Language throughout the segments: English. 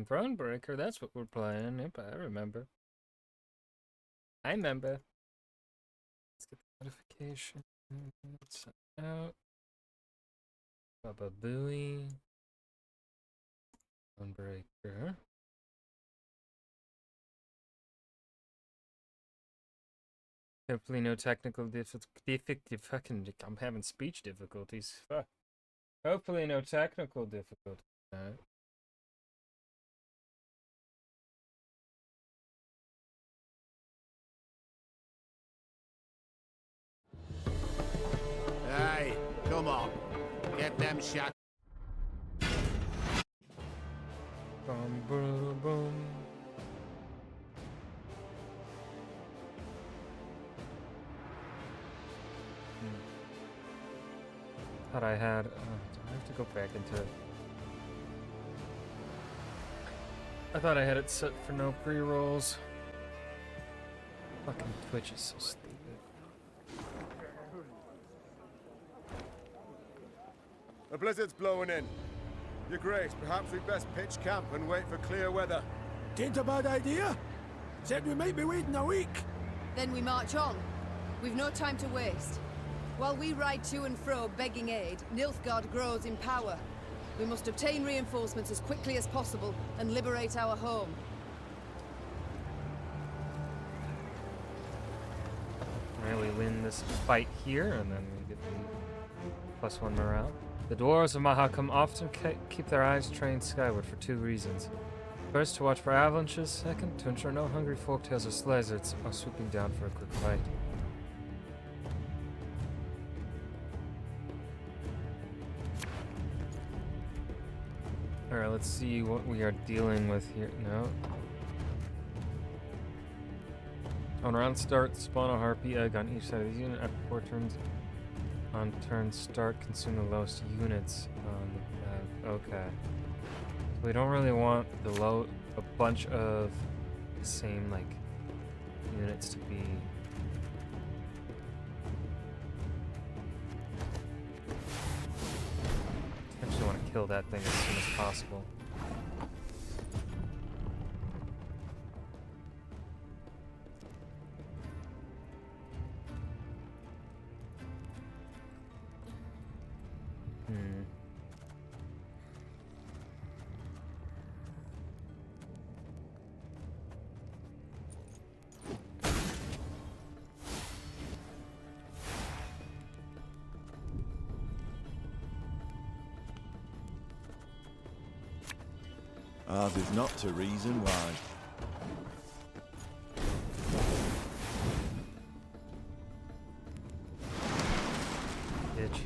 Thronebreaker, that's what we're playing. Yep, I remember. I remember. Let's get the notification. Send out. Baba Booey. Thronebreaker. Hopefully no technical fucking I'm having speech difficulties. Fuck. Hopefully no technical difficulties. Hey, come on. Get them shot. Boom, boom, boom. Thought I had. Do I have to go back into it? I thought I had it set for no pre-rolls. Fucking Twitch is so stupid. A blizzard's blowing in. Your Grace, perhaps we'd best pitch camp and wait for clear weather. Ain't a bad idea. Said we might be waiting a week. Then we march on. We've no time to waste. While we ride to and fro begging aid, Nilfgaard grows in power. We must obtain reinforcements as quickly as possible and liberate our home. Right, we win this fight here, and then we get the +1 morale. The dwarves of Mahakam often keep their eyes trained skyward for 2 reasons. First, to watch for avalanches. Second, to ensure no hungry folktales or slizzards are swooping down for a quick fight. Alright, let's see what we are dealing with here. No. On round start, spawn a harpy egg on each side of the unit. After 4 turns, on turn start, consume the lowest units on the okay. So we don't really want a bunch of the same, like, units to be... I just want to kill that thing as soon as possible. Ours is not to reason why. Bitch.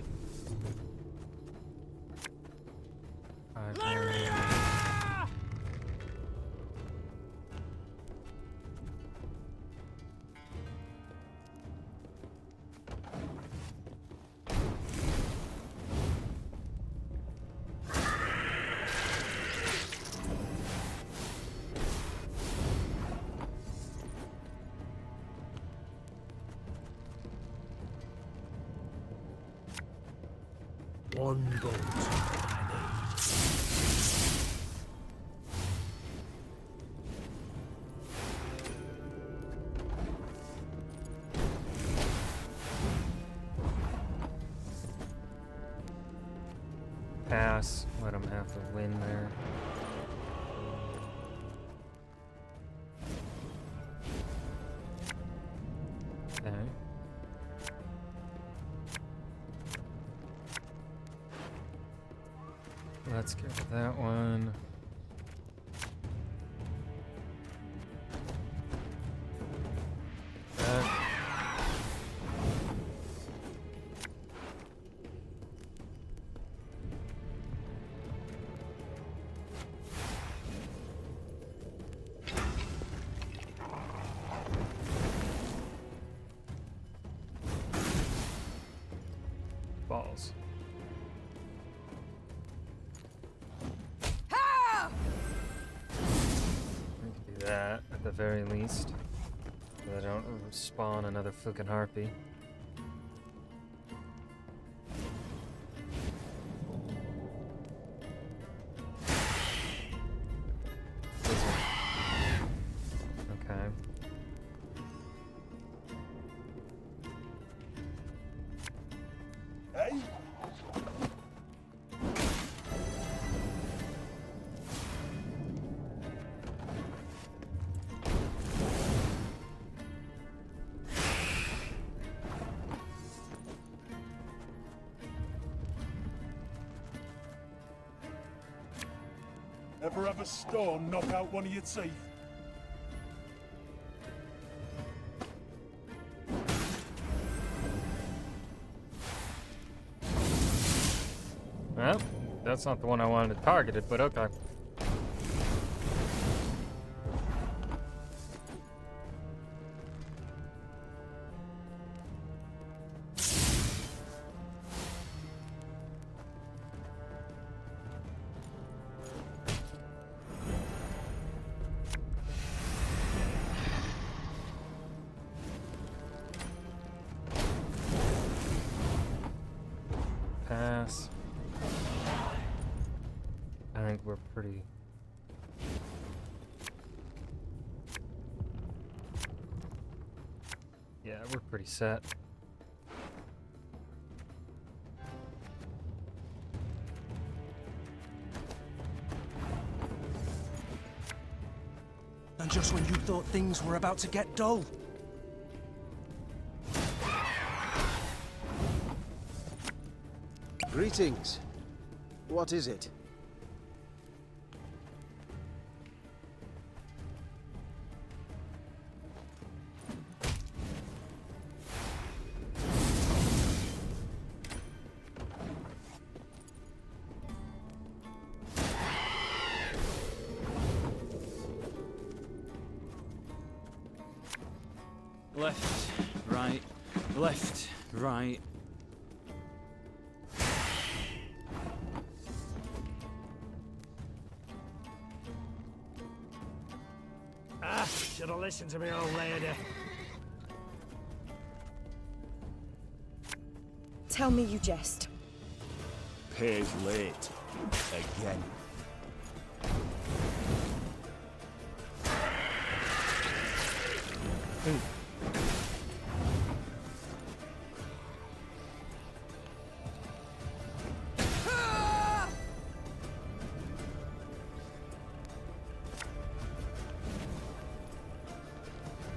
One bolt. Pass. Let him have the win there. Okay. Let's get rid of that one. That. Balls. That at the very least, so they don't spawn another fucking harpy. Ever have a stone knock out one of your teeth? Well, that's not the one I wanted to target it, but okay. Pass. I think we're pretty... Yeah, we're pretty set. And just when you thought things were about to get dull. Greetings. What is it? Left, right, left, right. Ah, should have listened to me, old lady. Tell me you jest. Page late. Again.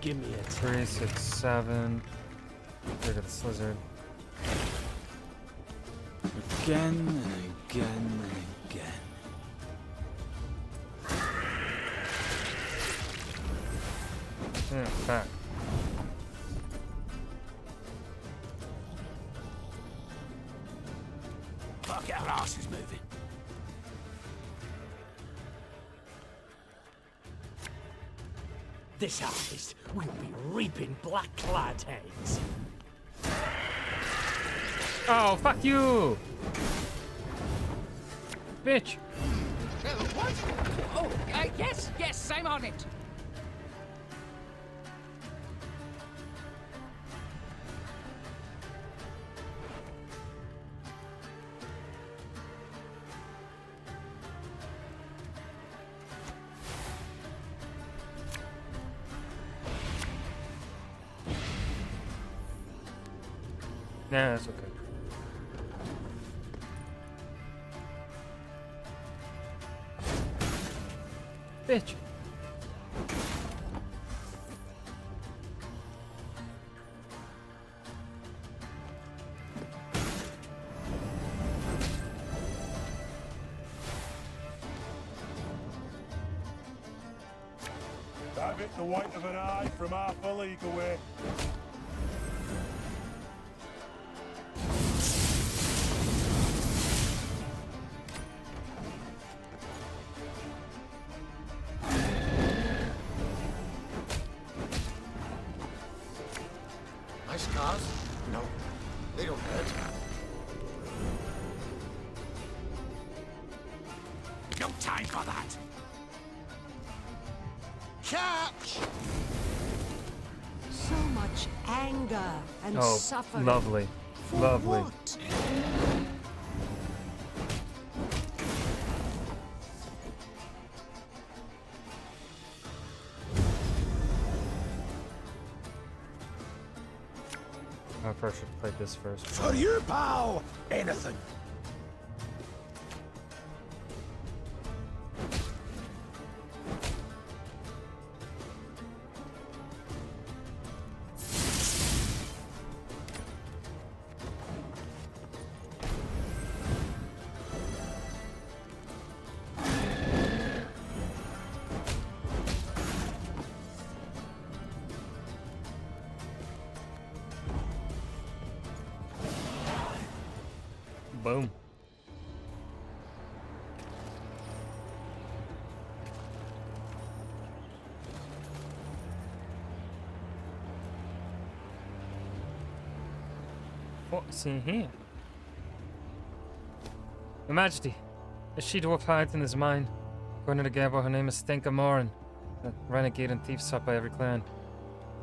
Give me a 3, 6, 7. Rid of this lizard. Again and again and again. Yeah, back. Fuck, our ass is moving. This harvest will be reaping black-clad heads. Oh, fuck you! Bitch! What? Oh, yes, I'm on it. Nah, that's okay. Bitch! I've hit the white of an eye from half a league away. My scars? No, they don't hurt. No time for that. Catch! So much anger and Oh, suffering. lovely. For Lovely. what? I probably should play this first. For you, pal! Anything. Boom. What's in here? Your Majesty, a she-dwarf hides in his mine. According to Gabor, her name is Stenka Morin, a renegade and thief sought by every clan.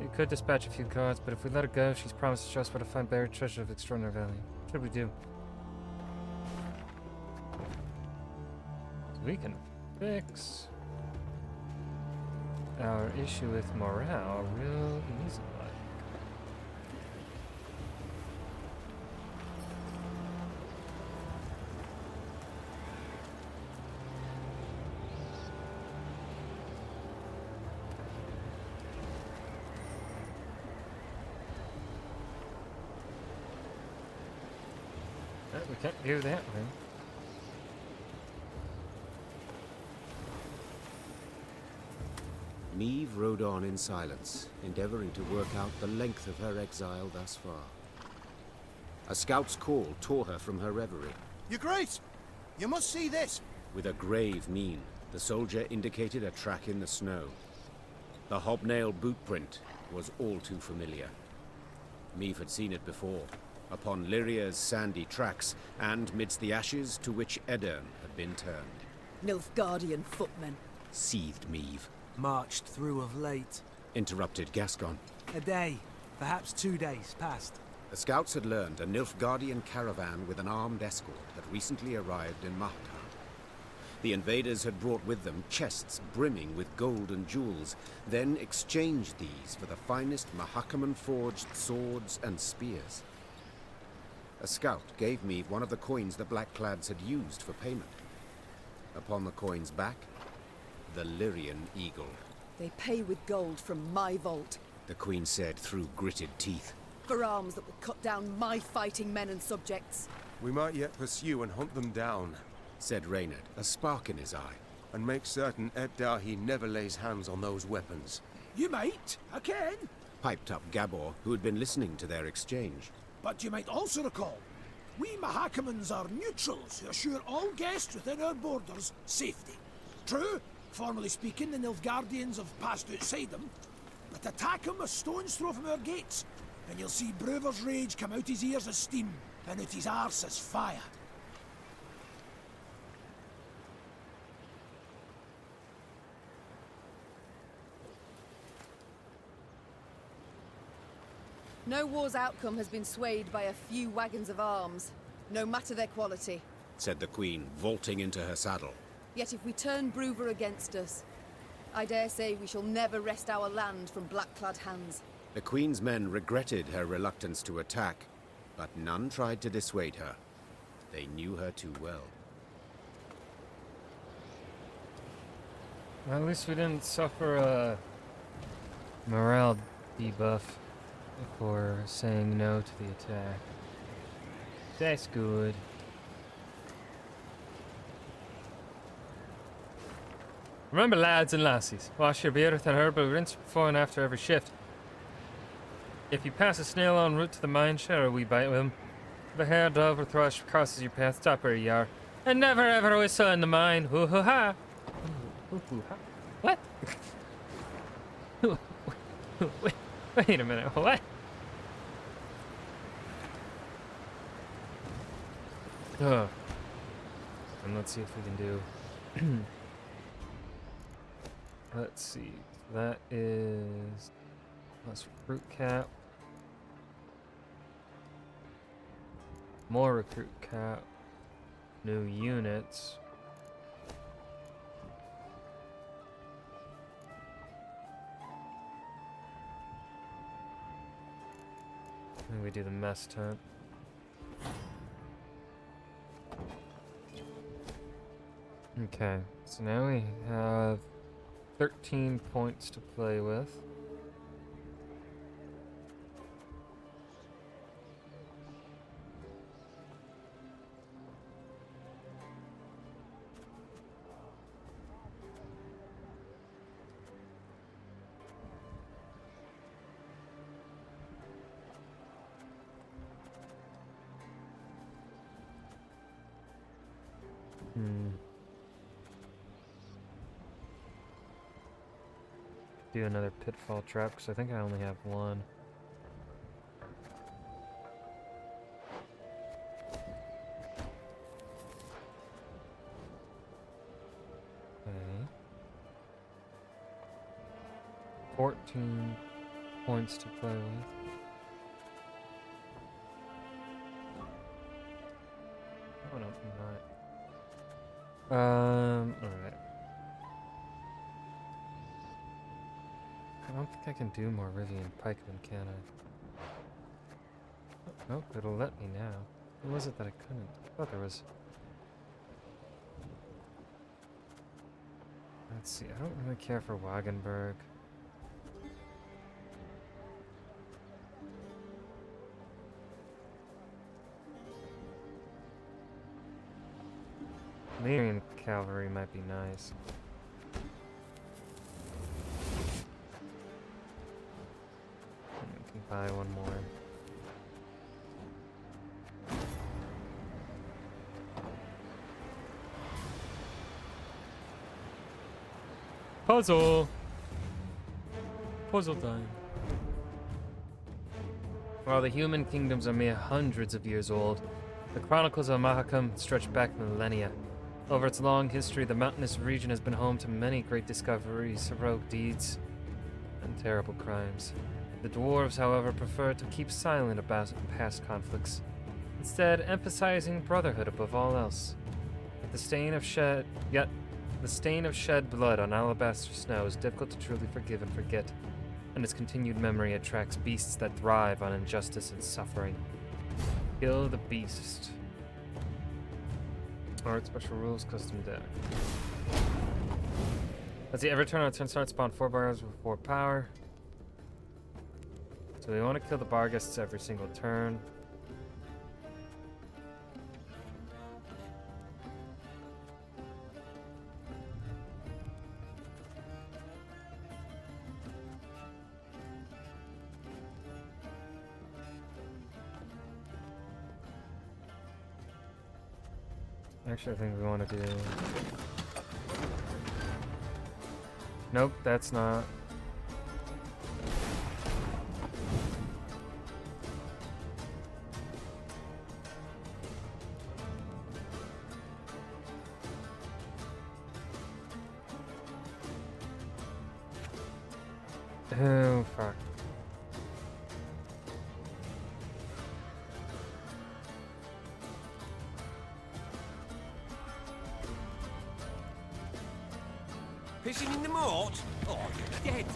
We could dispatch a few guards, but if we let her go, she's promised to show us where to find buried treasure of extraordinary value. What should we do? We can fix our issue with morale real easy. We can't do that, man. Meve rode on in silence, endeavoring to work out the length of her exile thus far. A scout's call tore her from her reverie. Your Grace! You must see this! With a grave mien, the soldier indicated a track in the snow. The hobnail bootprint was all too familiar. Meve had seen it before, upon Lyria's sandy tracks, and midst the ashes to which Edern had been turned. Nilfgaardian footmen. Seethed Meve. Marched through of late. Interrupted Gascon. A day, perhaps 2 days past. The scouts had learned a Nilfgaardian caravan with an armed escort had recently arrived in Mahtar. The invaders had brought with them chests brimming with gold and jewels, then exchanged these for the finest Mahakaman-forged swords and spears. A scout gave me one of the coins the Blackclads had used for payment. Upon the coin's back, the Lyrian eagle. They pay with gold from my vault. The Queen said through gritted teeth. For arms that will cut down my fighting men and subjects. We might yet pursue and hunt them down, said Reynard, a spark in his eye. And make certain Ed Dahi never lays hands on those weapons. You might, I can. Piped up Gabor, who had been listening to their exchange. But you might also recall, we Mahakamans are neutrals who assure all guests within our borders safety. True, formally speaking, the Nilfgaardians have passed outside them, but attack him a stone's throw from our gates, and you'll see Brewer's rage come out his ears as steam, and out his arse as fire. No war's outcome has been swayed by a few wagons of arms, no matter their quality. Said the Queen, vaulting into her saddle. Yet if we turn Brewer against us, I dare say we shall never wrest our land from black-clad hands. The Queen's men regretted her reluctance to attack, but none tried to dissuade her. They knew her too well. Well, at least we didn't suffer a morale debuff for saying no to the attack. That's good. Remember, lads and lassies, wash your beard with an herbal rinse before and after every shift. If you pass a snail en route to the mine, share a wee bite with him. If a hare, dove, or thrush crosses your path, stop where you are. And never ever whistle in the mine. Hoo hoo ha! Hoo hoo ha. What? Wait a minute, what? Ugh. And let's see if we can do... Let's see. That is... That's recruit cap. More recruit cap. New units. And we do the mess tent. Okay, so now we have 13 points to play with. do another pitfall trap because I think I only have one. Okay. 14 points to play with. Oh no, not. Alright. I don't think I can do more Rivian Pikemen, can I? Oh, nope, it'll let me now. What was it that I couldn't? I thought there was... Let's see, I don't really care for Wagenburg. Lyrian cavalry might be nice. I can buy one more. Puzzle! Puzzle time. While the human kingdoms are mere hundreds of years old, the chronicles of Mahakam stretch back millennia. Over its long history, the mountainous region has been home to many great discoveries, heroic deeds, and terrible crimes. The dwarves, however, prefer to keep silent about past conflicts, instead emphasizing brotherhood above all else. The stain of shed blood on alabaster snow is difficult to truly forgive and forget, and its continued memory attracts beasts that thrive on injustice and suffering. Kill the beast. Art special rules, custom deck. Let's see, every turn on turn start, spawn 4 bars with 4 power. So we want to kill the Barghests every single turn. Actually, I think we want to do... Nope, that's not. Oh, fuck. Fishing in the moat? Oh, you're dead.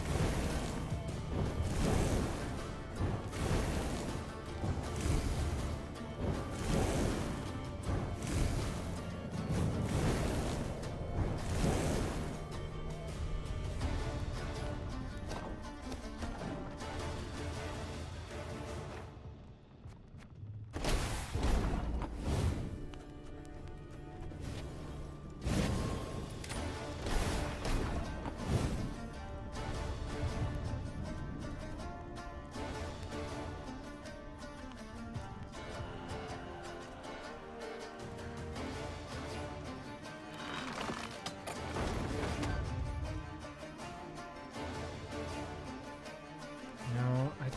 I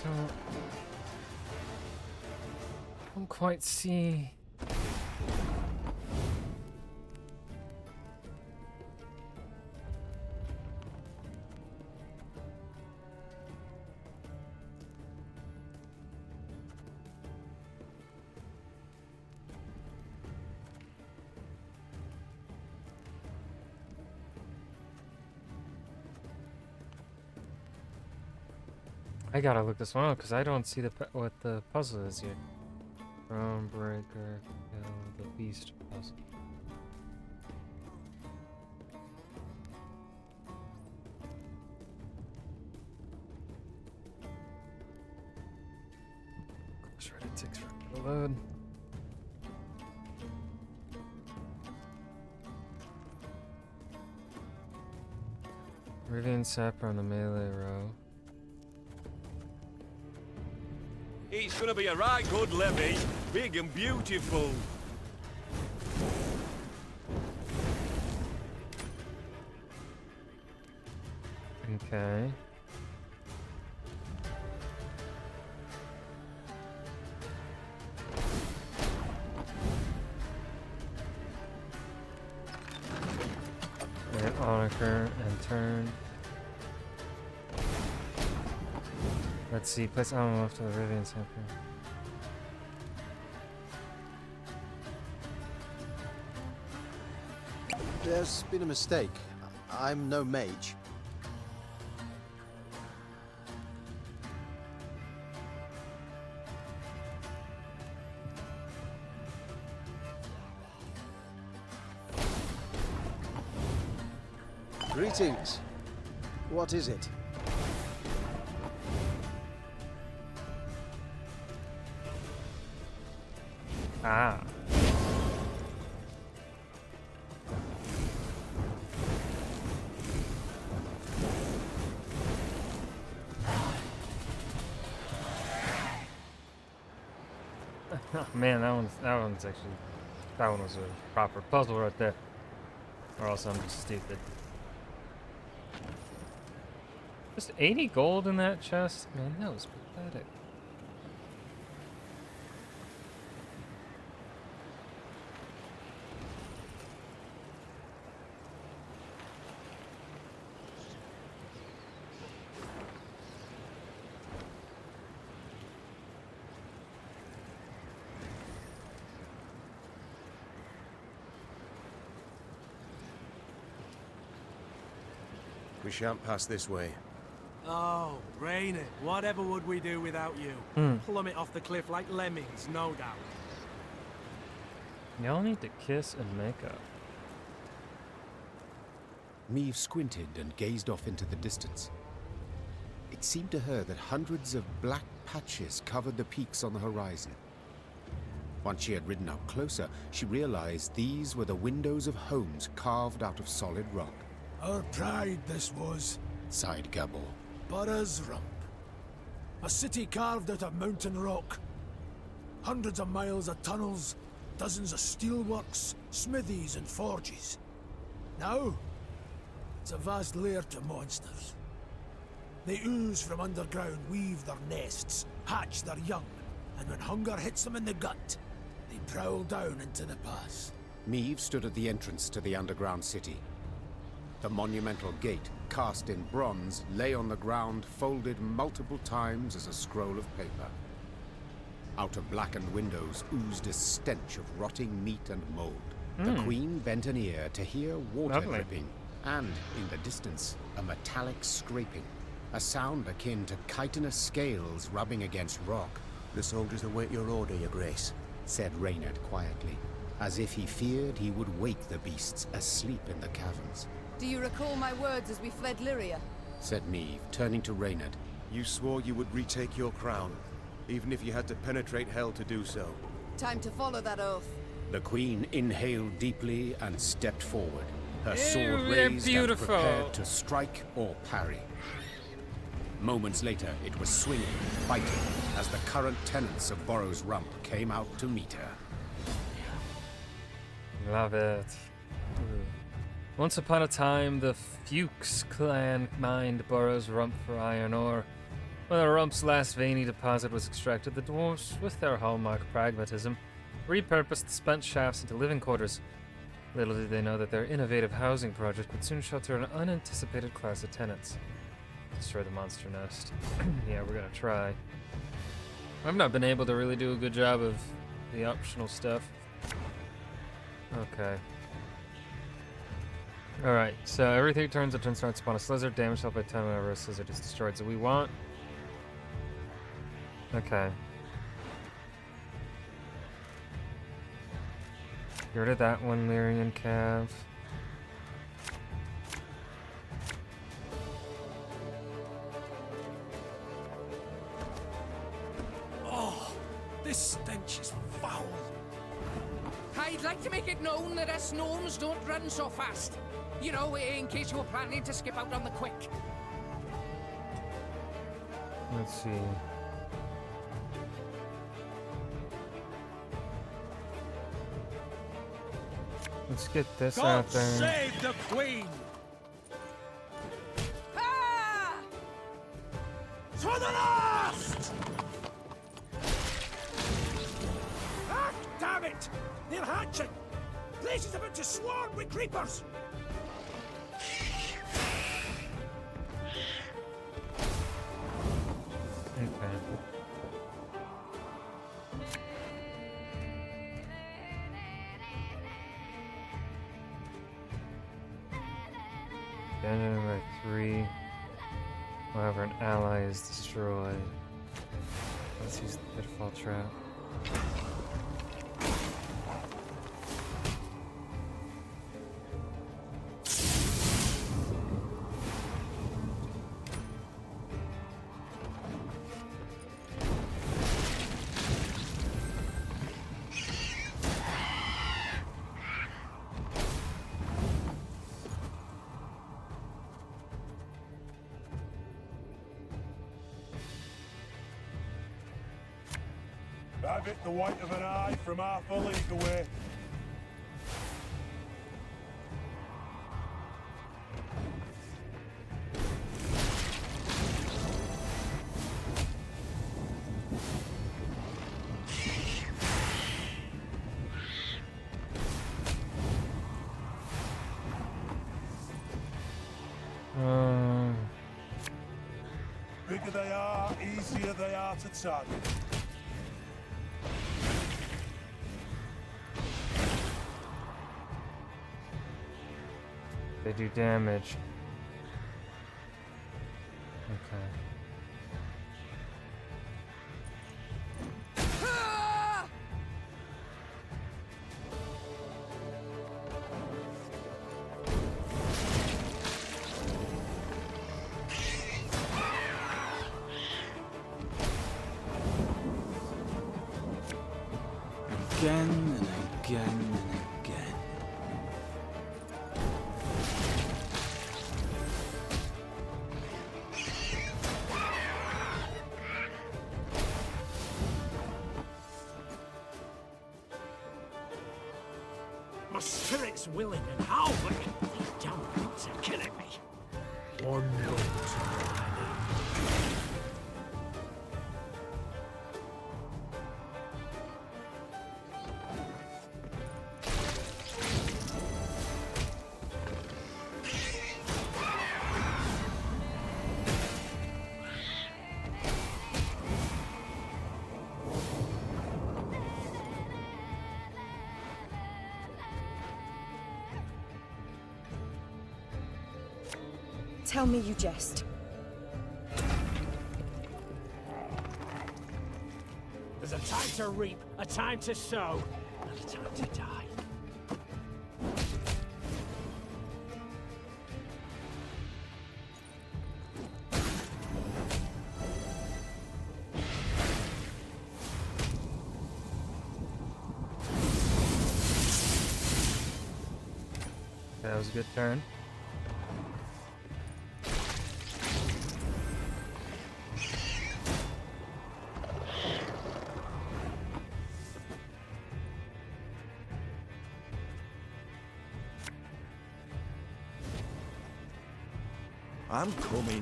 don't quite see. I gotta look this one up because I don't see what the puzzle is here. Thronebreaker, kill the beast puzzle. Gosh, right, it takes forever to load. Rivian Sapper on the melee row. It's gonna be a right good levy, big and beautiful. Okay. marker and turn. Let's see, place ammo left to the Rivian sample. There's been a mistake. I'm no mage. Greetings. What is it? Ah. Man, that one's actually, that one was a proper puzzle right there. Or else I'm just stupid. Just 80 gold in that chest? Man, that was pathetic. We shan't pass this way. Oh, Rainer, whatever would we do without you? Plummet off the cliff like lemmings, no doubt. Y'all need to kiss and make up. Meve squinted and gazed off into the distance. It seemed to her that hundreds of black patches covered the peaks on the horizon. Once she had ridden up closer, she realized these were the windows of homes carved out of solid rock. Our pride this was, Sighed Gabor. Burra's Rump. A city carved out of mountain rock. Hundreds of miles of tunnels, dozens of steelworks, smithies and forges. Now, it's a vast lair to monsters. They ooze from underground, weave their nests, hatch their young, and when hunger hits them in the gut, they prowl down into the pass. Meve stood at the entrance to the underground city. The monumental gate, cast in bronze, lay on the ground, folded multiple times as a scroll of paper. Out of blackened windows oozed a stench of rotting meat and mold. The queen bent an ear to hear water dripping, and, in the distance, a metallic scraping. A sound akin to chitinous scales rubbing against rock. The soldiers await your order, Your Grace, said Reynard quietly, as if he feared he would wake the beasts asleep in the caverns. Do you recall my words as we fled Lyria? Said Meve, turning to Reynard. You swore you would retake your crown, even if you had to penetrate hell to do so. Time to follow that oath. The queen inhaled deeply and stepped forward, her sword they're raised beautiful. and prepared to strike or parry. Moments later, it was swinging, fighting, as the current tenants of Burrows Rump came out to meet her. Love it. Once upon a time, the Fuchs clan mined Burrows Rump for iron ore. When the Rump's last veiny deposit was extracted, the dwarves, with their hallmark pragmatism, repurposed the spent shafts into living quarters. Little did they know that their innovative housing project would soon shelter an unanticipated class of tenants. Destroy the monster nest. Yeah, we're gonna try. I've not been able to really do a good job of the optional stuff. Okay. Alright, so every 3 turns, a turn starts to spawn a slizzard, damage dealt by 10 whenever a slizzard is destroyed. So we want... Okay. Get rid of that one, Lyrian Cav. Oh, this stench is foul. I'd like to make it known that us gnomes don't run so fast. You know, in case you were planning to skip out on the quick. Let's see. Let's get this out there. Save the queen! Ah! To the last! Ah, damn it! They're hatching! Place is about to swarm with creepers! destroyed by 3. However, an ally is destroyed. Let's use the pitfall trap. Have it the white of an eye from half a league away. Bigger they are, easier they are to target. They do damage. Okay. Again and again and again. My spirit's willing and how, but these damn boots are killing me. One note. Tell me you jest. There's a time to reap, a time to sow, and a time to die. That was a good turn.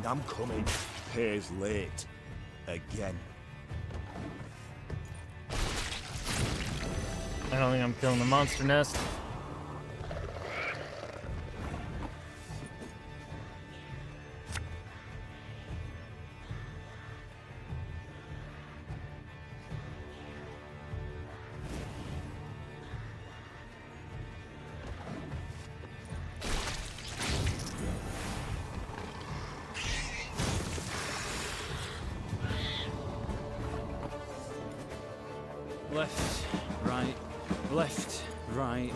I'm coming. Pays late. Again. I don't think I'm killing the monster nest. Left, right, left, right.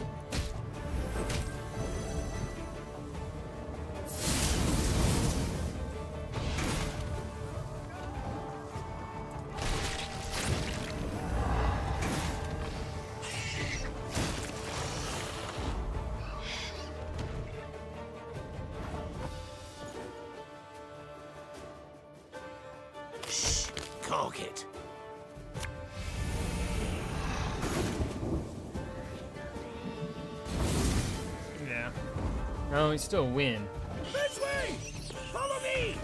Shh, cork it. No, we still win. This way! Follow me!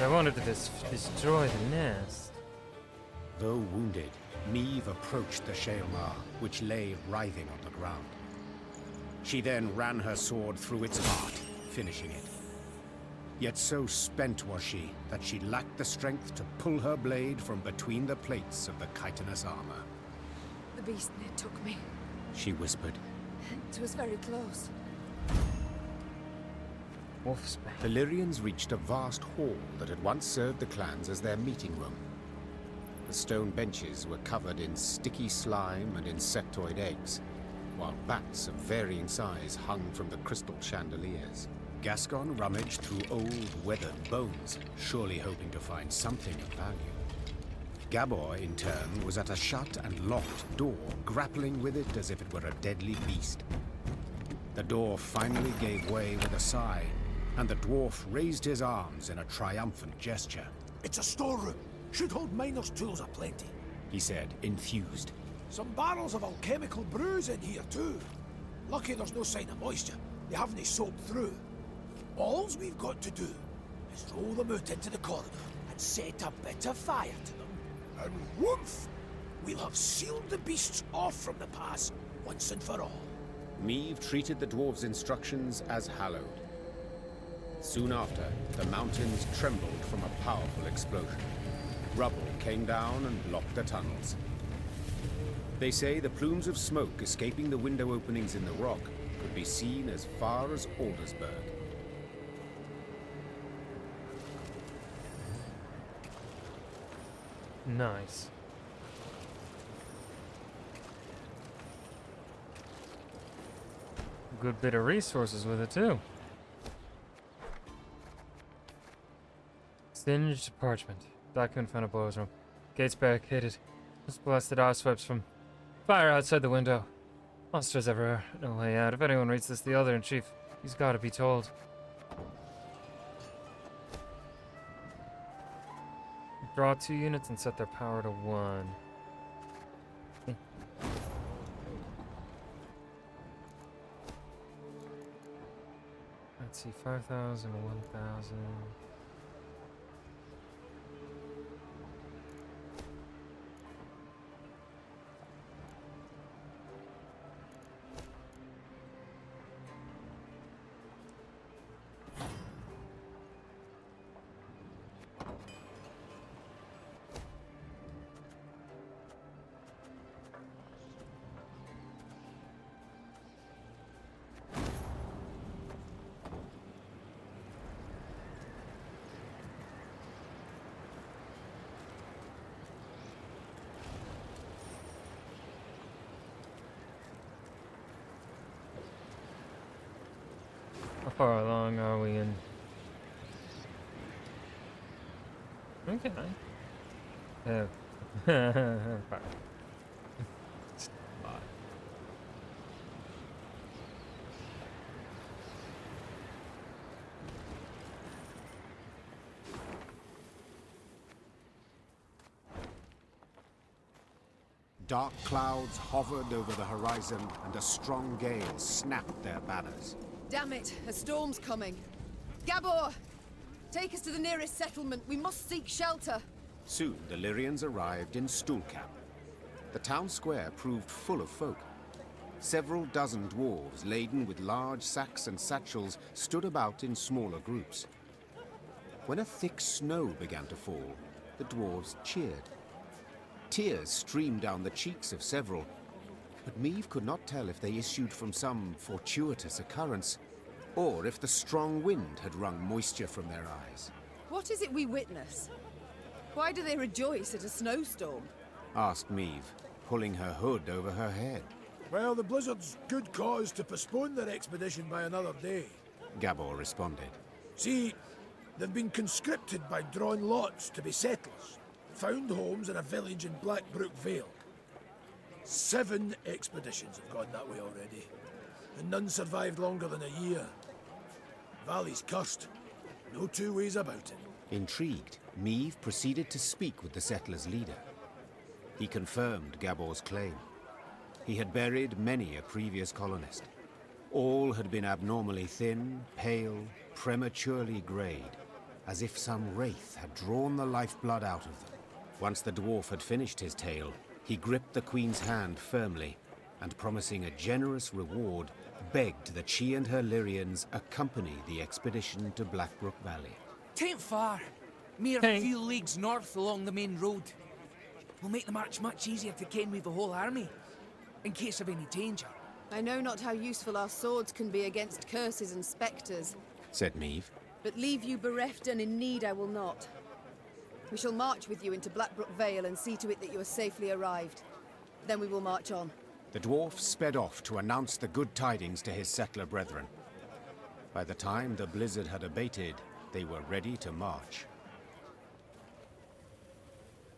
I wanted to destroy the nest. Though wounded, Meve approached the Shaelmar, which lay writhing on the ground. She then ran her sword through its heart, finishing it. Yet so spent was she that she lacked the strength to pull her blade from between the plates of the chitinous armor. The beast near took me. She whispered. It was very close. Wolfsbane. The Lyrians reached a vast hall that had once served the clans as their meeting room. The stone benches were covered in sticky slime and insectoid eggs, while bats of varying size hung from the crystal chandeliers. Gascon rummaged through old, weathered bones, surely hoping to find something of value. Gabor, in turn, was at a shut and locked door, grappling with it as if it were a deadly beast. The door finally gave way with a sigh, and the dwarf raised his arms in a triumphant gesture. It's a storeroom. Should hold miners' tools aplenty, he said, enthused. Some barrels of alchemical brews in here too. Lucky there's no sign of moisture. They haven't soaked through. Alls we've got to do is roll them out into the corridor and set a bit of fire to them. And whoomph! We'll have sealed the beasts off from the pass once and for all. Meve treated the dwarves' instructions as hallowed. Soon after, the mountains trembled from a powerful explosion. Rubble came down and blocked the tunnels. They say the plumes of smoke escaping the window openings in the rock could be seen as far as Aldersburg. Nice. Good bit of resources with it too. Singed parchment. Document found in Boyle's room. Gates barricaded. Just blasted oswebs from fire outside the window. Monsters everywhere. No way out. If anyone reads this, the Elder-in-Chief, he's got to be told. Draw 2 units and set their power to 1. Let's see, 5,000, 1,000. How far along are we in? Okay. Oh. Fire. Dark clouds hovered over the horizon, and a strong gale snapped their banners. Damn it, a storm's coming. Gabor! Take us to the nearest settlement. We must seek shelter. Soon the Lyrians arrived in Stuhlkamp. The town square proved full of folk. Several dozen dwarves laden with large sacks and satchels stood about in smaller groups. When a thick snow began to fall, the dwarves cheered. Tears streamed down the cheeks of several, but Meve could not tell if they issued from some fortuitous occurrence, or if the strong wind had wrung moisture from their eyes. What is it we witness? Why do they rejoice at a snowstorm? Asked Meve, pulling her hood over her head. Well, the blizzard's good cause to postpone their expedition by another day. Gabor responded. See, they've been conscripted by drawn lots to be settlers. Found homes in a village in Blackbrook Vale. 7 expeditions have gone that way already, and none survived longer than a year. Valley's cursed. No two ways about it. Intrigued, Meve proceeded to speak with the settlers' leader. He confirmed Gabor's claim. He had buried many a previous colonist. All had been abnormally thin, pale, prematurely greyed, as if some wraith had drawn the lifeblood out of them. Once the dwarf had finished his tale, he gripped the Queen's hand firmly, and promising a generous reward, begged that she and her Lyrians accompany the expedition to Blackbrook Valley. Tain't far. Mere few leagues north along the main road. We'll make the march much easier to ken with the whole army, in case of any danger. I know not how useful our swords can be against curses and spectres, said Meave. But leave you bereft and in need I will not. We shall march with you into Blackbrook Vale and see to it that you are safely arrived. Then we will march on. The dwarf sped off to announce the good tidings to his settler brethren. By the time the blizzard had abated, they were ready to march.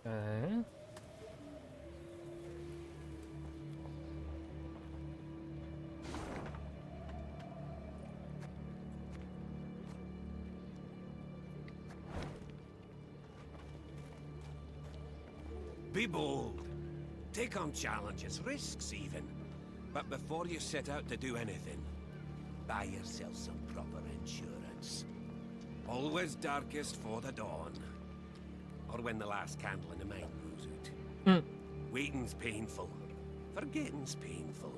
Okay. Be bold. Take on challenges, risks even. But before you set out to do anything, buy yourself some proper insurance. Always darkest for the dawn. Or when the last candle in the mine goes out. Waiting's painful. Forgetting's painful.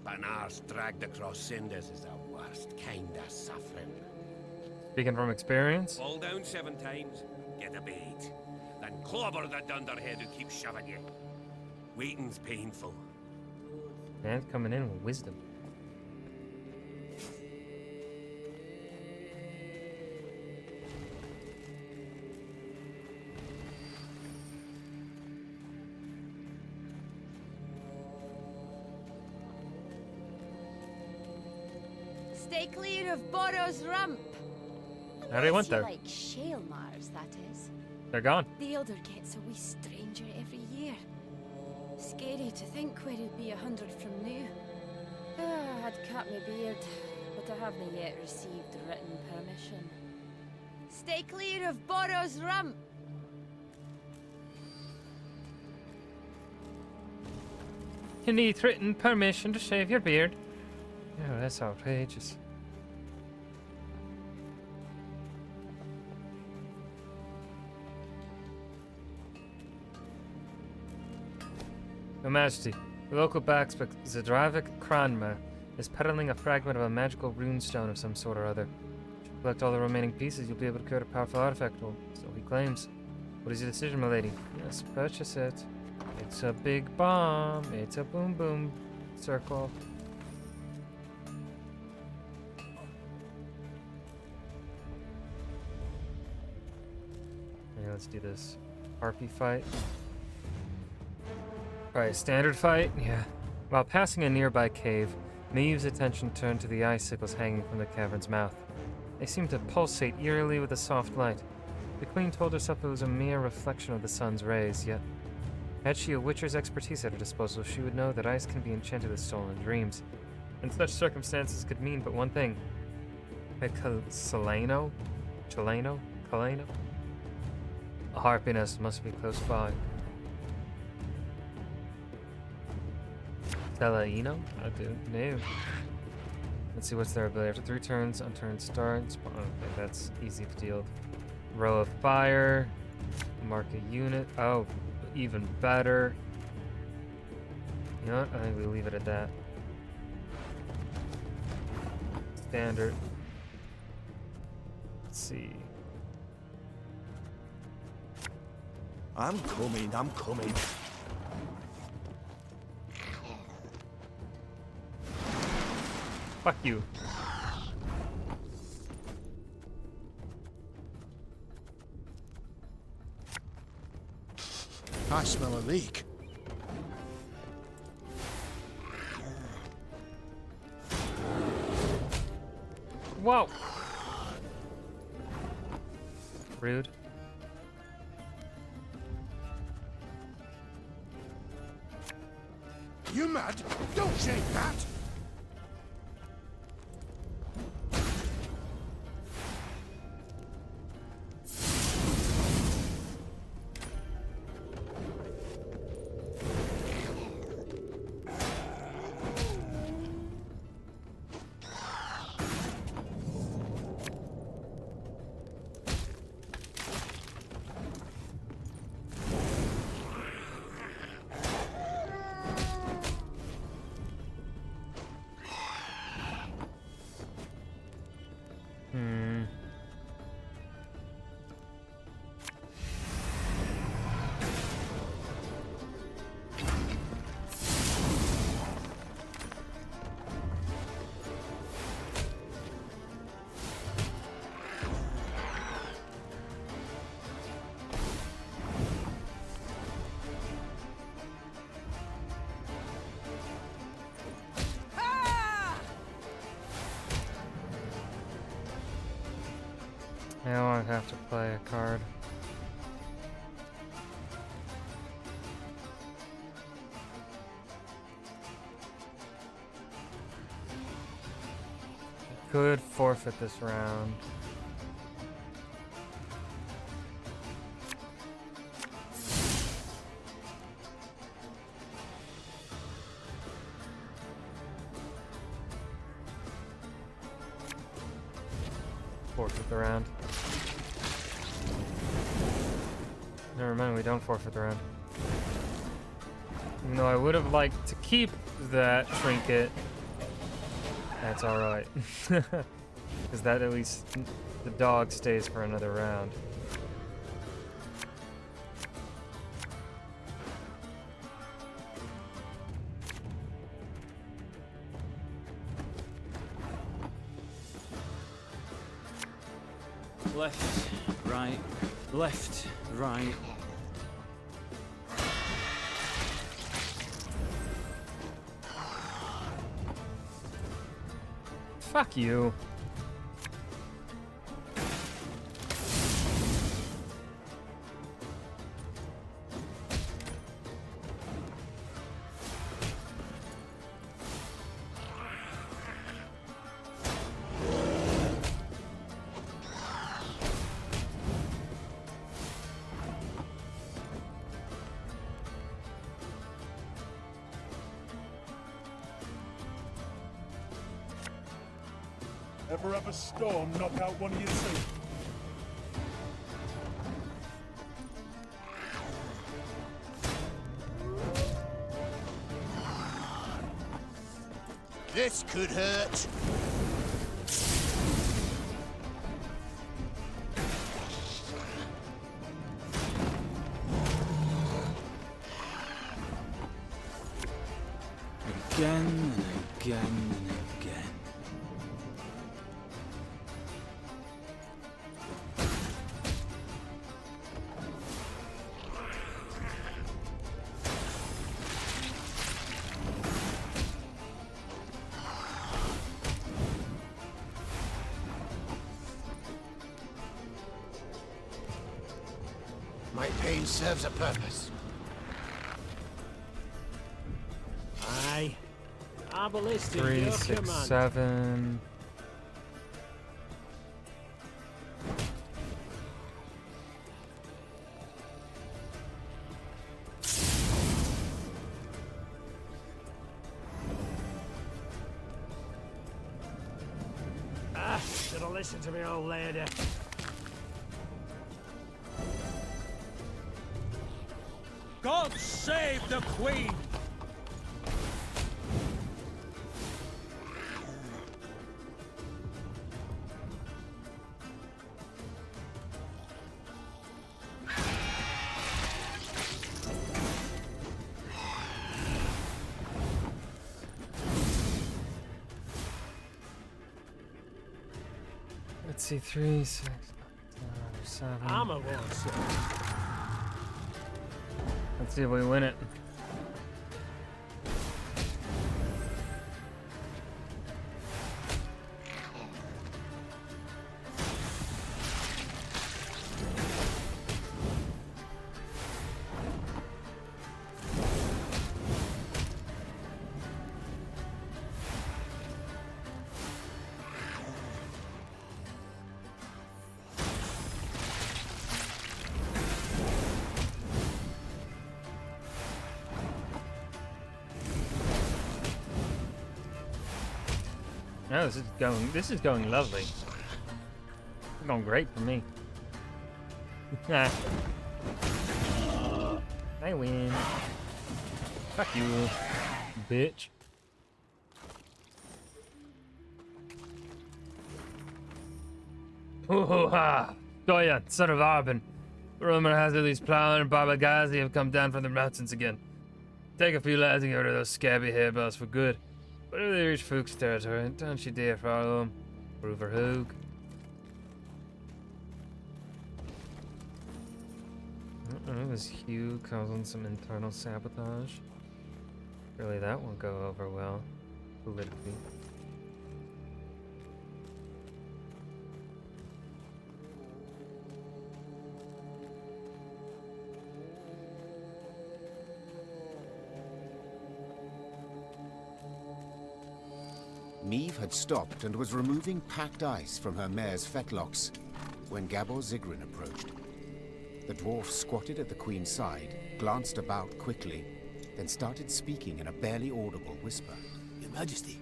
But an arse dragged across cinders is the worst kind of suffering. Speaking from experience? Fall down 7 times, get a bait. Then clobber the dunderhead who keeps shoving you. Waiting's painful. Man, coming in with wisdom. Stay clear of Borrow's Rump. How do they went there? Like shale Mars, that is. They're gone. The Elder gets a wee stranger every year. Scary to think where he'd be 100 from now. I'd cut my beard, but I haven't yet received written permission. Stay clear of Borrow's Rump. You need written permission to shave your beard. Oh, that's outrageous. Your Majesty, the local blacksmith Zadravik Kranma is peddling a fragment of a magical runestone of some sort or other. If you collect all the remaining pieces, you'll be able to create a powerful artifact, or so he claims. What is your decision, my lady? Yes, purchase it. It's a big bomb. It's a boom boom circle. Okay, let's do this. Harpy fight. Alright, standard fight? Yeah. While passing a nearby cave, Maeve's attention turned to the icicles hanging from the cavern's mouth. They seemed to pulsate eerily with a soft light. The queen told herself it was a mere reflection of the sun's rays, yet had she a witcher's expertise at her disposal, she would know that ice can be enchanted with stolen dreams. And such circumstances could mean but one thing. A Kaleno? A harpy nest must be close by. Teleino? I don't know. Let's see what's their ability. After 3 turns, on turn starts. Okay, that's easy to deal with. Row of fire. Mark a unit. Oh, even better. You know what? I think we leave it at that. Standard. Let's see. I'm coming. Fuck you. I smell a leak. Whoa. Rude. You mad? Don't shake that! Now I have to play a card. Could forfeit this round. Forfeit the round. Never mind, we don't forfeit the round. Even though I would have liked to keep that trinket, that's alright. Because that at least the dog stays for another round. Left, right, left, right. Fuck you. Ever have a storm knock out one of your team? This could hurt. Again and again and again. My pain serves a purpose. Aye. I will listen to 3, your 6, command. 7. Ah, should have listened to me, old lady. God save the Queen! Let's see, 3, 6, 7. I'm a one, sir. Let's see if we win it. No, this is going lovely. It's going great for me. I win. Fuck you, bitch. Hoo-ha! Goya, son of Arbin. Rumor has it these plowing and Barbagazi have come down from the mountains again. Take a few lads and get rid of those scabby hairbells for good. But if they reach Fuchs territory, don't you dare follow them. Roverhoog. This Hugh causing some internal sabotage. Really, that won't go over well politically. Neve had stopped and was removing packed ice from her mare's fetlocks when Gabor Zigrin approached. The dwarf squatted at the queen's side, glanced about quickly, then started speaking in a barely audible whisper. Your Majesty,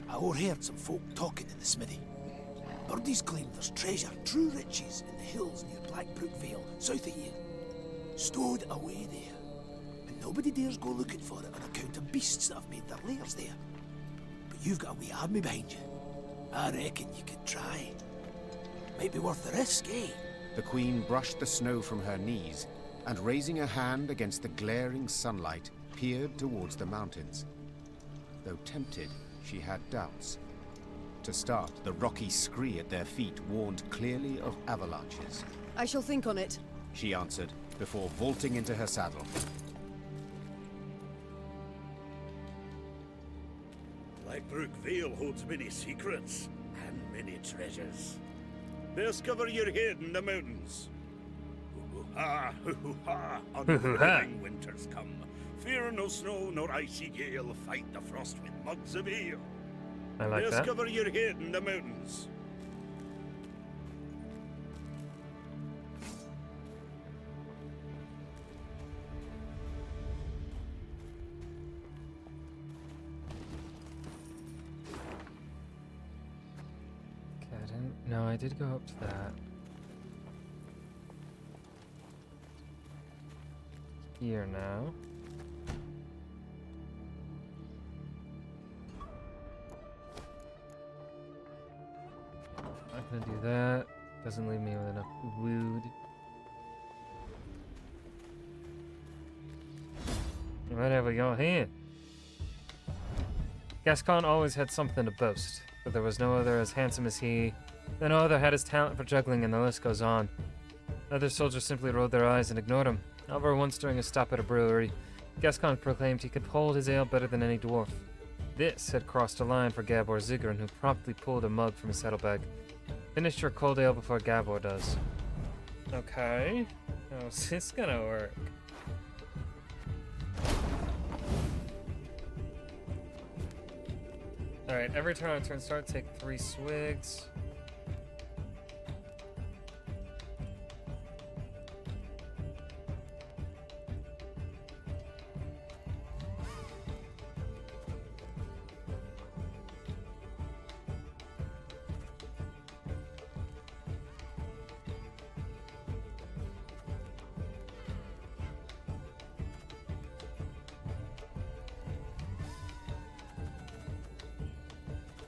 I overheard some folk talking in the smithy. Birdies claim there's treasure, true riches, in the hills near Blackbrook Vale, south of here. Stowed away there. And nobody dares go looking for it on account of beasts that have made their lairs there. But you've got a wee army behind you. I reckon you could try. Might be worth the risk, eh? The queen brushed the snow from her knees and, raising a hand against the glaring sunlight, peered towards the mountains. Though tempted, she had doubts. To start, the rocky scree at their feet warned clearly of avalanches. I shall think on it, she answered, before vaulting into her saddle. Blackbrook Vale holds many secrets and many treasures. Discover your head in the mountains. Hoo-ha, hoo-ha, unforgiving winters come. Fear no snow nor icy gale, fight the frost with mugs of ale. I like that. Discover your head in the mountains. Okay, I didn't. No, I did go up to that. Here now. Not gonna do that. Doesn't leave me with enough wood. What have we got here? Gascon always had something to boast, but there was no other as handsome as he. Then no other had his talent for juggling, and the list goes on. Other soldiers simply rolled their eyes and ignored him. However, once during a stop at a brewery, Gascon proclaimed he could hold his ale better than any dwarf. This had crossed a line for Gabor Zigrin, who promptly pulled a mug from his saddlebag. Finish your cold ale before Gabor does. Okay. How's this gonna work? Alright, every turn on turn start, take 3 swigs.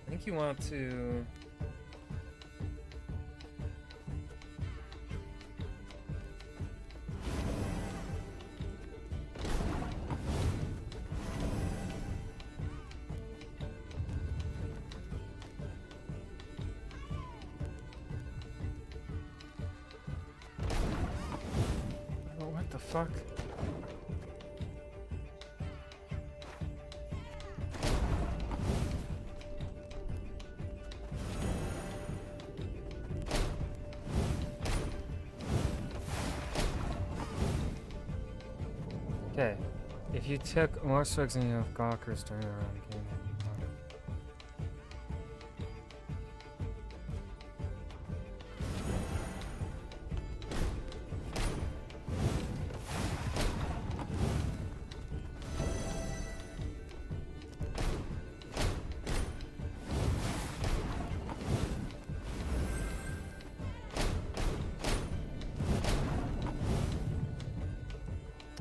I think you want to... Oh, what the fuck? Okay, if you took more swigs than you have gawkers during a round game,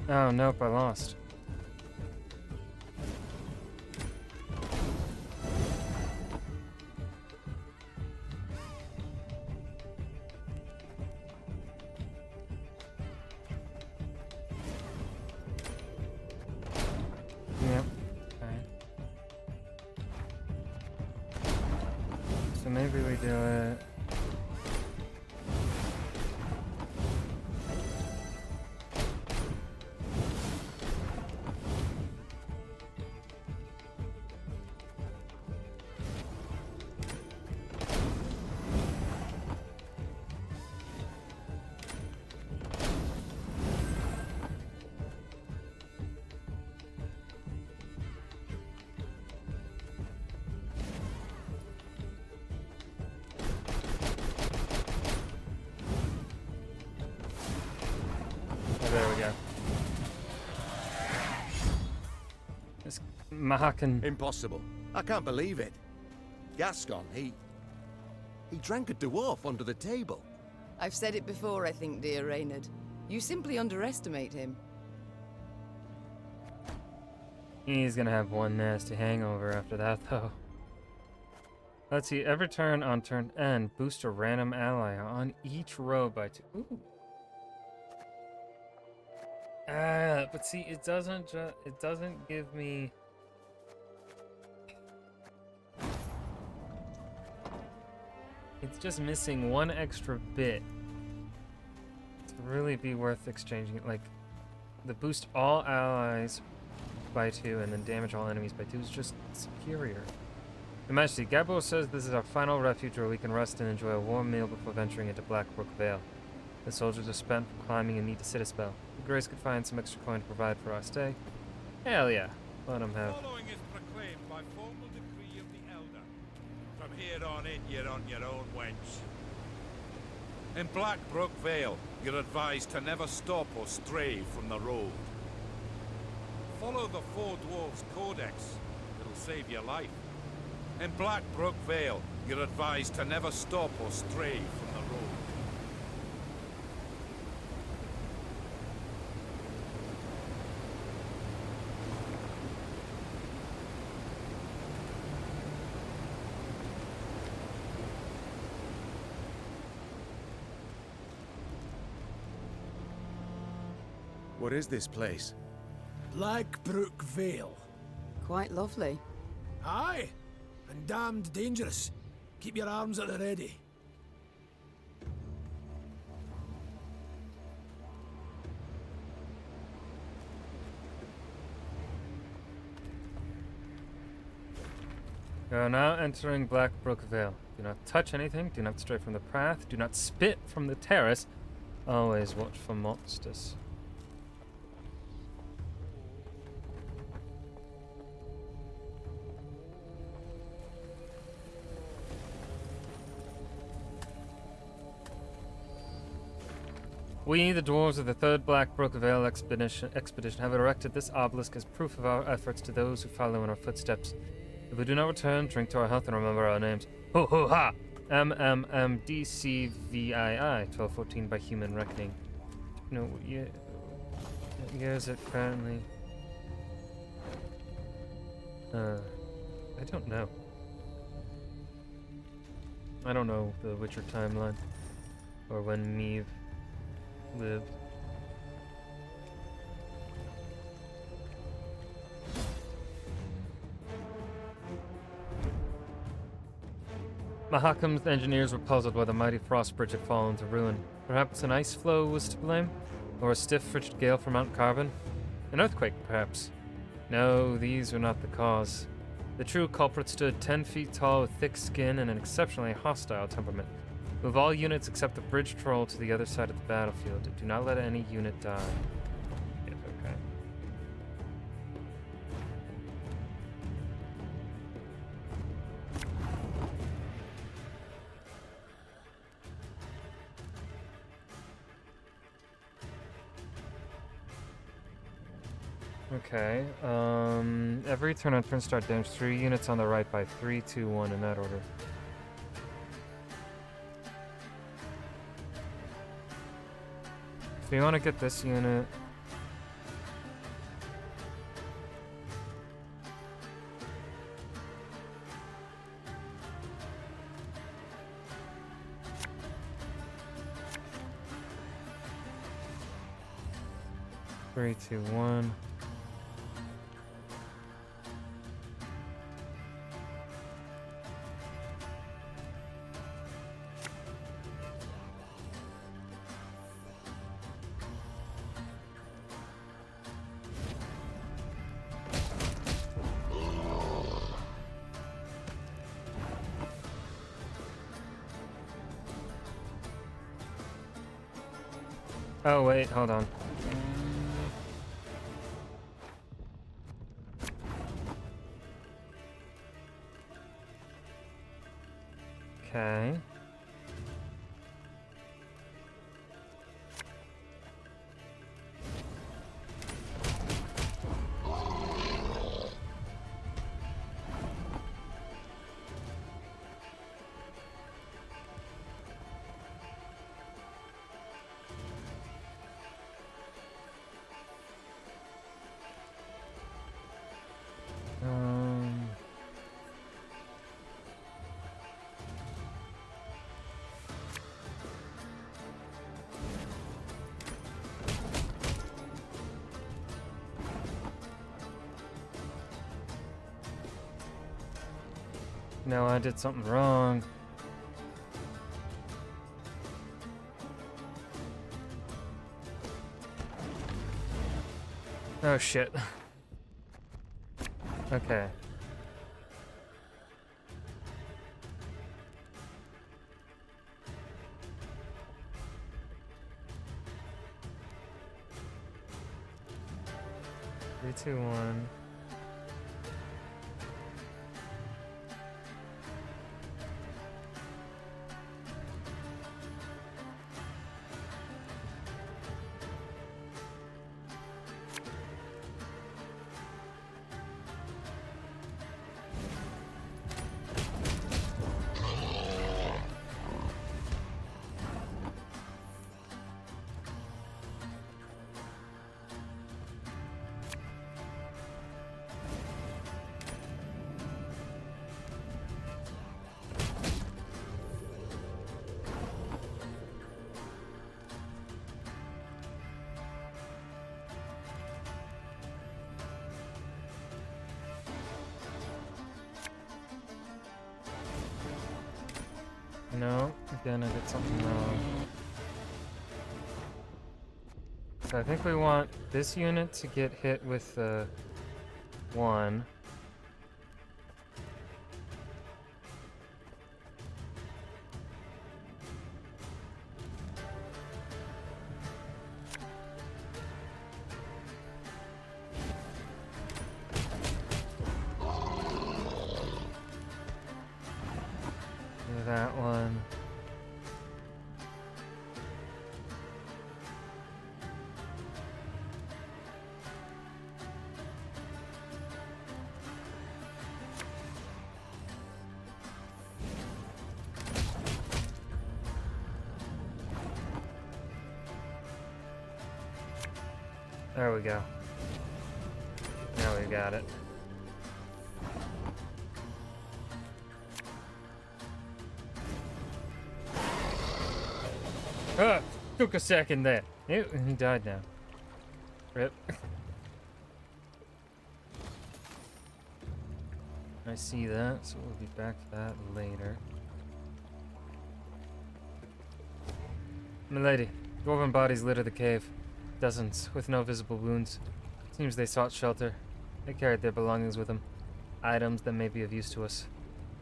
oh, nope, I lost. Yep. Okay. So maybe we do it. Mahakan. Impossible. I can't believe it. Gascon, he drank a dwarf under the table. I've said it before, I think, dear Reynard. You simply underestimate him. He's gonna have one nasty hangover after that, though. Let's see. Every turn on turn end, boost a random ally on each row by 2. Ooh. But see, it doesn't give me. It's just missing one extra bit to really be worth exchanging it. Like, the boost all allies by 2 and then damage all enemies by 2 is just superior. Your Majesty, Gabo says this is our final refuge where we can rest and enjoy a warm meal before venturing into Blackbrook Vale. The soldiers are spent from climbing and need to sit a spell. If Grace could find some extra coin to provide for our stay, hell yeah, let him have. Following is proclaimed by formal decree of the Elder. From here on in, you're on your own, wench. In Blackbrook Vale, you're advised to never stop or stray from the road. Follow the Four Dwarves Codex. It'll save your life. In Blackbrook Vale, you're advised to never stop or stray from the road. What is this place? Blackbrook Vale. Quite lovely. Aye, and damned dangerous. Keep your arms at the ready. You are now entering Blackbrook Vale. Do not touch anything, do not stray from the path, do not spit from the terrace. Always watch for monsters. We, the dwarves of the 3rd Blackbrook Vale expedition, have erected this obelisk as proof of our efforts to those who follow in our footsteps. If we do not return, drink to our health and remember our names. Ho ho ha! MMMDCVII 1214 by human reckoning. No, yeah. What year is it currently? I don't know. I don't know the Witcher timeline. Or when Meve lived. Mahakam's engineers were puzzled why the mighty frost bridge had fallen to ruin. Perhaps an ice flow was to blame? Or a stiff, frigid gale from Mount Carbon? An earthquake, perhaps? No, these were not the cause. The true culprit stood 10 feet tall with thick skin and an exceptionally hostile temperament. Move all units except the bridge troll to the other side of the battlefield. Do not let any unit die. Yes, okay. Okay, every turn on turn start damage 3 units on the right by 3, 2, 1 in that order. So you want to get this unit. Three, two, one. Oh wait, hold on. Okay. No, I did something wrong. Oh shit. Okay. Three, two, one. No, again I did something wrong. So I think we want this unit to get hit with the one. That one. There we go. Now we got it. Ah, took a second there. Ew, he died now. Rip. I see that, so we'll be back to that later. Milady, dwarven bodies litter the cave. Dozens, with no visible wounds. Seems they sought shelter. They carried their belongings with them. Items that may be of use to us.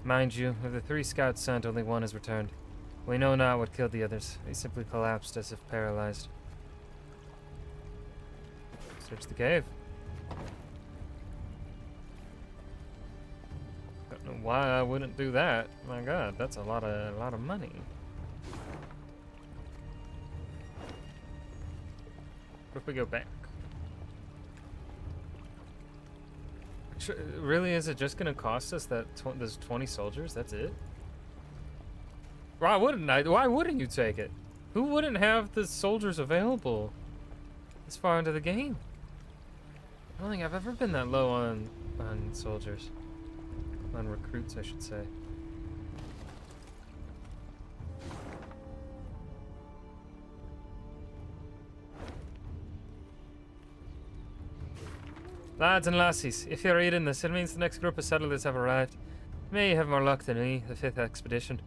Mind you, of the 3 scouts sent, only 1 has returned. We know not what killed the others. They simply collapsed as if paralyzed. Search the cave. Don't know why I wouldn't do that. My god, that's a lot of money. What if we go back? Really, is it just gonna cost us that those 20 soldiers? That's it? Why wouldn't I? Why wouldn't you take it? Who wouldn't have the soldiers available this far into the game? I don't think I've ever been that low on soldiers. On recruits, I should say. Lads and lassies, if you're reading this, it means the next group of settlers have arrived. May you have more luck than me, the 5th expedition.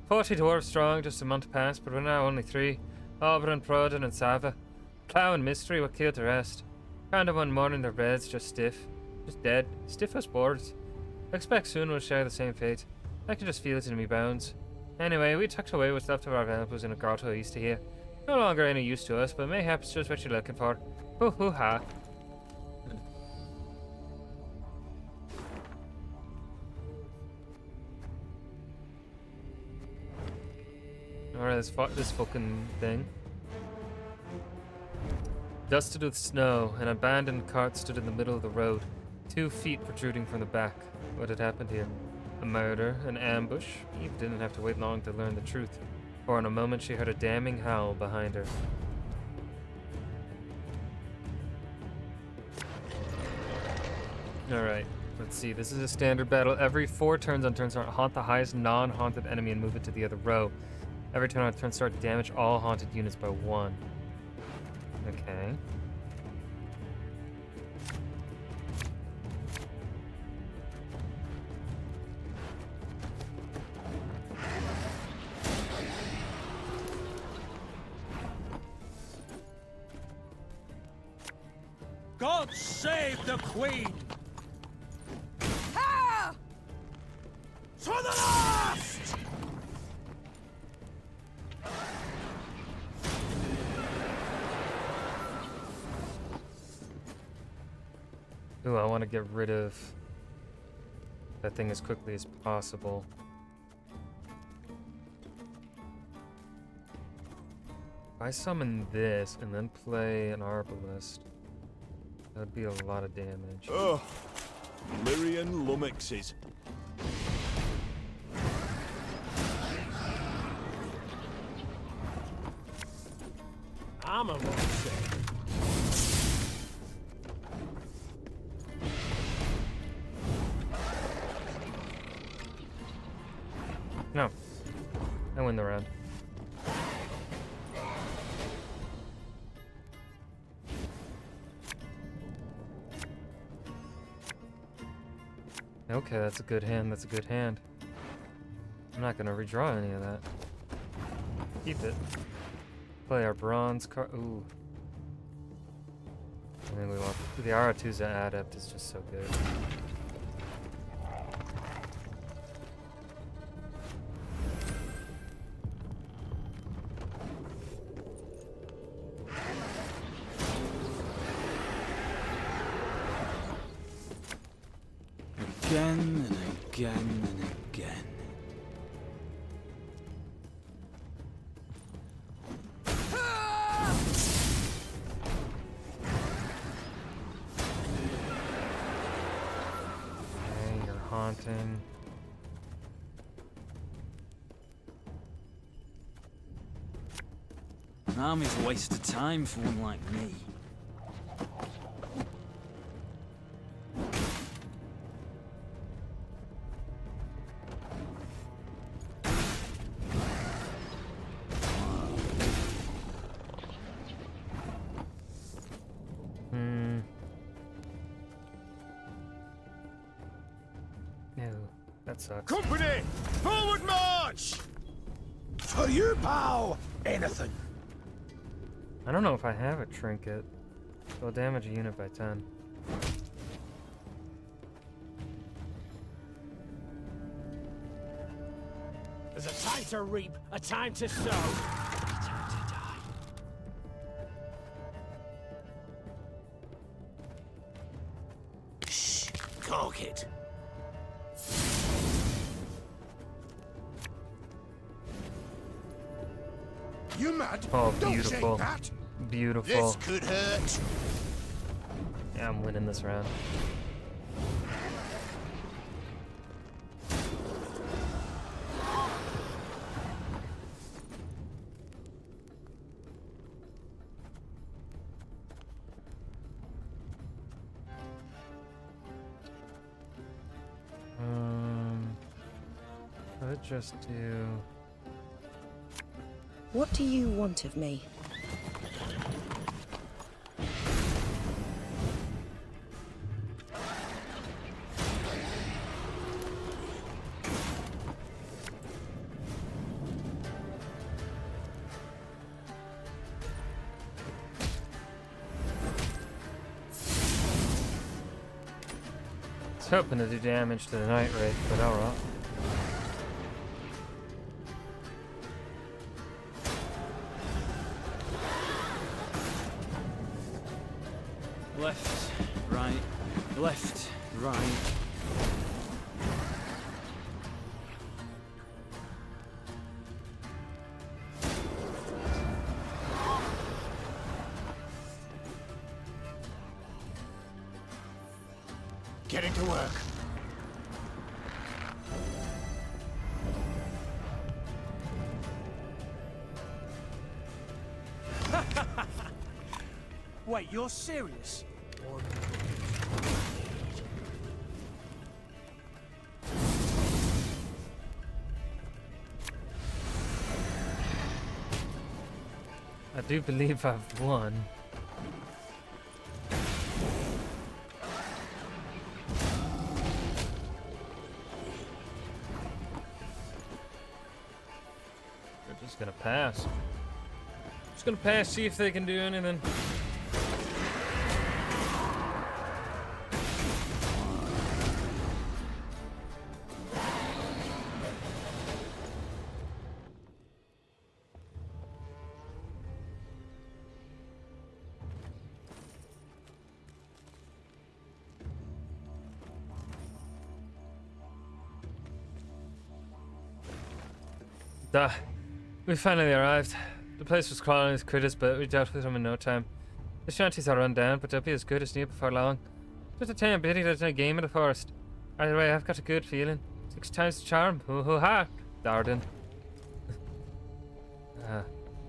40 dwarves strong just a month past, but we're now only 3. Oberon, Proden, and Sava. Plough and Mystery were killed the rest. Found them one morning, their beds just stiff. Just dead. Stiff as boards. I expect soon we'll share the same fate. I can just feel it in me bones. Anyway, we tucked away what's left of our valuables in a grotto east of here. No longer any use to us, but mayhaps just what you're looking for. Hoo hoo ha. Alright, this fucking thing. Dusted with snow, an abandoned cart stood in the middle of the road, 2 feet protruding from the back. What had happened here? A murder, an ambush? Eve didn't have to wait long to learn the truth, for in a moment she heard a damning howl behind her. Alright, let's see. This is a standard battle. Every 4 turns on turn start, haunt the highest non-haunted enemy and move it to the other row. Every turn on turn start, damage all haunted units by 1. Okay. God save the Queen! Ah! To the last! Ooh, I want to get rid of that thing as quickly as possible. If I summon this and then play an Arbalest, that would be a lot of damage. Oh, Lyrian lummoxes. I'm a monster. No. I win the round. Okay, that's a good hand, that's a good hand. I'm not gonna redraw any of that. Keep it. Play our bronze card. Ooh. I think we want the Aratuza Adept is just so good. Again and again and again. Okay, you're haunting. An army's a waste of time for one like me. No, that sucks. Company! Forward march! For you, pal! Anything. I don't know if I have a trinket. It'll damage a unit by 10. There's a time to reap, a time to sow, and a time to die. Shh! Cork it! You mad? Oh, Don't beautiful. say that. Beautiful. This could hurt. Yeah, I'm winning this round. Could just do. What do you want of me? I was hoping to do damage to the Night Wraith, but alright. Left, right, left, right. Getting to work. Wait, you're serious? Or... I do believe I've won. They're just gonna pass. Just gonna pass, see if they can do anything. Duh. We finally arrived. The place was crawling with critters, but we dealt with them in no time. The shanties are run down, but they'll be as good as new before long. Just a tame pity there's no game in the forest. Either way, I've got a good feeling. 6 times the charm. Hoo-hoo-ha! Darden.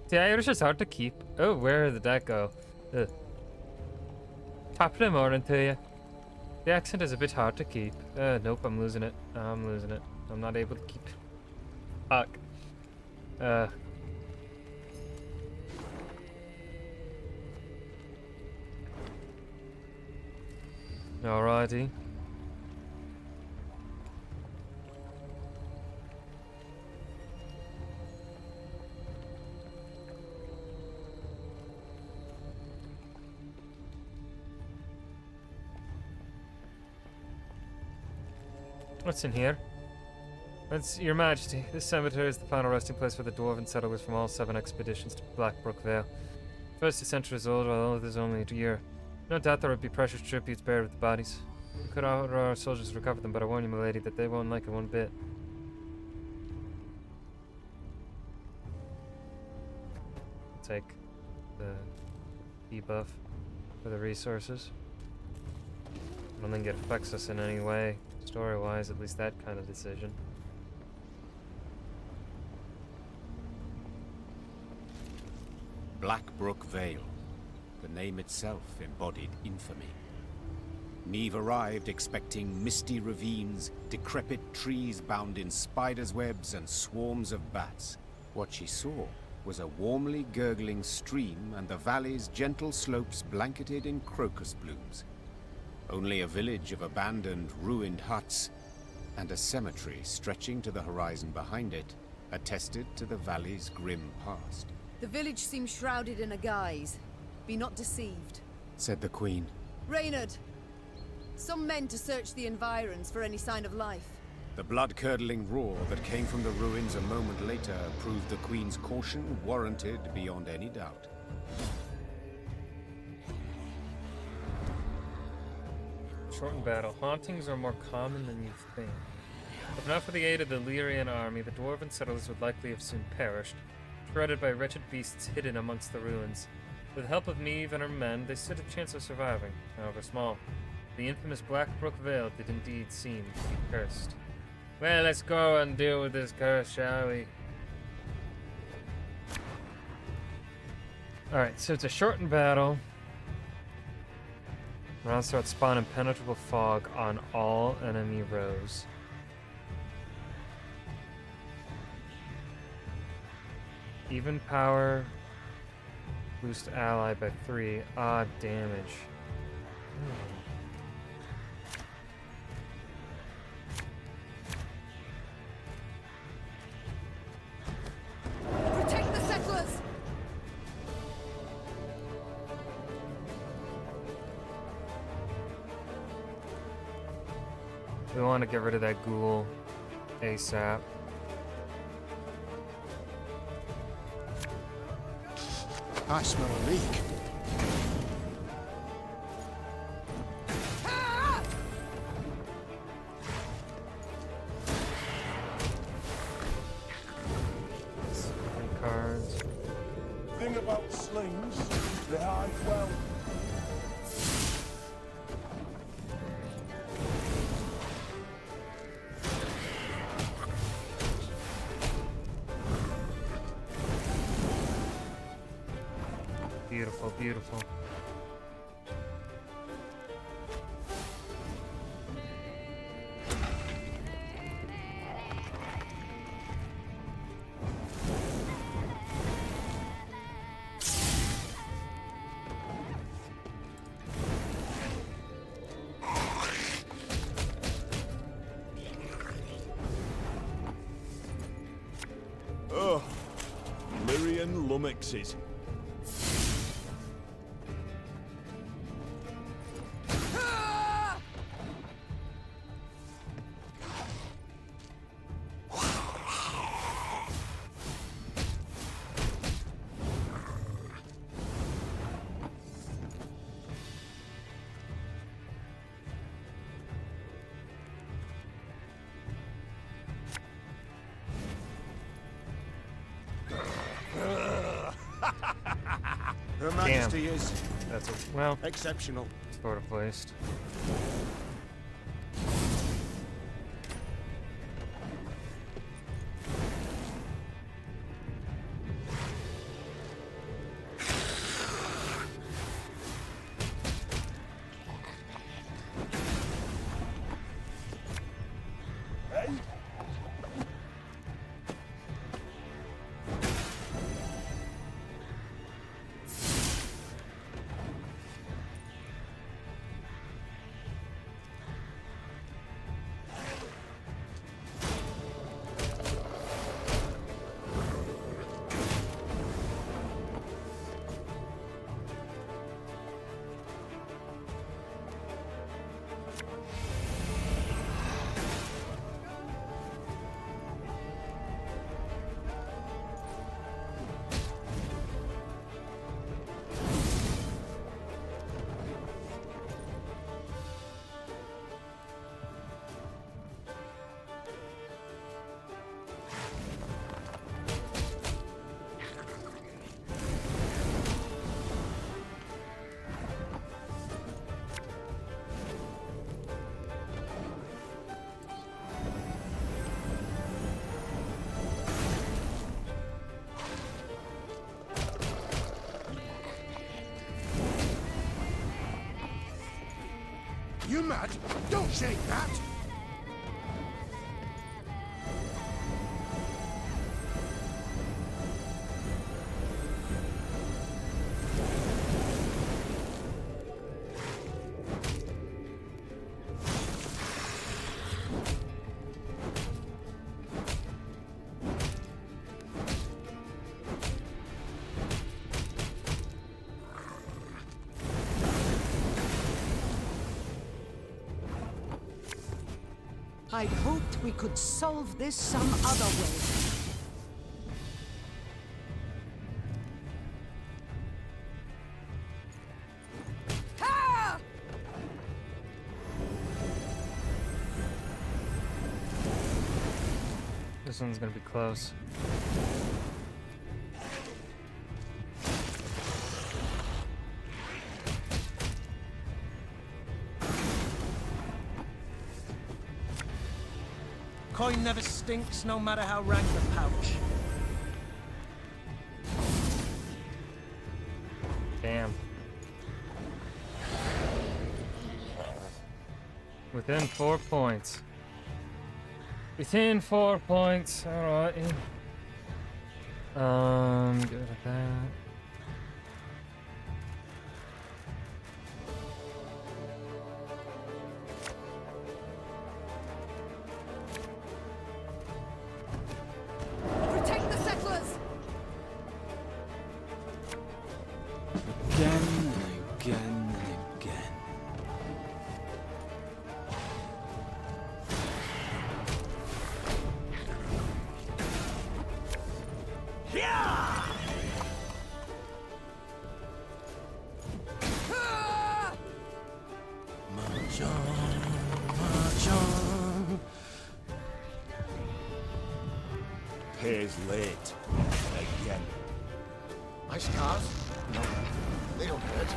The Irish is hard to keep. Oh, where did that go? Top them more into you. The accent is a bit hard to keep. Nope, I'm losing it. I'm losing it. I'm not able to keep it. Fuck. Alrighty. What's in here? It's Your Majesty. This cemetery is the final resting place for the dwarven settlers from all 7 expeditions to Blackbrook Vale. First a century is old, while others only a year. No doubt there would be precious tributes buried with the bodies. We could order our soldiers to recover them, but I warn you, milady, that they won't like it one bit. Take the debuff for the resources. I don't think it affects us in any way, story-wise, at least that kind of decision. Blackbrook Vale. The name itself embodied infamy. Neve arrived expecting misty ravines, decrepit trees bound in spiders' webs, and swarms of bats. What she saw was a warmly gurgling stream and the valley's gentle slopes blanketed in crocus blooms. Only a village of abandoned, ruined huts and a cemetery stretching to the horizon behind it attested to the valley's grim past. The village seems shrouded in a guise. Be not deceived, said the Queen. Reynard, some men to search the environs for any sign of life. The blood-curdling roar that came from the ruins a moment later proved the Queen's caution warranted beyond any doubt. Shortened battle. Hauntings are more common than you think. If not for the aid of the Lyrian army, the dwarven settlers would likely have soon perished, shredded by wretched beasts hidden amongst the ruins. With the help of Neve and her men, they stood a chance of surviving, however small. The infamous Blackbrook Vale did indeed seem to be cursed. Well, let's go and deal with this curse, shall we? Alright, so it's a shortened battle. Rounds start spawn impenetrable fog on all enemy rows. Even power. Boost ally by 3. Odd damage. Protect the settlers! We want to get rid of that ghoul ASAP. I smell a leak. Cards. Thing about slings, they hide well. Beautiful, beautiful. Oh, Lyrian lummoxes. Her Majesty is That's well, exceptional. sort of placed. You mad? Don't shake that! I'd hoped we could solve this some other way. This one's gonna be close. Coin never stinks, no matter how rank the pouch. Damn. Within 4 points. Within 4 points. Alright. Good at that. Protect the settlers! Again and again and again. March on, march on. Here's late. Again. My scars? No, they don't hurt.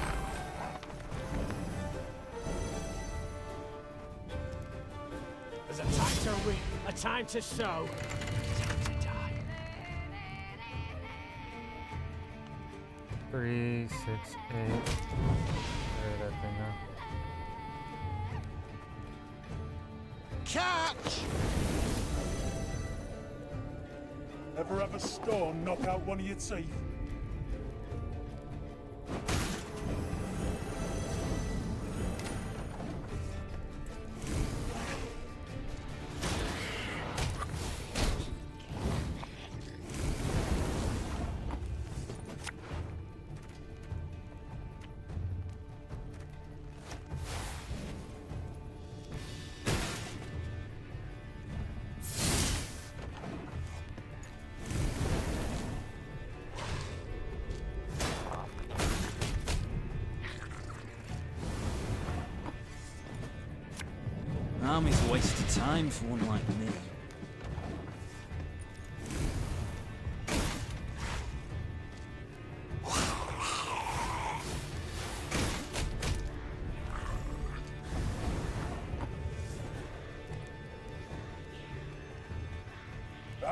There's a time to reap, a time to sow, a time to die. 3, 6, 8. Where did that thing go? Catch! Ever have a storm knock out one of your teeth? Army's a waste of time for one like me.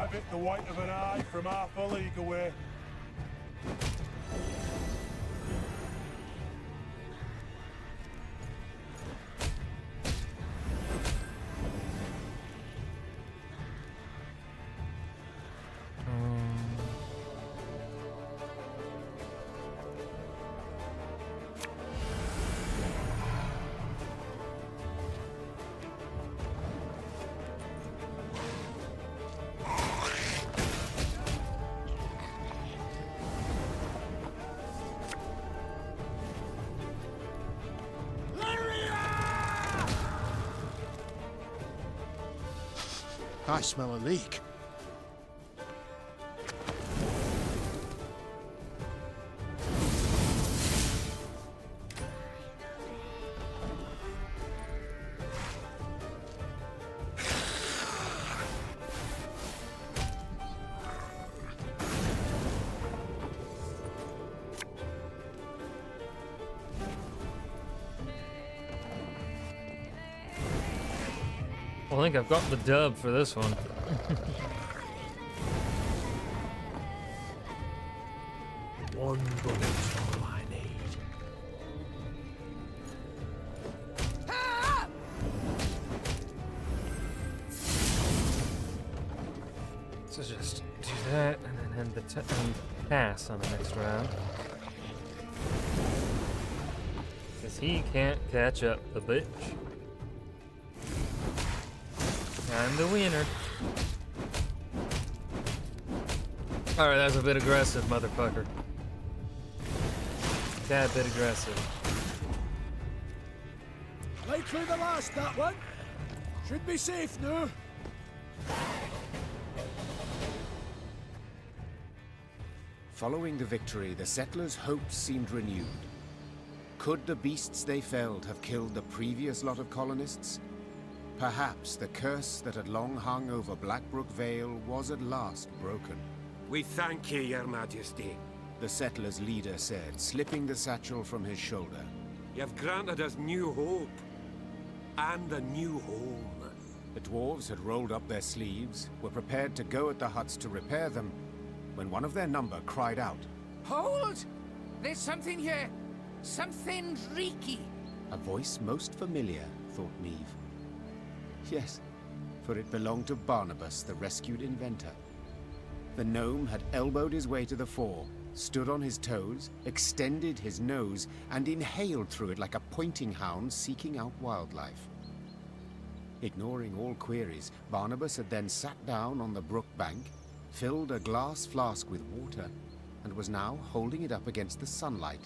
drive it the white of an eye from half a league away. I smell a leak. Well, I think I've got the dub for this one. One bullet's all I need. So just do that and then end the and pass on the next round. Because he can't catch up, the bitch. I'm the winner. Alright, that's a bit aggressive, motherfucker. That bit aggressive. Likely the last, that one. Should be safe now. Following the victory, the settlers' hopes seemed renewed. Could the beasts they felled have killed the previous lot of colonists? Perhaps the curse that had long hung over Blackbrook Vale was at last broken. We thank ye, Your Majesty. The settlers' leader said, slipping the satchel from his shoulder. You've granted us new hope. And a new home. The dwarves had rolled up their sleeves, were prepared to go at the huts to repair them, when one of their number cried out. Hold! There's something here. Something reeky. A voice most familiar, thought Neve. Yes, for it belonged to Barnabas, the rescued inventor. The gnome had elbowed his way to the fore, stood on his toes, extended his nose, and inhaled through it like a pointing hound seeking out wildlife. Ignoring all queries, Barnabas had then sat down on the brook bank, filled a glass flask with water, and was now holding it up against the sunlight,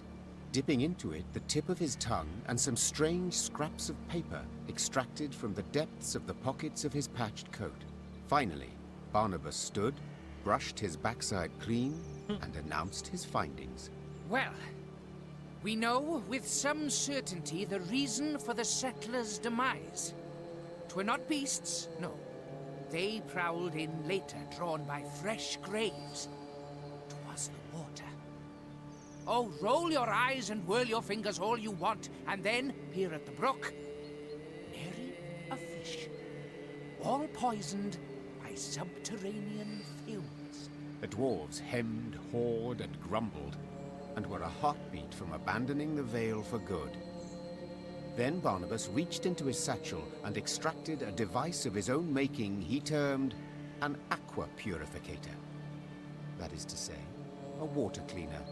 dipping into it the tip of his tongue and some strange scraps of paper extracted from the depths of the pockets of his patched coat. Finally, Barnabas stood, brushed his backside clean, and announced his findings. Well, we know with some certainty the reason for the settlers' demise. 'Twere not beasts, no. They prowled in later, drawn by fresh graves. 'Twas the water. Oh, roll your eyes and whirl your fingers all you want, and then peer at the brook. Nary a fish. All poisoned by subterranean fumes. The dwarves hemmed, hawed, and grumbled, and were a heartbeat from abandoning the Vale for good. Then Barnabas reached into his satchel and extracted a device of his own making he termed an aqua purificator. That is to say, a water cleaner,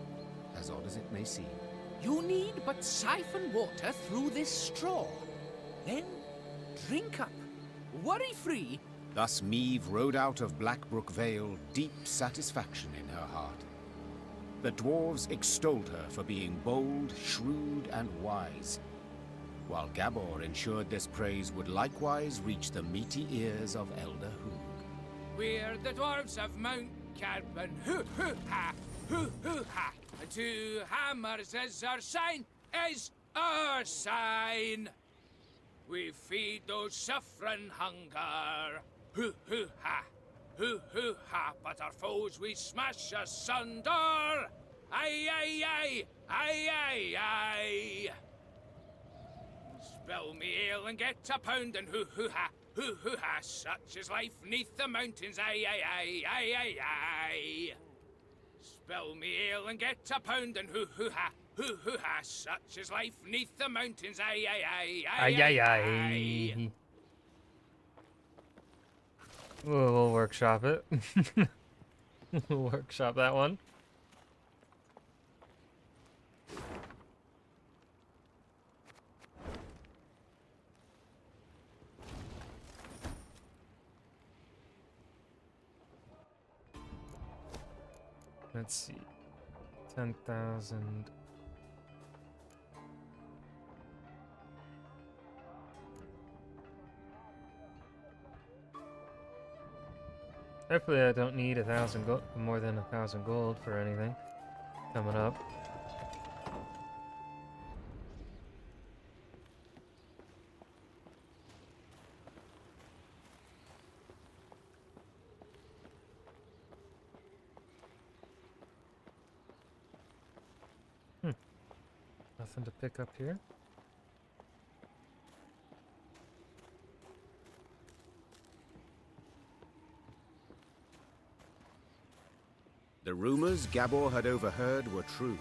as odd as it may seem. You need but siphon water through this straw. Then drink up, worry-free. Thus Meve rode out of Blackbrook Vale, deep satisfaction in her heart. The dwarves extolled her for being bold, shrewd, and wise, while Gabor ensured this praise would likewise reach the meaty ears of Elder Hoog. We're the dwarves of Mount Carbon. Hoo-hoo-ha! Hoo-hoo-ha! 2 hammers is our sign, is our sign. We feed those suffering hunger. Hoo-hoo-ha! Hoo-hoo-ha! But our foes we smash asunder. Aye, aye, aye! Aye, aye, aye! Spill me ale and get a pound and hoo-hoo-ha, hoo-hoo-ha. Such is life neath the mountains, aye, aye, aye, aye, aye, aye. Spill me ale and get a pound and hoo-hoo-ha, hoo-hoo-ha. Such is life neath the mountains, aye, aye, aye, aye, Ay, ay, aye. ay. We'll workshop it. We'll workshop that one. Let's see. 10,000. Hopefully I don't need 1,000 gold, more than 1,000 gold for anything coming up. Nothing to pick up here. The rumors Gabor had overheard were true.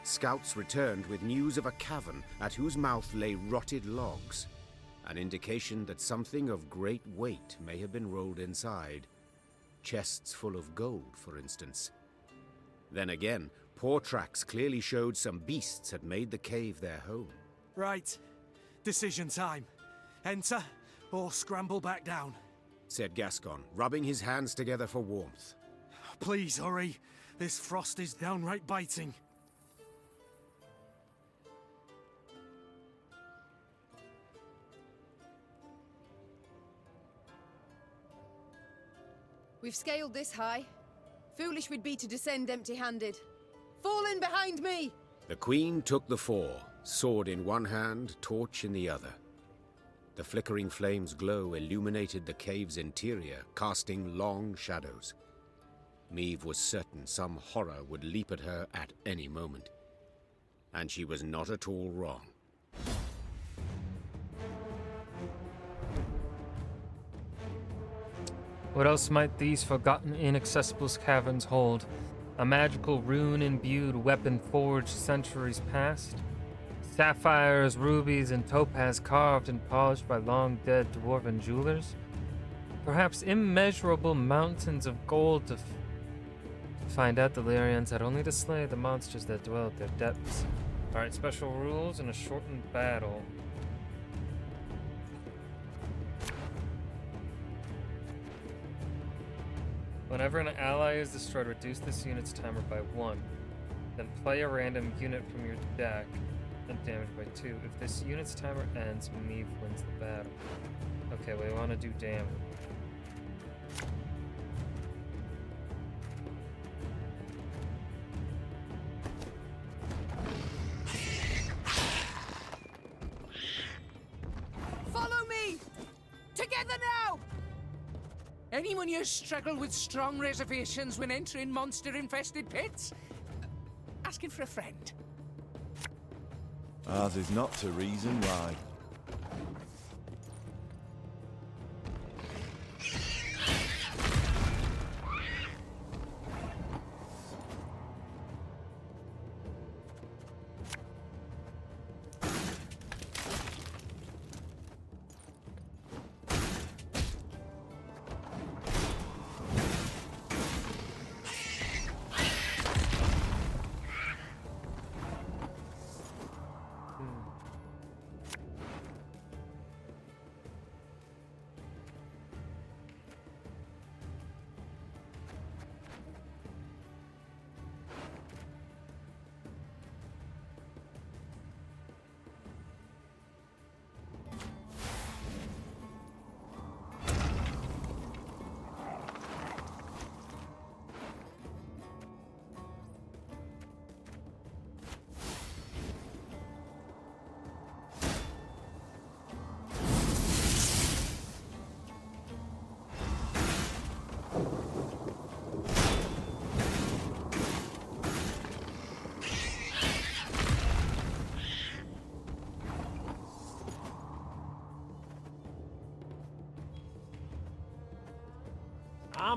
Scouts returned with news of a cavern at whose mouth lay rotted logs, an indication that something of great weight may have been rolled inside. Chests full of gold, for instance. Then again, paw tracks clearly showed some beasts had made the cave their home. Right. Decision time. Enter or scramble back down, said Gascon, rubbing his hands together for warmth. Please hurry. This frost is downright biting. We've scaled this high. Foolish we'd be to descend empty-handed. Fall in behind me! The Queen took the fore, sword in one hand, torch in the other. The flickering flame's glow illuminated the cave's interior, casting long shadows. Meve was certain some horror would leap at her at any moment. And she was not at all wrong. What else might these forgotten inaccessible caverns hold? A magical rune-imbued weapon forged centuries past? Sapphires, rubies, and topaz carved and polished by long-dead dwarven jewelers? Perhaps immeasurable mountains of gold to find out the Lyrians had only to slay the monsters that dwell at their depths. Alright, special rules and a shortened battle. Whenever an ally is destroyed, reduce this unit's timer by 1. Then play a random unit from your deck and damage by 2. If this unit's timer ends, Meve wins the battle. Okay, we want to do damage. Follow me! Together now! Anyone here struggle with strong reservations when entering monster-infested pits? Asking for a friend. Ours is not to reason why.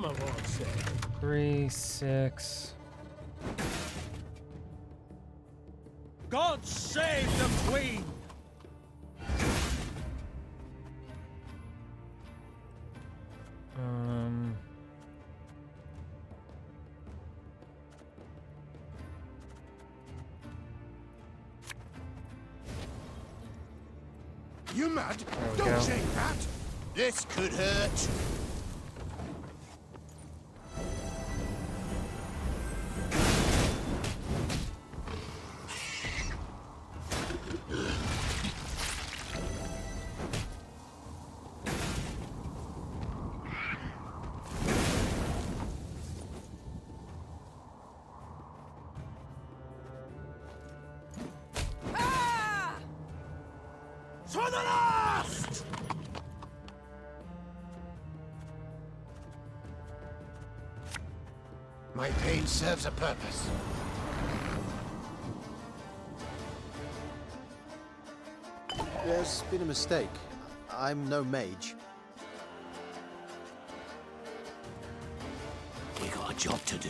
some of us say. 3, 6. God save the Queen! You mad? we Don't go. say that. This could hurt. To the last! My pain serves a purpose. There's been a mistake. I'm no mage. We got a job to do.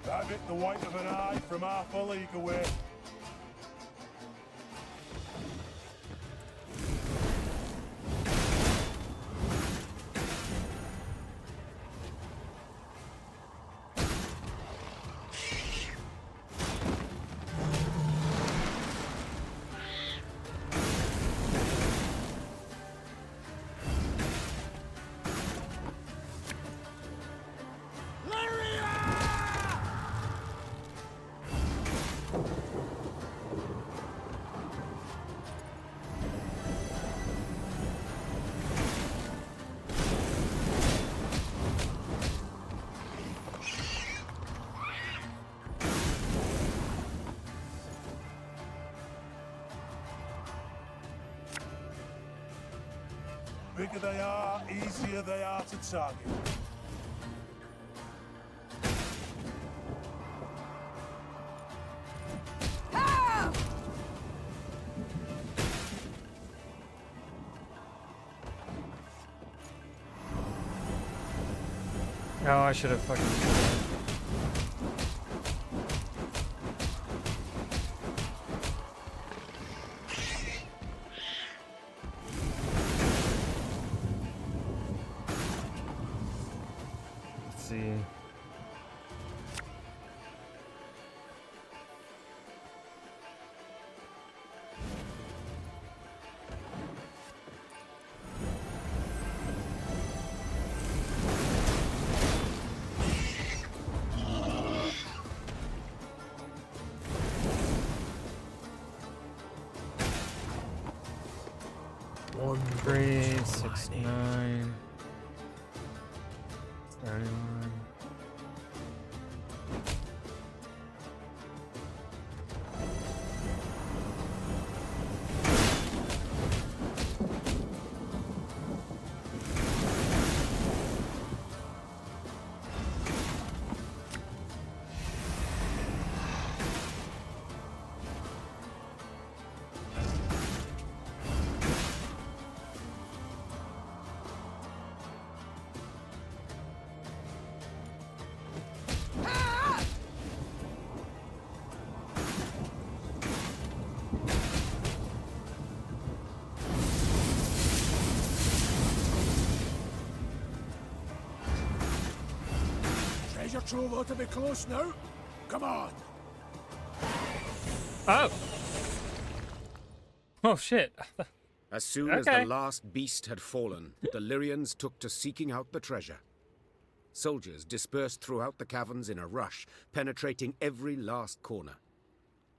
That bit the white of an eye from half a league away. Bigger they are, easier they are to target. Oh, I should have fucking. Let's see. One, 3, 6, 9. 31. Treasure trove ought to be close now. Come on. Oh! Oh shit. As soon as the last beast had fallen, the Lyrians took to seeking out the treasure. Soldiers dispersed throughout the caverns in a rush, penetrating every last corner.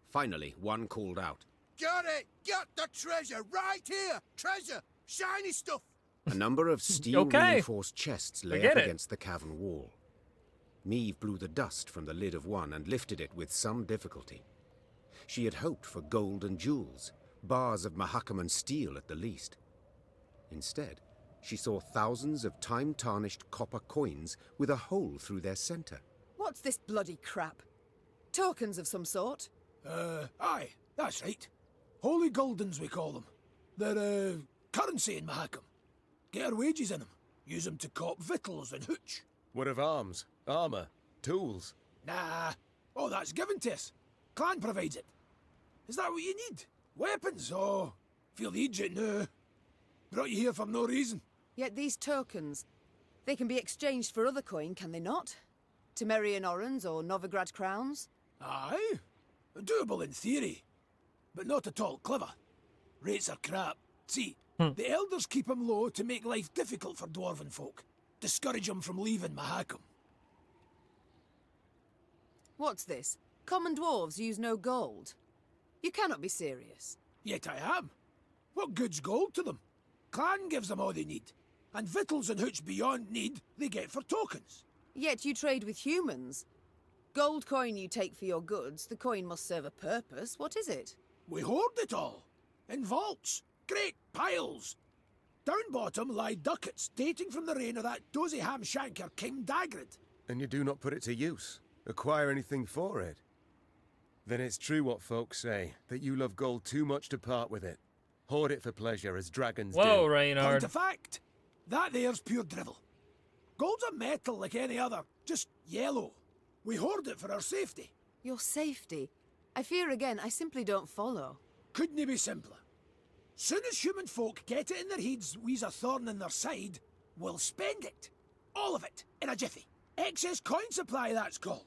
Finally, one called out. Got it! Got the treasure right here! Treasure! Shiny stuff! A number of steel-reinforced chests lay up against the cavern wall. Meve blew the dust from the lid of one and lifted it with some difficulty. She had hoped for gold and jewels, bars of Mahakaman steel at the least. Instead, she saw thousands of time-tarnished copper coins with a hole through their center. What's this bloody crap? Tokens of some sort? Aye, that's right. Holy Guldens, we call them. They're, currency in Mahakam. Get our wages in them. Use them to cop victuals and hooch. What of arms, armour, tools? Nah. Oh, that's given to us. Clan provides it. Is that what you need? Weapons? Oh, feel the Egypt now. Brought you here for no reason. Yet these tokens, they can be exchanged for other coin, can they not? Temerian orans or Novigrad crowns? Aye. Doable in theory. But not at all clever. Rates are crap. See, the elders keep 'em low to make life difficult for dwarven folk. Discourage 'em from leaving Mahakam. What's this? Common dwarves use no gold. You cannot be serious. Yet I am. What good's gold to them? Clan gives them all they need. And victuals and hooch beyond need, they get for tokens. Yet you trade with humans. Gold coin you take for your goods, the coin must serve a purpose. What is it? We hoard it all. In vaults. Great piles. Down bottom lie ducats dating from the reign of that dozy ham-shanker King Dagrid. And you do not put it to use? Acquire anything for it? Then it's true what folks say, that you love gold too much to part with it. Hoard it for pleasure, as dragons do. Whoa, Reynard. Point of fact. That there's pure drivel. Gold's a metal like any other, just yellow. We hoard it for our safety. Your safety? I fear again, I simply don't follow. Couldn't it be simpler? Soon as human folk get it in their heads we's a thorn in their side, we'll spend it. All of it, in a jiffy. Excess coin supply, that's called.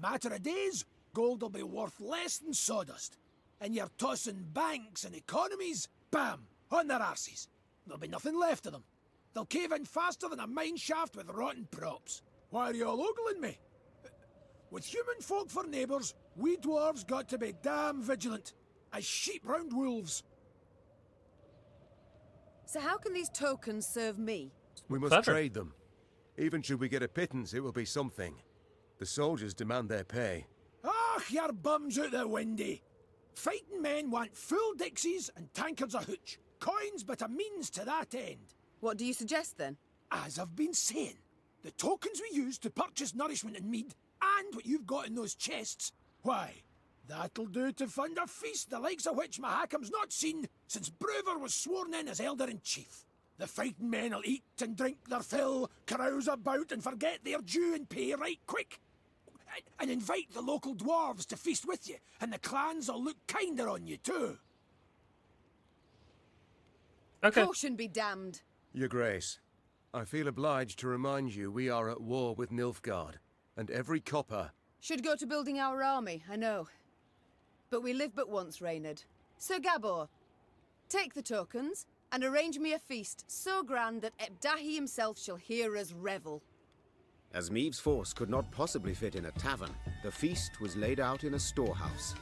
Matter of days, gold'll be worth less than sawdust. And you're tossing banks and economies, bam, on their arses. There'll be nothing left of them. They'll cave in faster than a mine shaft with rotten props. Why are you all ogling me? With human folk for neighbours, we dwarves got to be damn vigilant, as sheep round wolves. So how can these tokens serve me? We must trade them. Even should we get a pittance, it will be something. The soldiers demand their pay. Ah, your bums out the windy. Fighting men want full dixies and tankards of hooch. Coins but a means to that end. What do you suggest then? As I've been saying, the tokens we use to purchase nourishment and mead, and what you've got in those chests, why, that'll do to fund a feast the likes of which Mahakam's not seen since Bruver was sworn in as Elder-in-Chief. The fighting men will eat and drink their fill, carouse about and forget their due and pay right quick. And invite the local dwarves to feast with you, and the clans will look kinder on you too. Okay. Caution be damned. Your Grace, I feel obliged to remind you we are at war with Nilfgaard, and every copper... Should go to building our army, I know. But we live but once, Reynard. Sir Gabor, take the tokens, and arrange me a feast so grand that Ebdahi himself shall hear us revel. As Meve's force could not possibly fit in a tavern, the feast was laid out in a storehouse.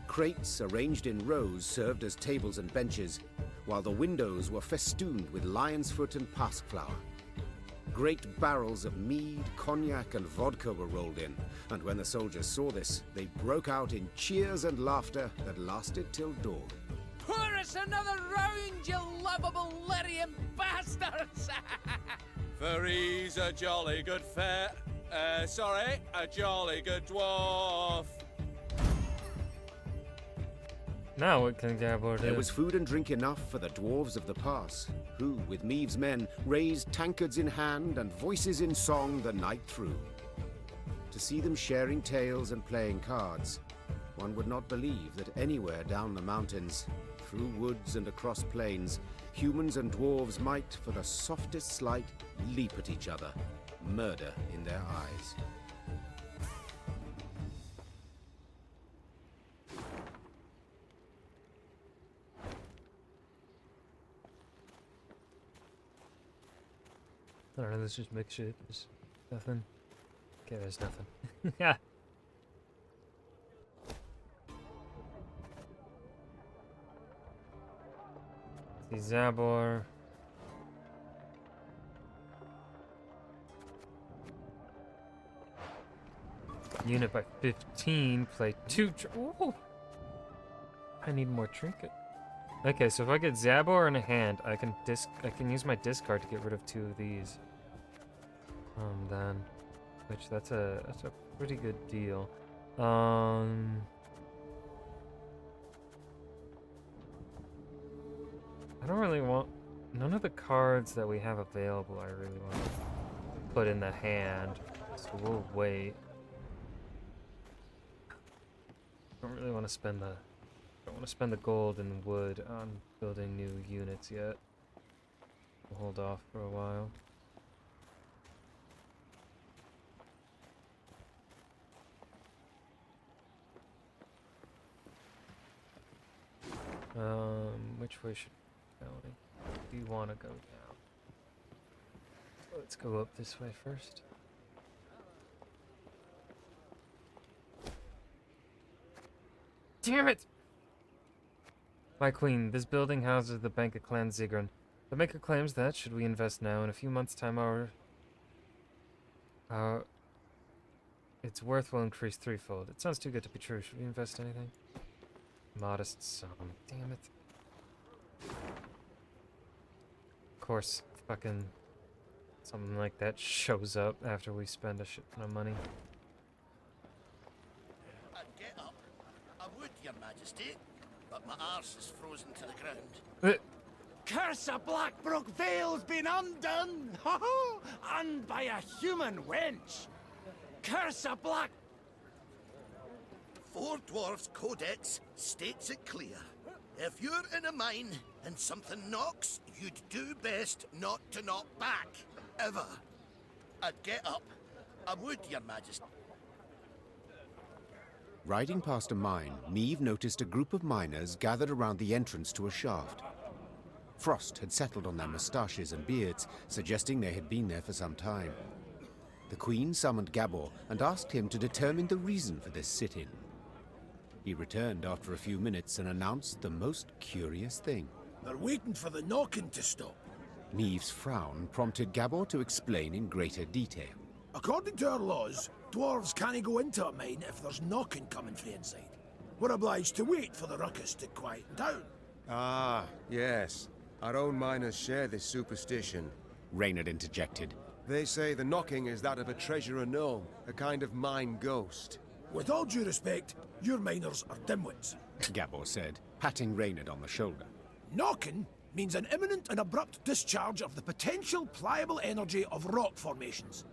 Crates arranged in rows served as tables and benches, while the windows were festooned with lion's foot and pasqueflower. Great barrels of mead, cognac, and vodka were rolled in, and when the soldiers saw this, they broke out in cheers and laughter that lasted till dawn. Pour us another round, you lovable Lyrian bastards! For he's a jolly good a jolly good dwarf. Now what can Gabor do? There was food and drink enough for the dwarves of the pass, who, with Meve's men, raised tankards in hand and voices in song the night through. To see them sharing tales and playing cards, one would not believe that anywhere down the mountains, through woods and across plains, humans and dwarves might, for the softest slight, leap at each other, murder in their eyes. I don't know, let's just make shit. There's nothing. Okay, there's nothing. Yeah. See Zabor. unit by 15. Play 2. Ooh. I need more trinket. Okay, so if I get Zabor in a hand, I can use my discard to get rid of 2 of these. Then, which that's a pretty good deal. I don't really want none of the cards that we have available. I really want to put in the hand, so we'll wait. Don't really want to spend the gold and wood on building new units yet. We'll hold off for a while. Which way should we go? Do you want to go down? Let's go up this way first. Damn it! My queen, this building houses the Bank of Clan Zigran. The maker claims that, should we invest now, in a few months' time its worth will increase 3-fold. It sounds too good to be true. Should we invest anything? Modest sum. Damn it. Of course, fucking something like that shows up after we spend a shit ton of money. I'd get up. I would, Your Majesty, but my arse is frozen to the ground. Curse of Blackbrook Vale's been undone! And by a human wench! Curse of Black... Four Dwarfs Codex states it clear. If you're in a mine and something knocks, you'd do best not to knock back. Ever. I'd get up. I would, Your Majesty. Riding past a mine, Meave noticed a group of miners gathered around the entrance to a shaft. Frost had settled on their moustaches and beards, suggesting they had been there for some time. The Queen summoned Gabor and asked him to determine the reason for this sit-in. He returned after a few minutes and announced the most curious thing. They're waiting for the knocking to stop. Meave's frown prompted Gabor to explain in greater detail. According to our laws, dwarves can't go into a mine if there's knocking coming from inside. We're obliged to wait for the ruckus to quieten down. Ah, yes. Our own miners share this superstition. Reynard interjected. They say the knocking is that of a treasurer gnome, a kind of mine ghost. With all due respect, your miners are dimwits, Gabor said, patting Reynard on the shoulder. Knocking means an imminent and abrupt discharge of the potential pliable energy of rock formations.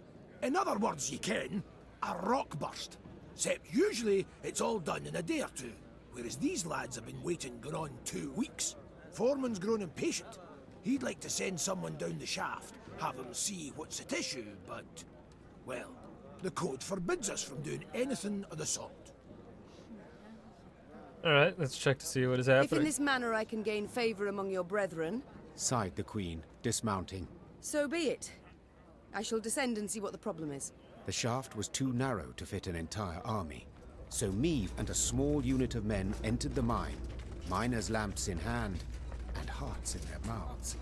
In other words, you can, a rock burst. Except usually it's all done in a day or two, whereas these lads have been waiting gone 2 weeks. Foreman's grown impatient. He'd like to send someone down the shaft, have them see what's at issue, but, well, the code forbids us from doing anything of the sort. Alright, let's check to see what is If happening. in this manner I can gain favor among your brethren, Sighed the Queen, dismounting. so be it. I shall descend and see what the problem is. The shaft was too narrow to fit an entire army, so Meave and a small unit of men entered the mine, miners' lamps in hand, and hearts in their mouths.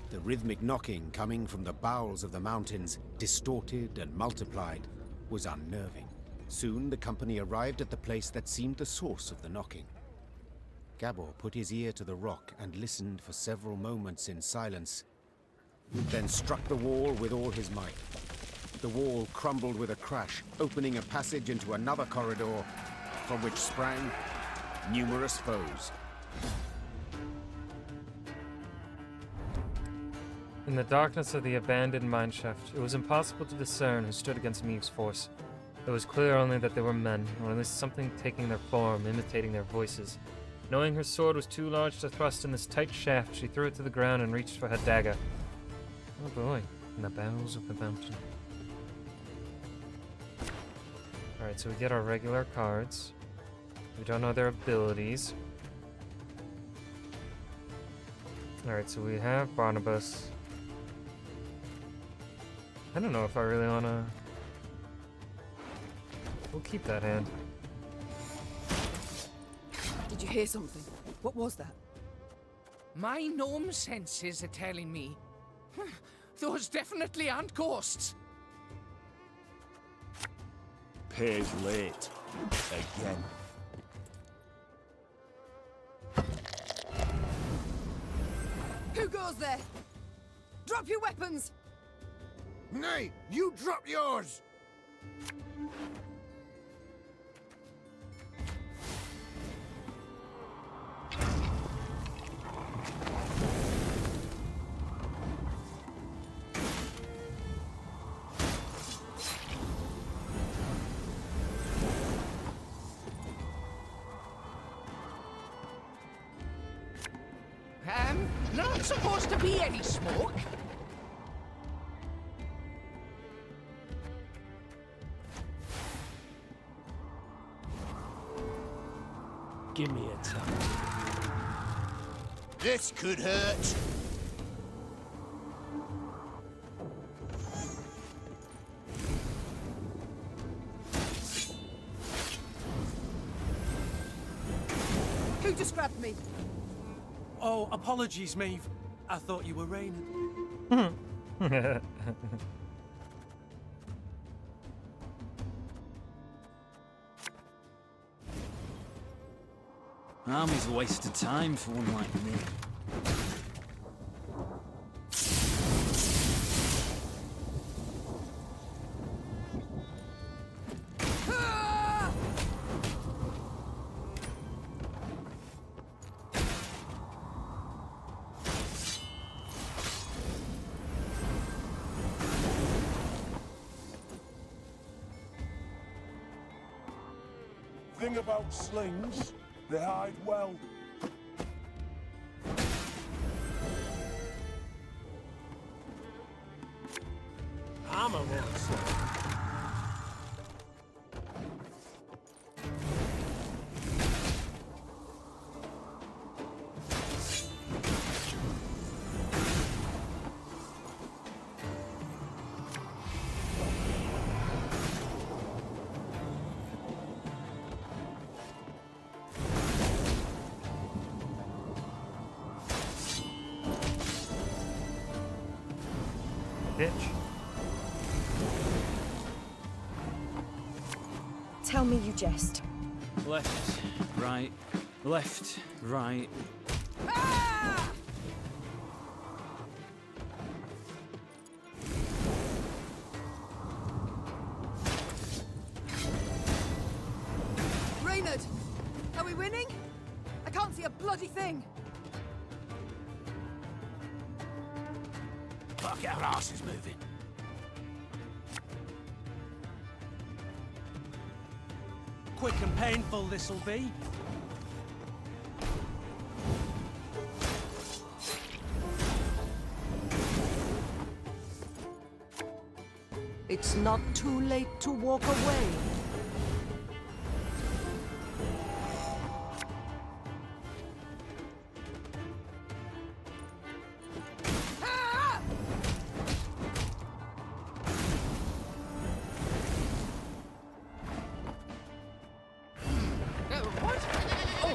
The rhythmic knocking coming from the bowels of the mountains, distorted and multiplied, was unnerving. Soon the company arrived at the place that seemed the source of the knocking. Gabor put his ear to the rock and listened for several moments in silence, then struck the wall with all his might. The wall crumbled with a crash, opening a passage into another corridor, from which sprang numerous foes. In the darkness of the abandoned mineshaft, it was impossible to discern who stood against Meave's force. It was clear only that they were men, or at least something taking their form, imitating their voices. Knowing her sword was too large to thrust in this tight shaft, she threw it to the ground and reached for her dagger. Oh boy, in the bowels of the mountain. Alright, so we get our regular cards. We don't know their abilities. Alright, so we have Barnabas. I don't know if I really wanna... We'll keep that hand. Did you hear something? What was that? My gnome senses are telling me. Those definitely aren't ghosts. pays late. Again. Who goes there? Drop your weapons! Nay, you drop yours! Not supposed to be any smoke. Give me a tap. This could hurt. Who just grabbed me? Oh, apologies, Maeve. I thought you were raining. Army's a waste of time for one like me. Thing about slings, they hide well. I'm a monster. Bitch. Tell me you jest. Left, right, left, right. Reynard, are we winning? I can't see a bloody thing. Fuck, our arse is moving. Quick and painful this'll be. It's not too late to walk away. What? Oh,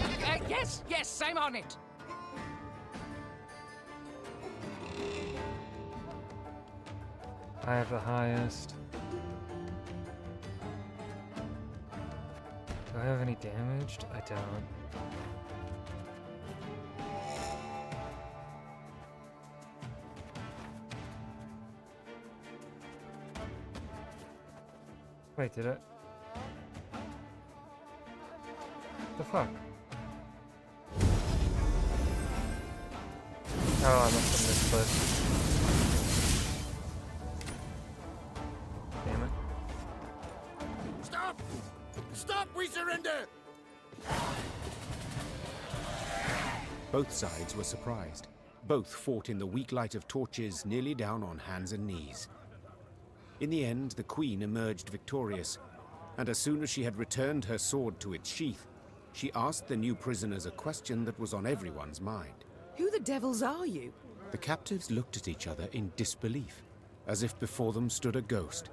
yes, I'm on it. I have the highest. Do I have any damaged? I don't. Wait, did it? The fuck? Oh, I must have misclicked. Damn it. Stop! Stop! We surrender! Both sides were surprised. Both fought in the weak light of torches, nearly down on hands and knees. In the end, the Queen emerged victorious, and as soon as she had returned her sword to its sheath, she asked the new prisoners a question that was on everyone's mind. Who the devils are you? The captives looked at each other in disbelief, as if before them stood a ghost.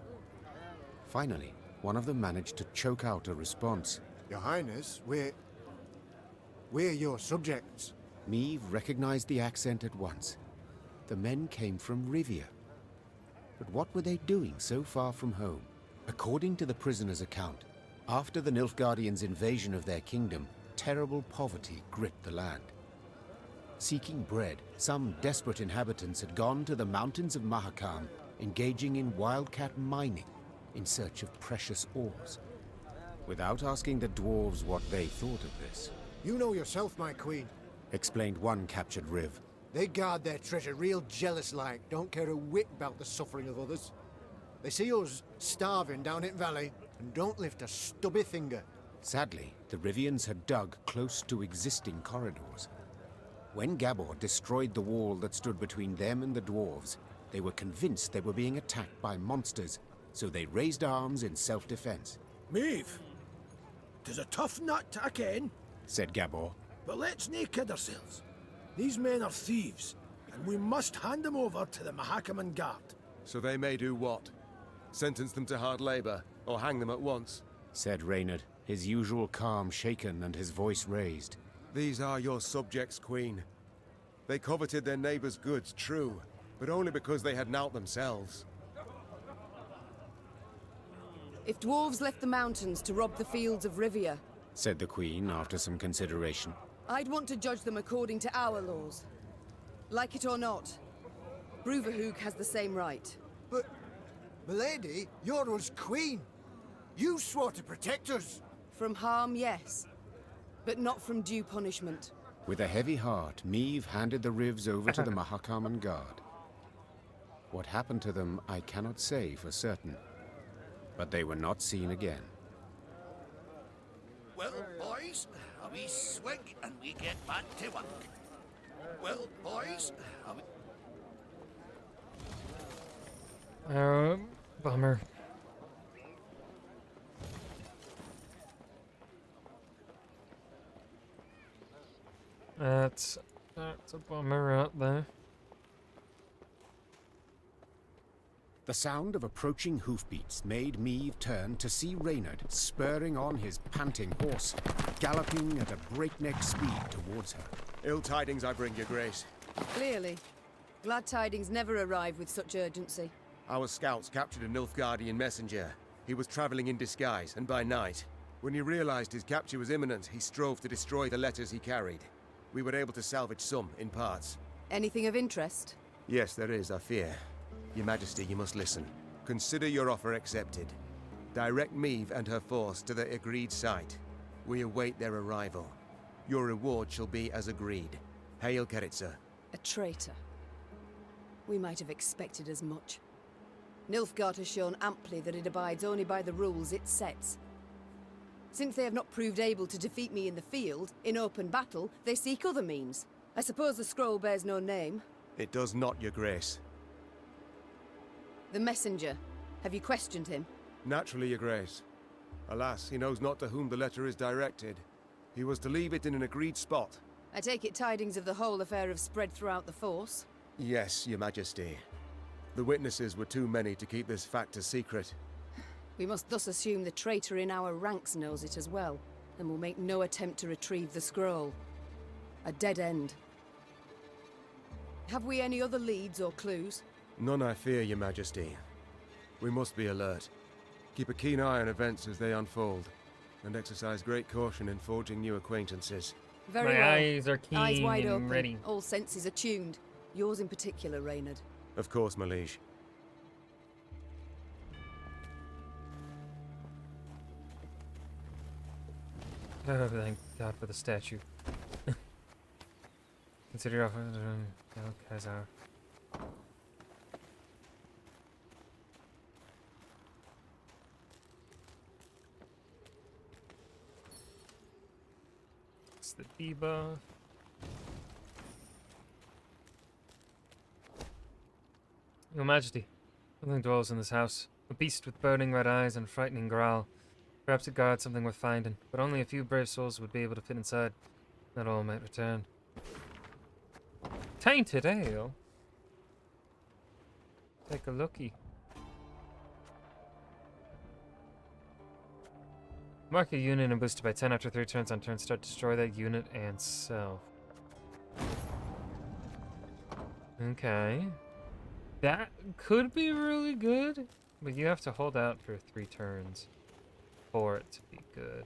Finally, one of them managed to choke out a response. Your Highness, we're your subjects. Meve recognized the accent at once. The men came from Rivia. But what were they doing so far from home? According to the prisoner's account, after the Nilfgaardians' invasion of their kingdom, terrible poverty gripped the land. Seeking bread, some desperate inhabitants had gone to the mountains of Mahakam, engaging in wildcat mining in search of precious ores. Without asking the dwarves what they thought of this, You know yourself, my queen. explained one captured Riv. They guard their treasure real jealous-like, don't care a whit about the suffering of others. They see us starving down in valley and don't lift a stubby finger. Sadly, the Rivians had dug close to existing corridors. When Gabor destroyed the wall that stood between them and the dwarves, they were convinced they were being attacked by monsters, so they raised arms in self-defense. Maeve, 'tis a tough nut to ken, said Gabor. but let's nae kid ourselves. These men are thieves, and we must hand them over to the Mahakaman Guard. So they may do what? Sentence them to hard labor, or hang them at once? Said Reynard, his usual calm shaken and his voice raised. These are your subjects, Queen. They coveted their neighbors' goods, true, but only because they had naught themselves. If dwarves left the mountains to rob the fields of Rivia, Said the Queen after some consideration. I'd want to judge them according to our laws. Like it or not, Bruverhoog has the same right. But, milady, you're us queen. You swore to protect us. From harm, yes, but not from due punishment. With a heavy heart, Meave handed the Rivs over to the Mahakaman Guard. What happened to them, I cannot say for certain. But they were not seen again. Well, boys, a wee swig and we get back to work. Well, boys, a wee... Bummer. That's a bummer out there. The sound of approaching hoofbeats made Meave turn to see Reynard spurring on his panting horse, galloping at a breakneck speed towards her. Ill tidings I bring, your grace. Clearly. Glad tidings never arrive with such urgency. Our scouts captured a Nilfgaardian messenger. He was traveling in disguise, and by night. When he realized his capture was imminent, he strove to destroy the letters he carried. We were able to salvage some, in parts. Anything of interest? Yes, there is, I fear. Your Majesty, you must listen. Consider your offer accepted. Direct Meave and her force to the agreed site. We await their arrival. Your reward shall be as agreed. Hail, Keritsa. A traitor. We might have expected as much. Nilfgaard has shown amply that it abides only by the rules it sets. Since they have not proved able to defeat me in the field, in open battle, they seek other means. I suppose the scroll bears no name. It does not, your grace. The messenger. Have you questioned him? Naturally, your grace. Alas, he knows not to whom the letter is directed. He was to leave it in an agreed spot. I take it tidings of the whole affair have spread throughout the force? Yes, your Majesty. The witnesses were too many to keep this fact a secret. We must thus assume the traitor in our ranks knows it as well, and will make no attempt to retrieve the scroll. A dead end. Have we any other leads or clues? None, I fear, your Majesty. We must be alert. Keep a keen eye on events as they unfold, and exercise great caution in forging new acquaintances. Very My well. eyes are keen Eyes wide and open. ready. All senses attuned. Yours in particular, Reynard. Of course, my liege. Oh, thank God for the statue. Consider your offer. Kazar. It's the debuff. Your Majesty, something dwells in this house. A beast with burning red eyes and frightening growl. Perhaps it guards something worth finding, but only a few brave souls would be able to fit inside. Not all might return. Tainted ale? Take a looky. Mark a unit and boost it by 10 after 3 turns on turn. Start destroy that unit and self. Okay. That could be really good. But you have to hold out for 3 turns for it to be good.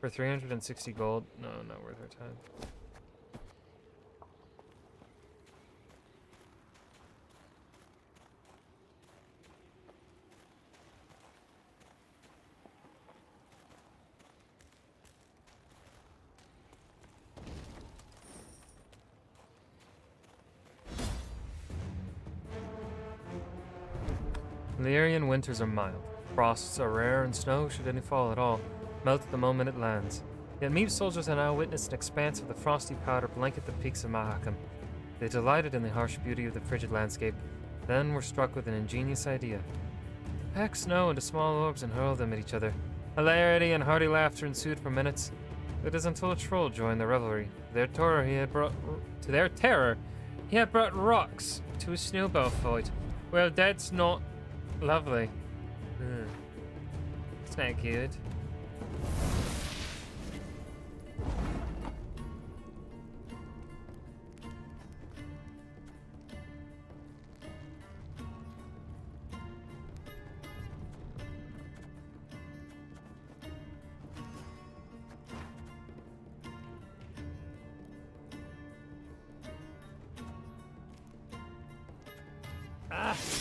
For 360 gold? No, not worth our time. Lyrian winters are mild. Frosts are rare, and snow, should any fall at all, melt at the moment it lands. Yet Meave's soldiers have now witnessed an expanse of the frosty powder blanket the peaks of Mahakam. They delighted in the harsh beauty of the frigid landscape, then were struck with an ingenious idea. Pack snow into small orbs and hurl them at each other. Hilarity and hearty laughter ensued for minutes. It is until a troll joined the revelry. To their terror, he had brought rocks to a snowball fight. Well, that's not lovely. It's not good.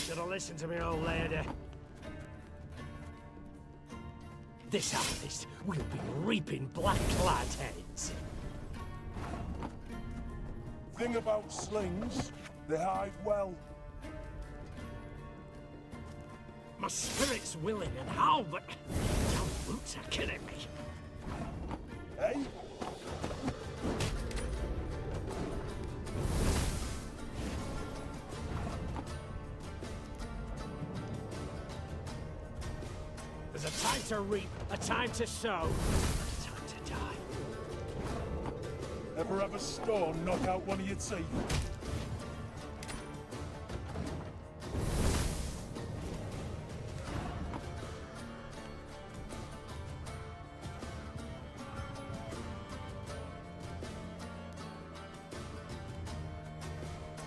Should have listened to me, old lady. This harvest, we'll be reaping black-clad heads. Thing about slings, they hide well. My spirit's willing and how, but your boots are killing me. Hey? There's a time to reap, a time to sow, and a time to die. Ever have a stone knock out one of your teeth?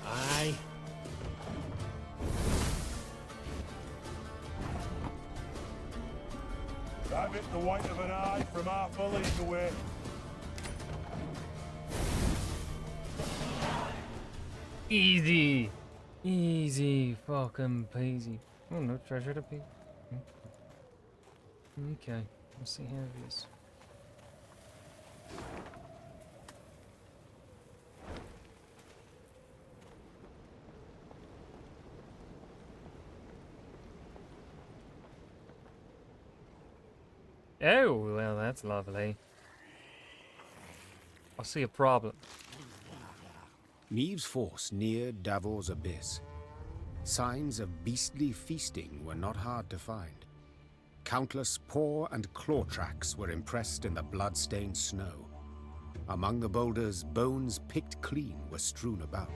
Aye. I've hit the white of an eye from half a league away. Easy. Easy fucking peasy. Oh, no treasure to be. Okay, let's see how it is. Oh, well, that's lovely. I see a problem. Meave's force neared Davor's abyss. Signs of beastly feasting were not hard to find. Countless paw and claw tracks were impressed in the blood-stained snow. Among the boulders, bones picked clean were strewn about.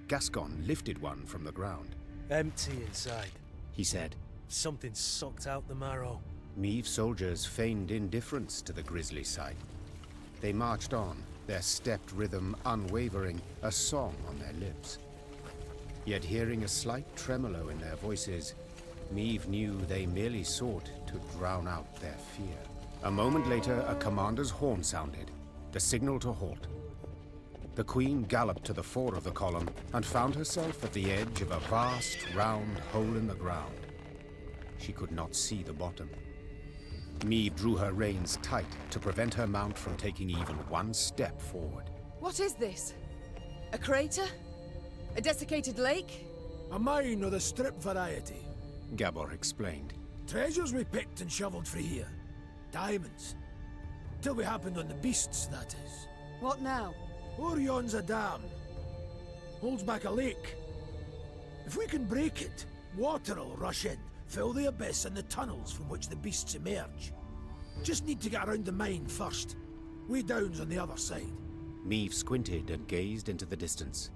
Gascon lifted one from the ground. Empty inside, He said. Something sucked out the marrow. Meave's soldiers feigned indifference to the grisly sight. They marched on, their stepped rhythm unwavering, a song on their lips. Yet hearing a slight tremolo in their voices, Meave knew they merely sought to drown out their fear. A moment later, a commander's horn sounded, the signal to halt. The Queen galloped to the fore of the column and found herself at the edge of a vast, round hole in the ground. She could not see the bottom. Meave drew her reins tight to prevent her mount from taking even one step forward. What is this? A crater? A desiccated lake? A mine of the strip variety. Gabor explained. Treasures we picked and shoveled for here. Diamonds. Till we happened on the beasts, that is. What now? Orion's a dam. Holds back a lake. If we can break it, water'll rush in, fill the abyss and the tunnels from which the beasts emerge. Just need to get around the mine first. Way down's on the other side. Meave squinted and gazed into the distance.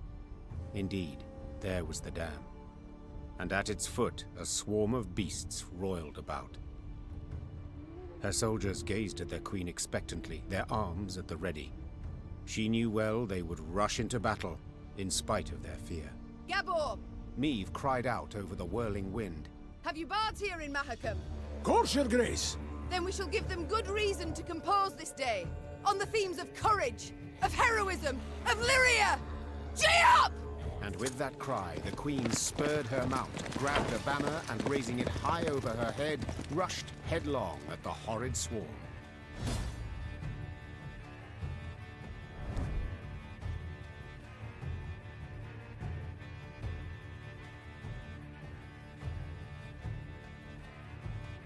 Indeed, there was the dam. And at its foot, a swarm of beasts roiled about. Her soldiers gazed at their queen expectantly, their arms at the ready. She knew well they would rush into battle, in spite of their fear. Gabor! Meve cried out over the whirling wind. Have you bards here in Mahakam? Course, Your Grace. Then we shall give them good reason to compose this day, on the themes of courage, of heroism, of Lyria! Gee up! And with that cry, the queen spurred her mount, grabbed a banner, and raising it high over her head, rushed headlong at the horrid swarm.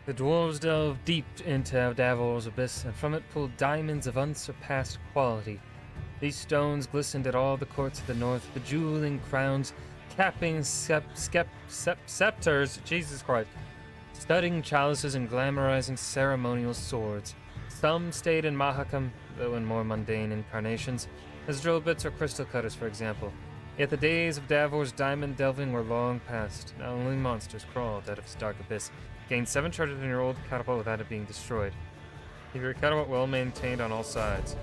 The dwarves delved deep into Davor's abyss, and from it pulled diamonds of unsurpassed quality. These stones glistened at all the courts of the north, bejeweling crowns, capping scepters, Jesus Christ, studding chalices and glamorizing ceremonial swords. Some stayed in Mahakam, though in more mundane incarnations, as drill bits or crystal cutters, for example. Yet the days of Davor's diamond delving were long past. Now only monsters crawled out of his dark abyss. Gain 7 charges in your old catapult without it being destroyed. Keep your catapult well maintained on all sides.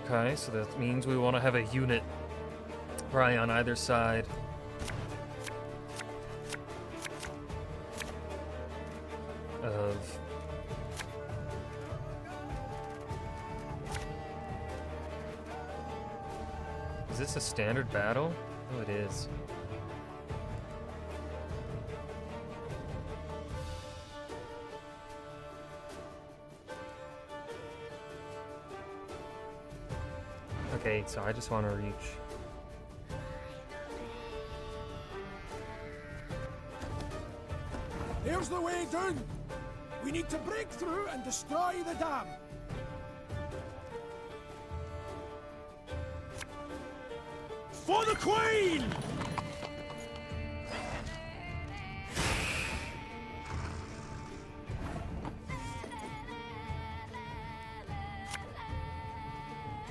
Okay, so that means we want to have a unit probably on either side. Of Is this a standard battle? Oh, it is. Okay, so I just want to reach. Here's the way down. We need to break through and destroy the dam. For the Queen!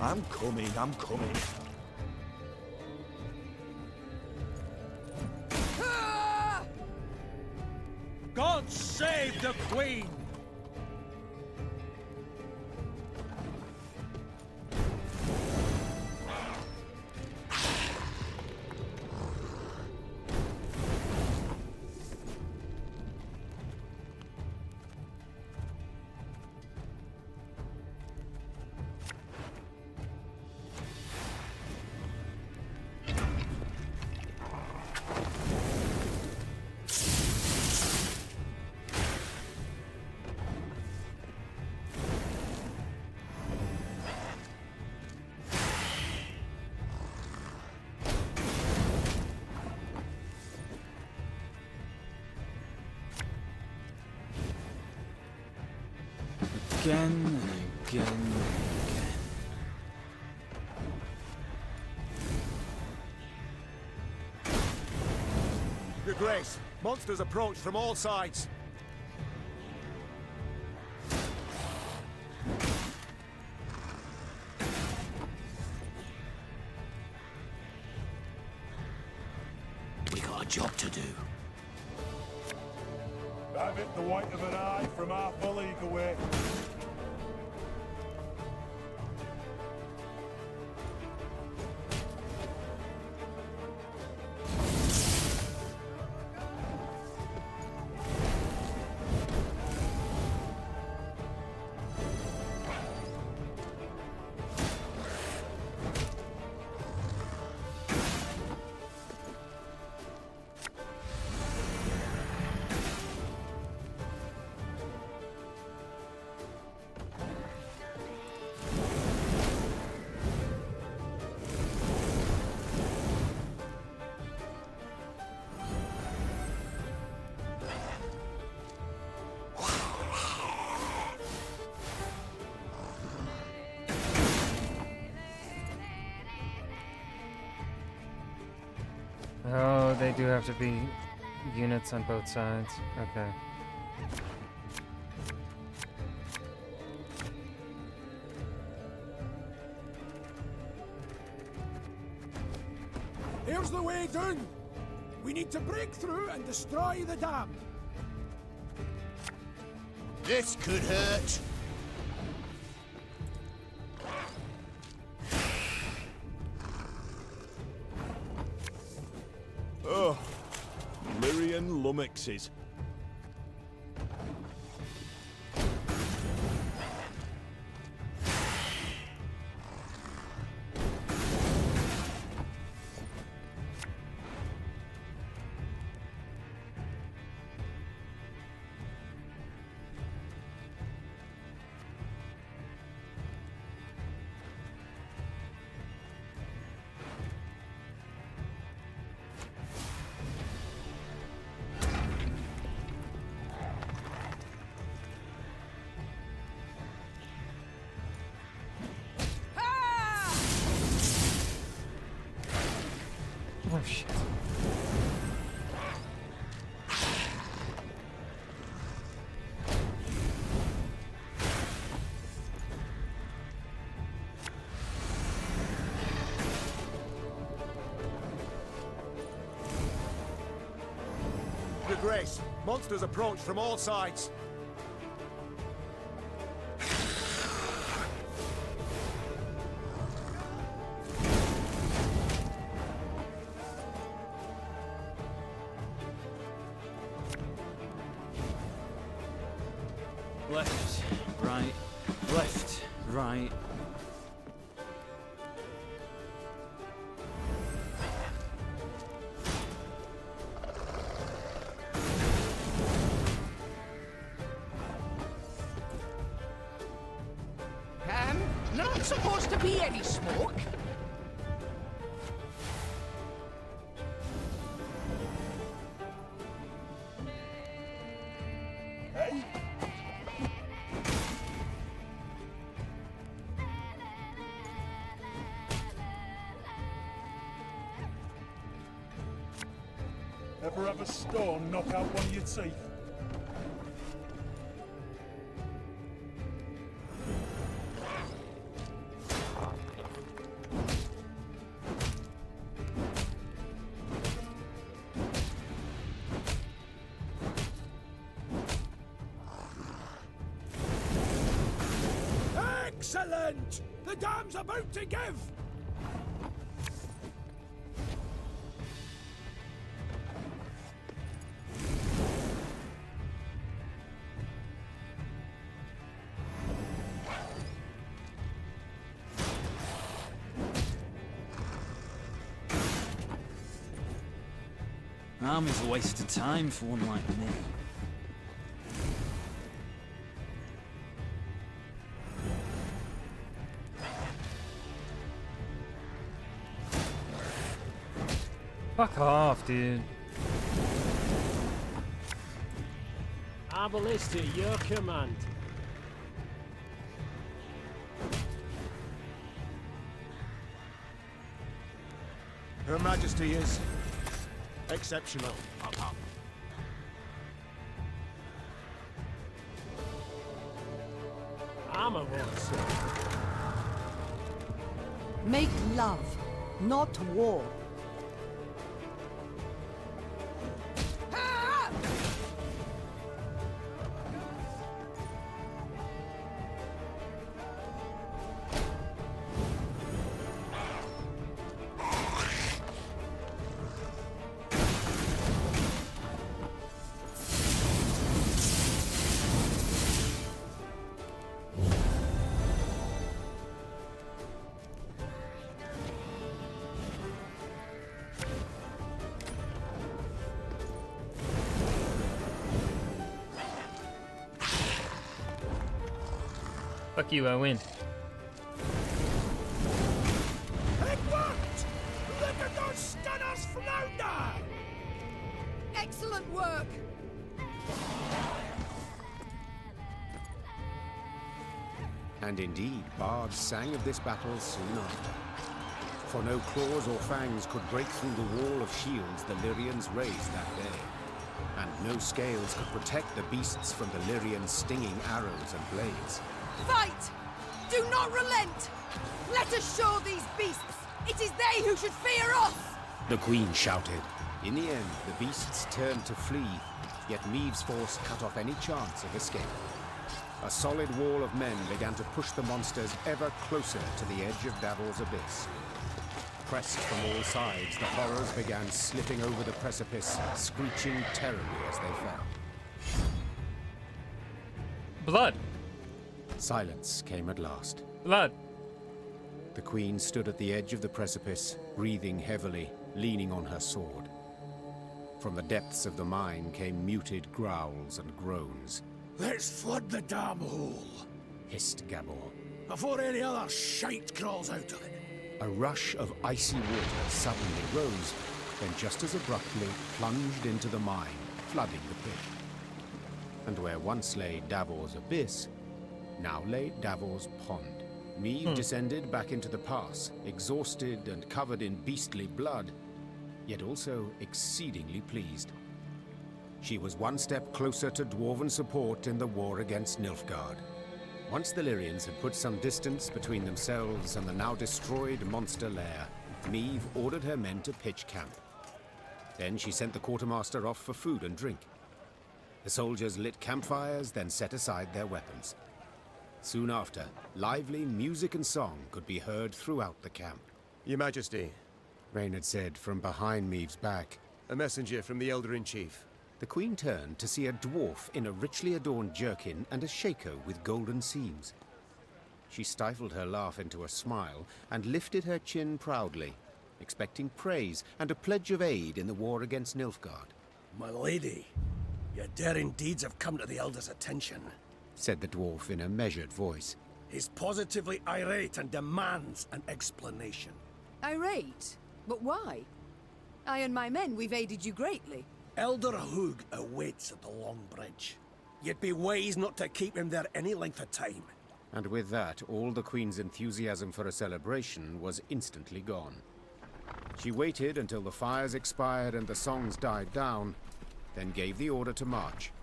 I'm coming, I'm coming. God save the Queen! Again and again and again. Your Grace, monsters approach from all sides. We got a job to do. Have it the white of an eye from half a league away. Oh, they do have to be units on both sides. Okay. Here's the way down. We need to break through and destroy the dam. This could hurt. Oh, Lyrian lummoxes. Oh shit. Your Grace, monsters approach from all sides. Left, right, left, right. Not supposed to be any smoke. Hey? Ever have a storm knock out one of your teeth? Excellent! The dam's about to give! Army's a waste of time for one like me. Fuck off, dude. Ballista, your command. Her Majesty is exceptional. Armor wants it. Make love, not war. Fuck you, I win. It worked! Look at those stunners flounder! Excellent work! And indeed, bards sang of this battle soon after. For no claws or fangs could break through the wall of shields the Lyrians raised that day. And no scales could protect the beasts from the Lyrians' stinging arrows and blades. Fight! Do not relent! Let us show these beasts! It is they who should fear us! The Queen shouted. In the end, the beasts turned to flee, yet Meave's force cut off any chance of escape. A solid wall of men began to push the monsters ever closer to the edge of Davor's abyss. Pressed from all sides, the horrors began slipping over the precipice, screeching terribly as they fell. Blood! Silence came at last. Blood! The queen stood at the edge of the precipice, breathing heavily, leaning on her sword. From the depths of the mine came muted growls and groans. Let's flood the damn hole, Hissed Gabor. before any other shite crawls out of it. A rush of icy water suddenly rose, then just as abruptly plunged into the mine, flooding the pit. And where once lay Davor's abyss, now lay Davor's pond. Meve descended back into the pass, exhausted and covered in beastly blood, yet also exceedingly pleased. She was one step closer to dwarven support in the war against Nilfgaard. Once the Lyrians had put some distance between themselves and the now destroyed monster lair, Meve ordered her men to pitch camp. Then she sent the quartermaster off for food and drink. The soldiers lit campfires, then set aside their weapons. Soon after, lively music and song could be heard throughout the camp. Your Majesty, Reynard said from behind Meve's back. A messenger from the Elder-in-Chief. The queen turned to see a dwarf in a richly adorned jerkin and a shako with golden seams. She stifled her laugh into a smile and lifted her chin proudly, expecting praise and a pledge of aid in the war against Nilfgaard. My lady, your daring deeds have come to the Elder's attention, said the dwarf in a measured voice. He's positively irate and demands an explanation. Irate? But why? I and my men, we've aided you greatly. Elder Hugh awaits at the Long Bridge. You'd be wise not to keep him there any length of time. And with that, all the queen's enthusiasm for a celebration was instantly gone. She waited until the fires expired and the songs died down, then gave the order to march.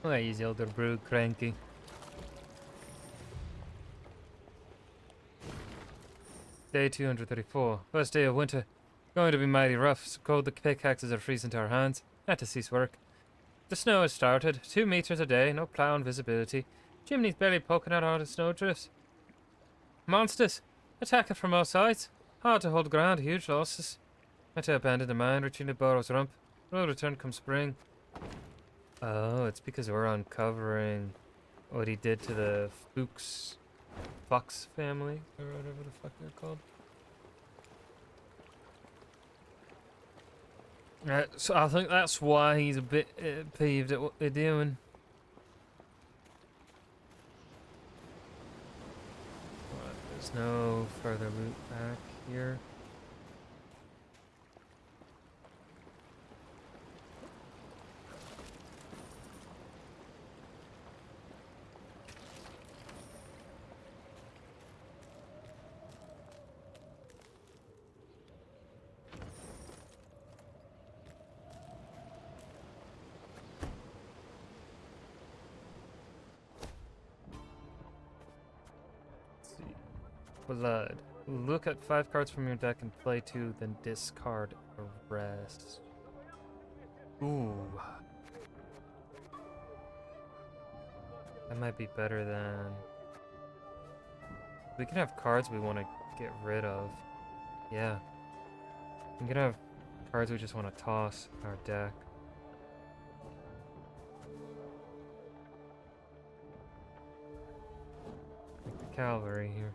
Why is Elder Brew cranky? Day 234. First day of winter. Going to be mighty rough. So cold the pickaxes are freezing to our hands. Had to cease work. The snow has started. 2 meters a day. No plow and visibility. Chimneys barely poking out of snowdrifts. Monsters. Attacking from all sides. Hard to hold ground. Huge losses. Had to abandon the mine. Retreating to Burrow's Rump. Road return come spring. Oh, it's because we're uncovering what he did to the Fox family, or whatever the fuck they're called. So I think that's why he's a bit peeved at what they're doing. Right, there's no further route back here. Blood. Look at 5 cards from your deck and play 2, then discard a rest. Ooh. That might be better than... We can have cards we want to get rid of. Yeah. We can have cards we just want to toss in our deck. Like the cavalry here.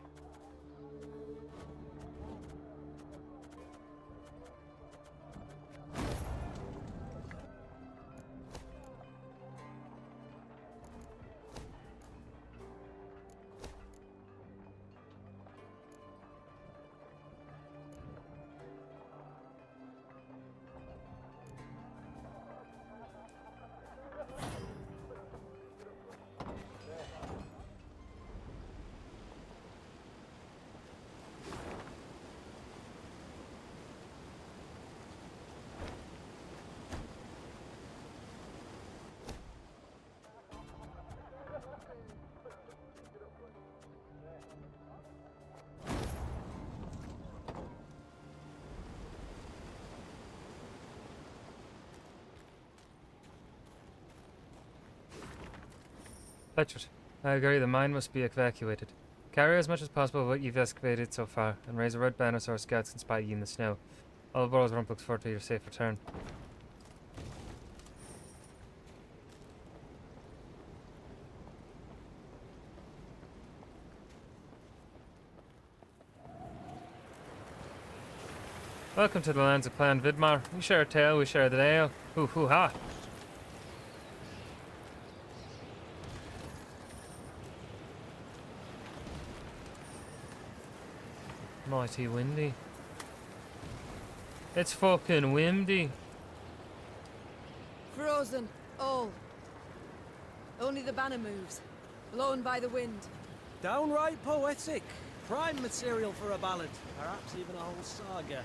Fetch. I agree, the mine must be evacuated. Carry as much as possible of what you've excavated so far, and raise a red banner so our scouts can spy you in the snow. All Burrow's Rump looks forward to your safe return. Welcome to the lands of Clan Vidmar. We share a tale, we share the tale. Hoo hoo ha! Mighty windy. It's fucking windy. Frozen, all. Only the banner moves, blown by the wind. Downright poetic. Prime material for a ballad. Perhaps even a whole saga.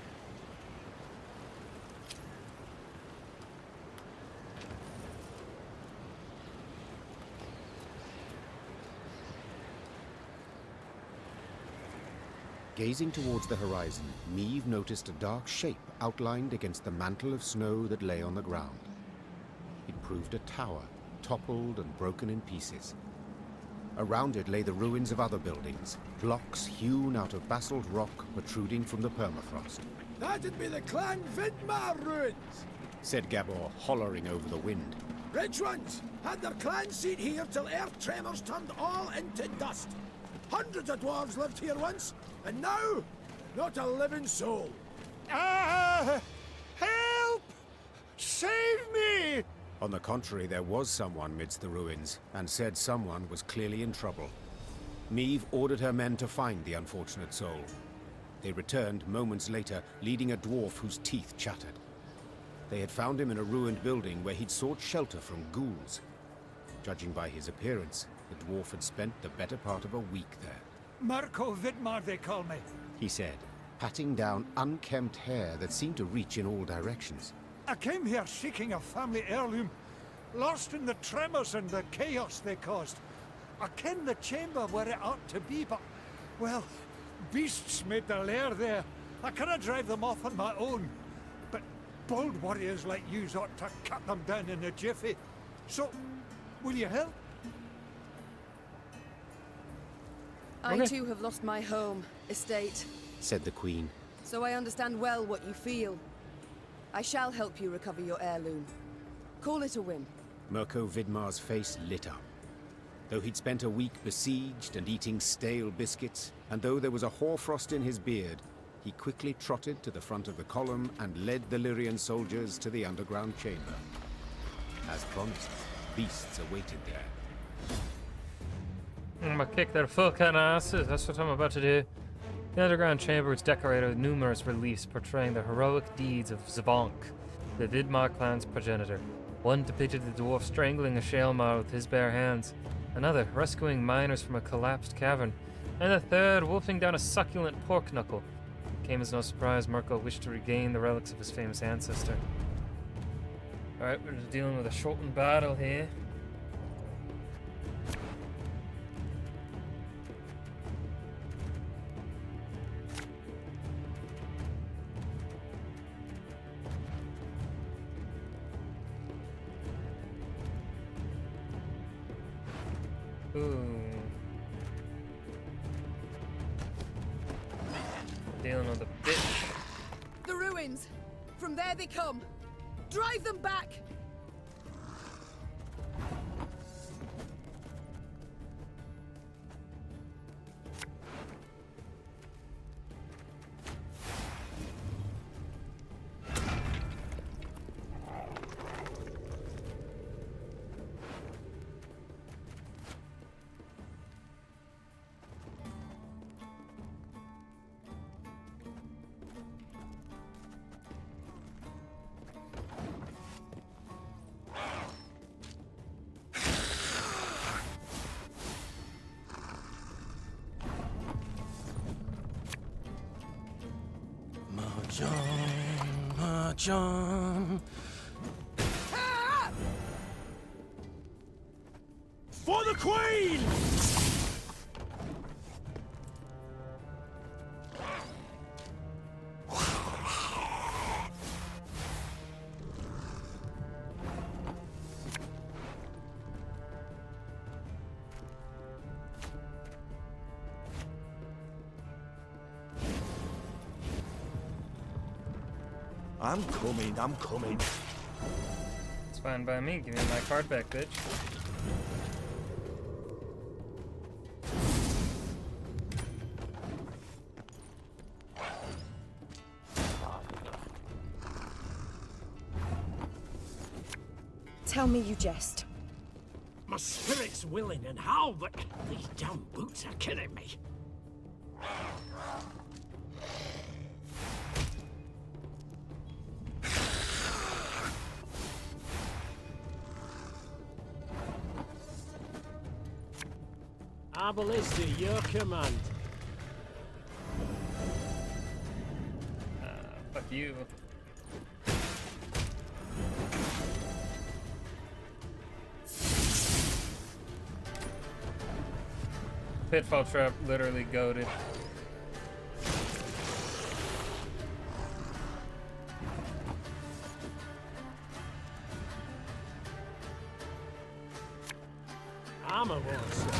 Gazing towards the horizon, Meve noticed a dark shape outlined against the mantle of snow that lay on the ground. It proved a tower, toppled and broken in pieces. Around it lay the ruins of other buildings, blocks hewn out of basalt rock protruding from the permafrost. That'd be the Clan Vidmar ruins, said Gabor, hollering over the wind. Ridge ones had their clan seat here till earth tremors turned all into dust. Hundreds of dwarves lived here once, and now, not a living soul. Ah! Help! Save me! On the contrary, there was someone midst the ruins, and said someone was clearly in trouble. Meve ordered her men to find the unfortunate soul. They returned moments later, leading a dwarf whose teeth chattered. They had found him in a ruined building where he'd sought shelter from ghouls. Judging by his appearance, the dwarf had spent the better part of a week there. Mirko Vidmar, they call me, he said, patting down unkempt hair that seemed to reach in all directions. I came here seeking a family heirloom, lost in the tremors and the chaos they caused. I ken the chamber where it ought to be, but, well, beasts made their lair there. I cannot drive them off on my own. But bold warriors like you ought to cut them down in a jiffy. So, will you help? I too have lost my home, estate, said the Queen. so I understand well what you feel. I shall help you recover your heirloom. Call it a whim. Mirko Vidmar's face lit up. Though he'd spent a week besieged and eating stale biscuits, and though there was a hoarfrost in his beard, he quickly trotted to the front of the column and led the Lyrian soldiers to the underground chamber. As promised, beasts awaited there. I'm gonna kick their fucking asses, that's what I'm about to do. The underground chamber was decorated with numerous reliefs portraying the heroic deeds of Zabonk, the Vidmar clan's progenitor. One depicted the dwarf strangling a Shaelmar with his bare hands, another rescuing miners from a collapsed cavern, and the third wolfing down a succulent pork knuckle. It came as no surprise Mirko wished to regain the relics of his famous ancestor. Alright, we're just dealing with a shortened battle here. Dealing with a bit. The ruins! From there they come! Drive them back! Mahjong. For the Queen! I'm coming. It's fine by me. Give me my card back, bitch. Tell me you jest. My spirit's willing and how, but these damn boots are killing me. Abelisti, your command. Fuck you. Pitfall trap literally goated. I'm a monster.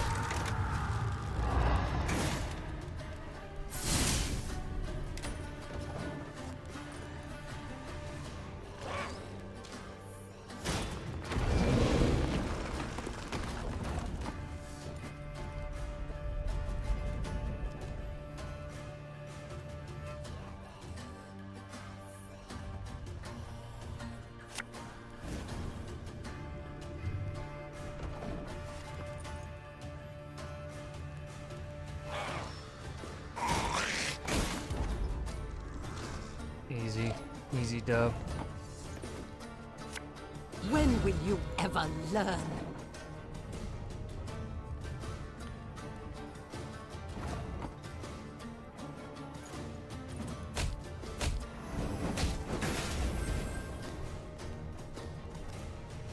Easy dub. When will you ever learn?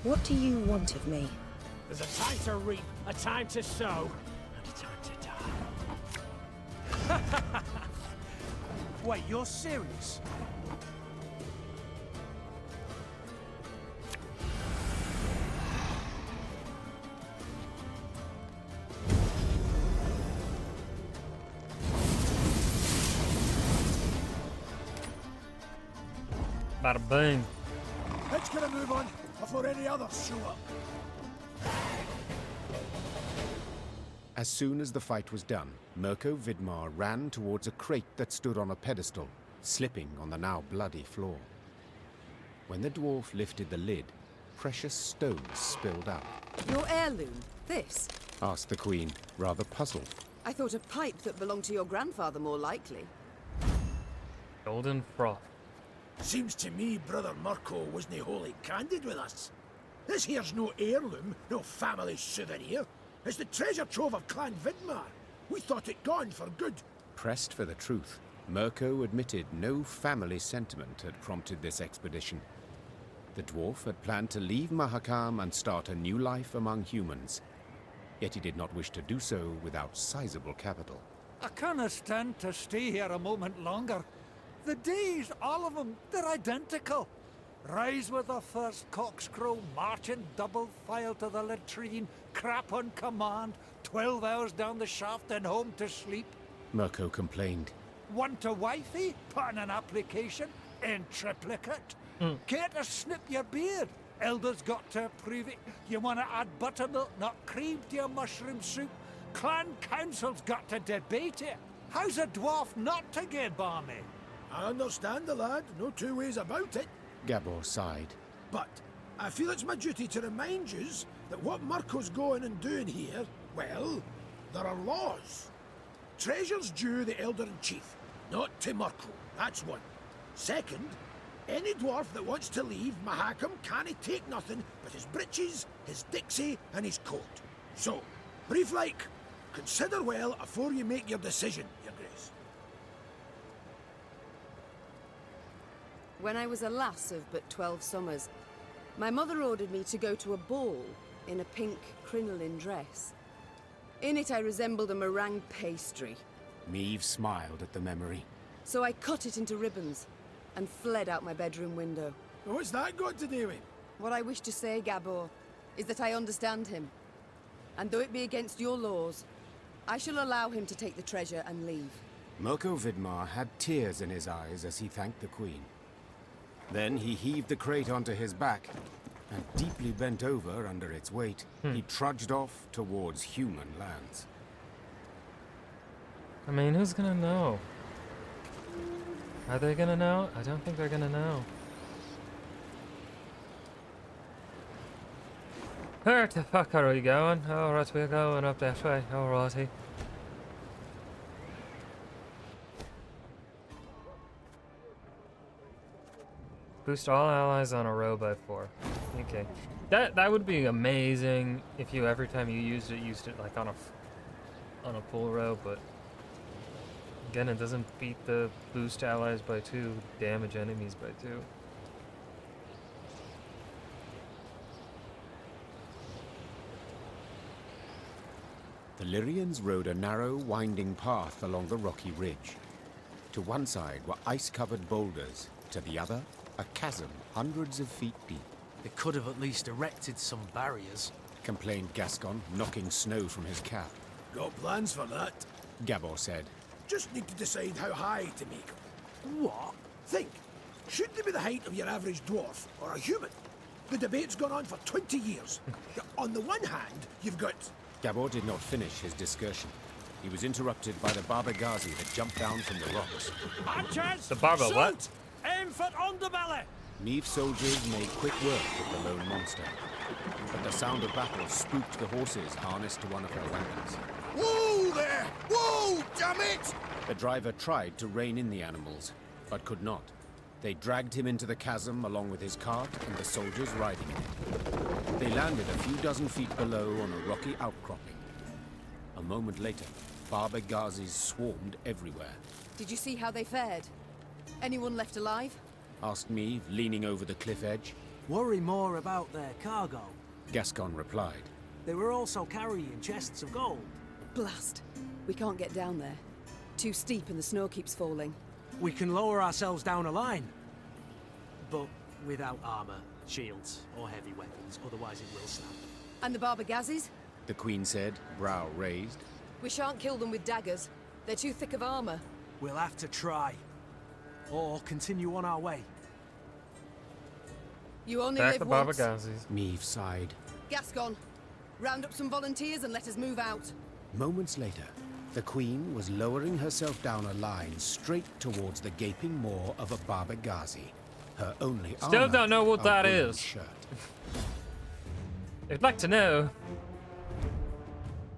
What do you want of me? There's a time to reap, a time to sow, and a time to die. Wait, you're serious? Bada boom. Let's get a move on before any others show up. As soon as the fight was done, Mirko Vidmar ran towards a crate that stood on a pedestal, slipping on the now bloody floor. When the dwarf lifted the lid, precious stones spilled out. Your heirloom? This? Asked the queen, rather puzzled. I thought a pipe that belonged to your grandfather more likely. Golden froth. Seems to me Brother Mirko wasn't wholly candid with us. This here's no heirloom, no family souvenir. It's the treasure trove of Clan Vidmar. We thought it gone for good. Pressed for the truth, Mirko admitted no family sentiment had prompted this expedition. The dwarf had planned to leave Mahakam and start a new life among humans. Yet he did not wish to do so without sizable capital. I can't stand to stay here a moment longer. The days, all of them, they're identical. Rise with the first cockscrow, march in double file to the latrine, crap on command, 12 hours down the shaft and home to sleep. Mirko complained. Want a wifey? Put in an application, in triplicate. Care to snip your beard? Elders got to approve it. You want to add buttermilk, not cream, to your mushroom soup? Clan council's got to debate it. How's a dwarf not to get balmy? I understand the lad, no two ways about it. Gabor sighed. But I feel it's my duty to remind yous that what Mirko's going and doing here, well, there are laws. Treasure's due the Elder-in-Chief, not to Mirko, that's one. Second, any dwarf that wants to leave Mahakam can't take nothing but his breeches, his dixie, and his coat. So, brief like, consider well afore you make your decision, Your Grace. When I was a lass of but 12 summers, my mother ordered me to go to a ball in a pink crinoline dress. In it I resembled a meringue pastry. Meave smiled at the memory. So I cut it into ribbons and fled out my bedroom window. What's that got to do with? What I wish to say, Gabor, is that I understand him. And though it be against your laws, I shall allow him to take the treasure and leave. Mirko Vidmar had tears in his eyes as he thanked the queen. Then he heaved the crate onto his back, and deeply bent over under its weight, he trudged off towards human lands. I mean, who's gonna know? Are they gonna know? I don't think they're gonna know. Where the fuck are we going? Oh, right, we're going up that way. Oh, righty. Boost all allies on a row by 4. Okay, that would be amazing if you every time you used it like on a full row. But again, it doesn't beat the boost allies by 2, damage enemies by 2. The Lyrians rode a narrow, winding path along the rocky ridge. To one side were ice-covered boulders, to the other, a chasm hundreds of feet deep. They could have at least erected some barriers, complained Gascon, knocking snow from his cap. Got plans for that? Gabor said. Just need to decide how high to make them. What? Think. Should they be the height of your average dwarf or a human? The debate's gone on for 20 years. On the one hand, you've got... Gabor did not finish his discussion. He was interrupted by the Baba Ghazi that jumped down from the rocks. Archers! The Baba what? Shoot! Aim for underbelly! Neve soldiers made quick work of the lone monster. But the sound of battle spooked the horses harnessed to one of her wagons. Whoa there! Whoa, damn it! The driver tried to rein in the animals, but could not. They dragged him into the chasm along with his cart and the soldiers riding in it. They landed a few dozen feet below on a rocky outcropping. A moment later, Baba Ghazis swarmed everywhere. Did you see how they fared? Anyone left alive? Asked Neve, leaning over the cliff edge. Worry more about their cargo. Gascon replied. They were also carrying chests of gold. Blast. We can't get down there. Too steep and the snow keeps falling. We can lower ourselves down a line. But without armor, shields, or heavy weapons, otherwise it will snap. And the Baba Ghazis? The Queen said, brow raised. We shan't kill them with daggers. They're too thick of armor. We'll have to try. Or continue on our way. You only Back live the Baba once. Ghazis. Neve sighed. Gascon, round up some volunteers and let us move out. Moments later, the Queen was lowering herself down a line straight towards the gaping maw of a Baba Ghazi. Her only Still armor, don't know what a that woolen is. Shirt. I'd like to know.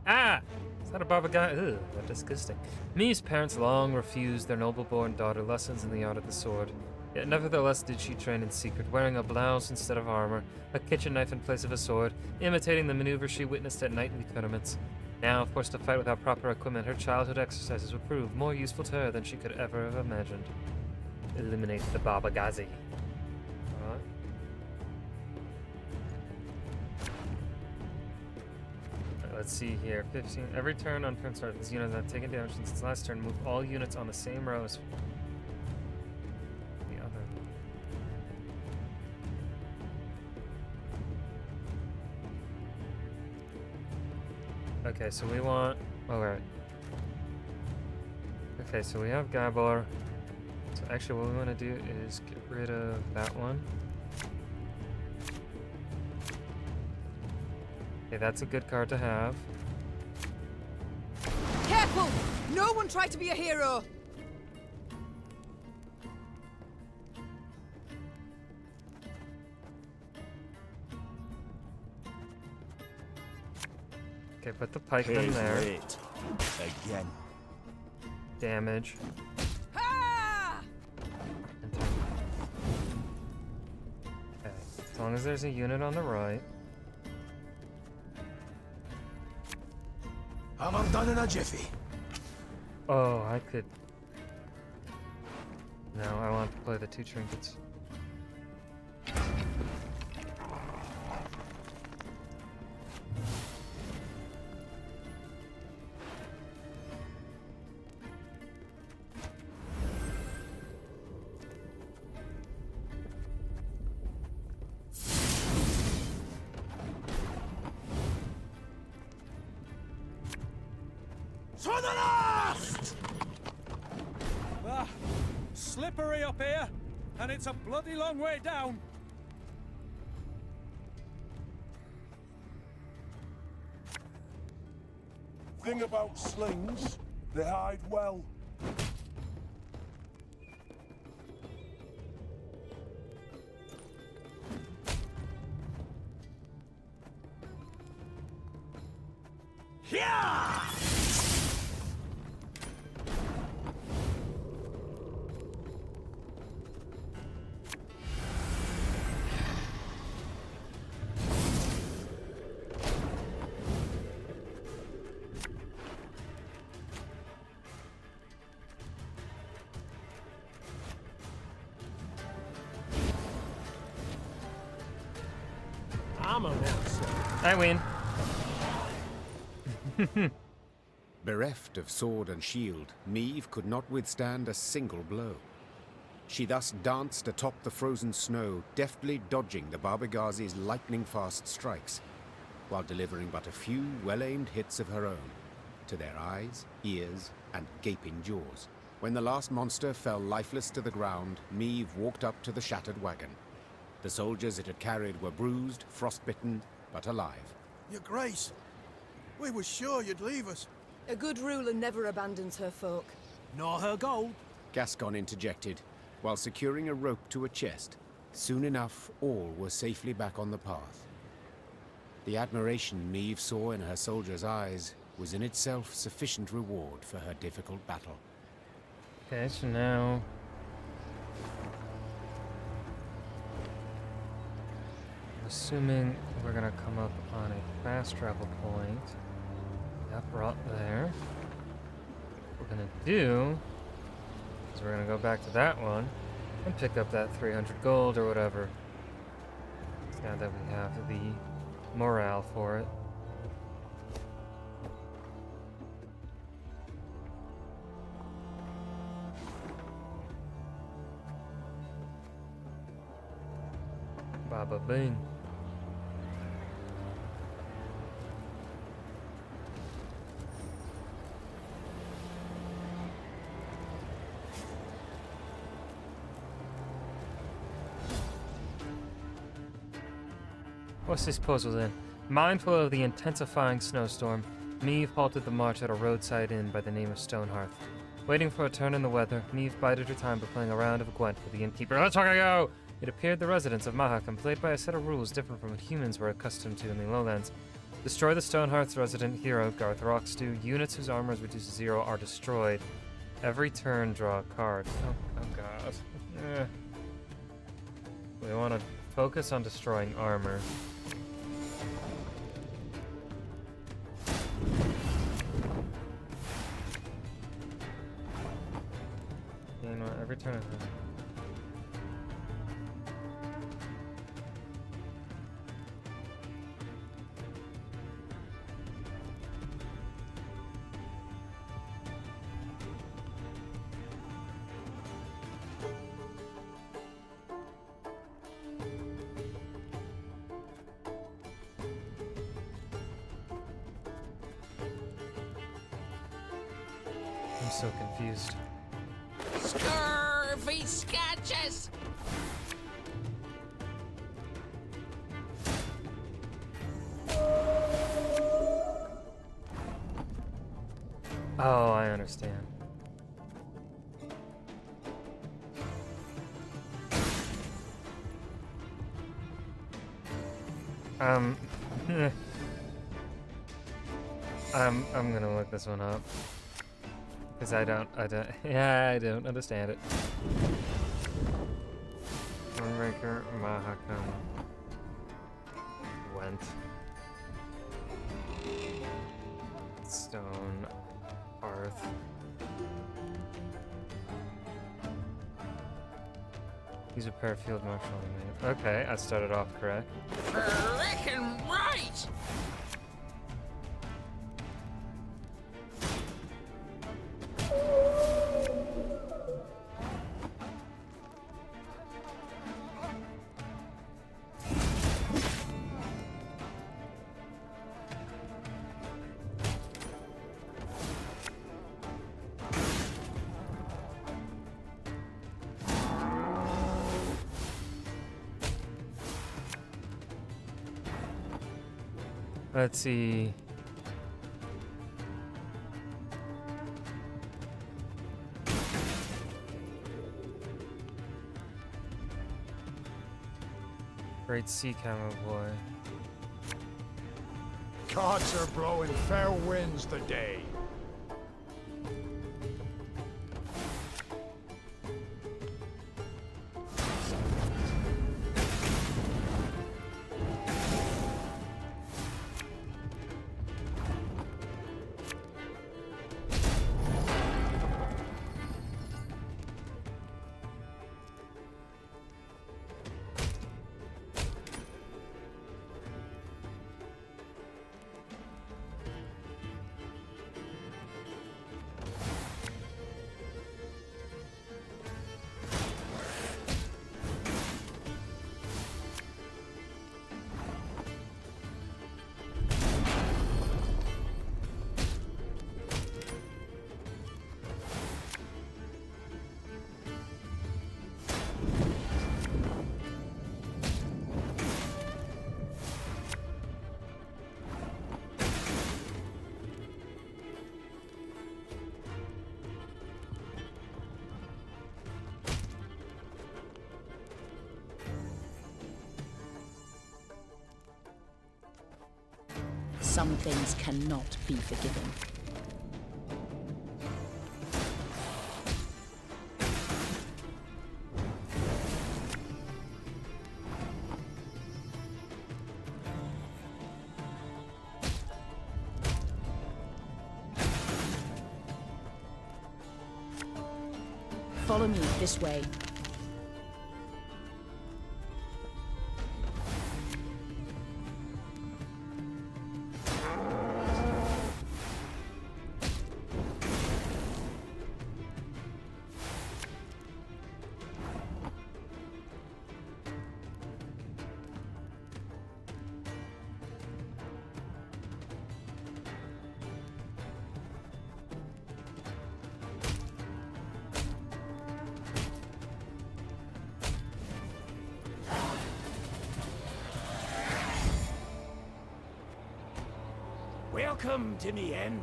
Ah! Is that a Baba Ghazi? Ugh, that's disgusting. Neve's parents long refused their noble-born daughter lessons in the art of the sword. Yet nevertheless did she train in secret, wearing a blouse instead of armor, a kitchen knife in place of a sword, imitating the maneuvers she witnessed at knightly tournaments. Now, forced to fight without proper equipment, her childhood exercises would prove more useful to her than she could ever have imagined. Eliminate the Baba Ghazi. Alright. Let's see here. 15. Every turn on turn start, this unit has taken damage since its last turn. Move all units on the same row as the other. Okay, so we want... Alright. Okay, so we have Gabor. So actually what we want to do is get rid of that one. Okay, that's a good card to have. Careful! No one try to be a hero! Okay, put the pikeman there. Late. Again. Damage. Ah! Okay, as long as there's a unit on the right. I'm done in a jiffy. Oh, I could... No, I want to play the 2 trinkets. To the left! Ah, slippery up here. and it's a bloody long way down. Thing about slings, they hide well. Yeah! Armor now, sir. I win. Bereft of sword and shield, Meve could not withstand a single blow. She thus danced atop the frozen snow, deftly dodging the Barbegazi's lightning-fast strikes, while delivering but a few well-aimed hits of her own, to their eyes, ears, and gaping jaws. When the last monster fell lifeless to the ground, Meve walked up to the shattered wagon. The soldiers it had carried were bruised, frostbitten, but alive. Your Grace, we were sure you'd leave us. A good ruler never abandons her folk. Nor her gold. Gascon interjected, while securing a rope to a chest. Soon enough, all were safely back on the path. The admiration Meve saw in her soldiers' eyes was in itself sufficient reward for her difficult battle. Okay, so now... I'm assuming we're gonna come up on a fast travel point. Yep, right there. What we're gonna do is we're gonna go back to that one and pick up that 300 gold or whatever. Now that we have the morale for it. Baba Bing. What's this puzzle then? Mindful of the intensifying snowstorm, Meve halted the march at a roadside inn by the name of Stonehearth. Waiting for a turn in the weather, Meve bided her time by playing a round of Gwent with the innkeeper. Let's go! It appeared the residents of Mahakam played by a set of rules different from what humans were accustomed to in the lowlands. Destroy the Stonehearth's resident hero, Garth Rockstew. Units whose armor is reduced to 0 are destroyed. Every turn, draw a card. Oh god. We want to focus on destroying armor. You know, every turn. I'm so confused. Scurvy scratches! Oh, I understand. I'm gonna look this one up. Because I don't understand it. Thronebreaker, Mahakam, Went, Stone, Hearth. Use a pair of field marshal. Okay, I started off correct. Reckon right! Let's see. Great sea camel boy. Gods are blowing fair winds today. Some things cannot be forgiven. Follow me this way. Welcome to me inn.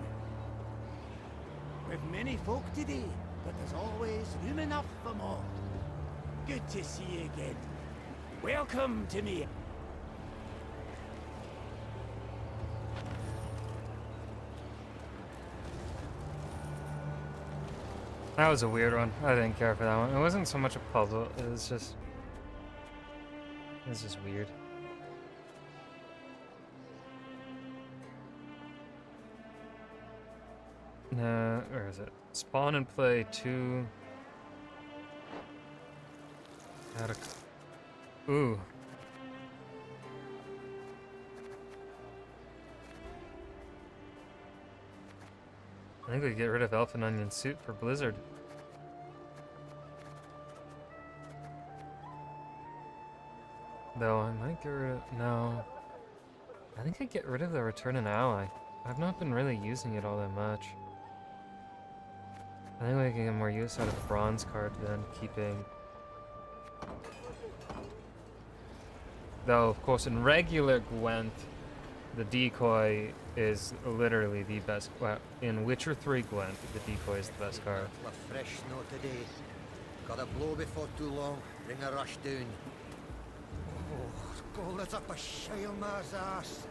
We've many folk today, but there's always room enough for more. Good to see you again. Welcome to me. That was a weird one. I didn't care for that one. It wasn't so much a puzzle. It was just weird. Where is it? Spawn and play 2. Ooh. I think we get rid of Elf and Onion Suit for Blizzard. Though I might get rid of... No. I think I'd get rid of the Return an Ally. I've not been really using it all that much. I think we can get more use out of the bronze card than keeping... Though, of course, in regular Gwent, the decoy is literally the best... Well, in Witcher 3 Gwent, the decoy is the best card. A fresh snow today. Got a blow before too long. Bring a rush down. Oh, go let up a Shilmar's ass.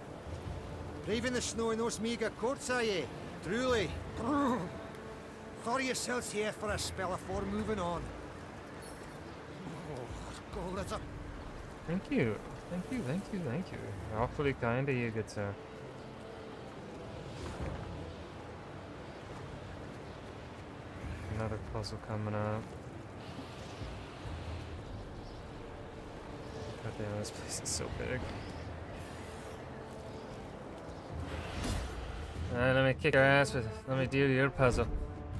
Braving the snow in those meagre courts, are ye? Truly. Throw yourselves here for a spell afore moving on. Oh, go let up. Thank you. Thank you, thank you, thank you. Awfully kind of you, good sir. Another puzzle coming up. God damn, this place is so big. Let me kick your ass with, let me deal your puzzle.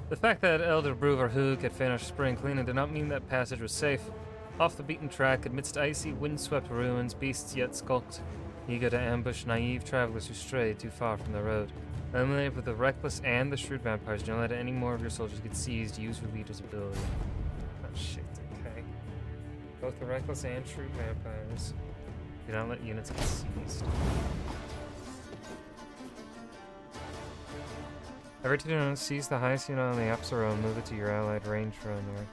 The fact that Elder Brewer Hoog had finished spring cleaning did not mean that passage was safe. Off the beaten track, amidst icy, windswept ruins, beasts yet skulked, eager to ambush naive travelers who strayed too far from the road. Eliminate both the reckless and the shrewd vampires. Don't let any more of your soldiers get seized. Use your leader's ability. Oh shit, okay. Both the reckless and shrewd vampires. Do not let units get seized. Every time seize the highest unit on the Apsara and move it to your allied range runner.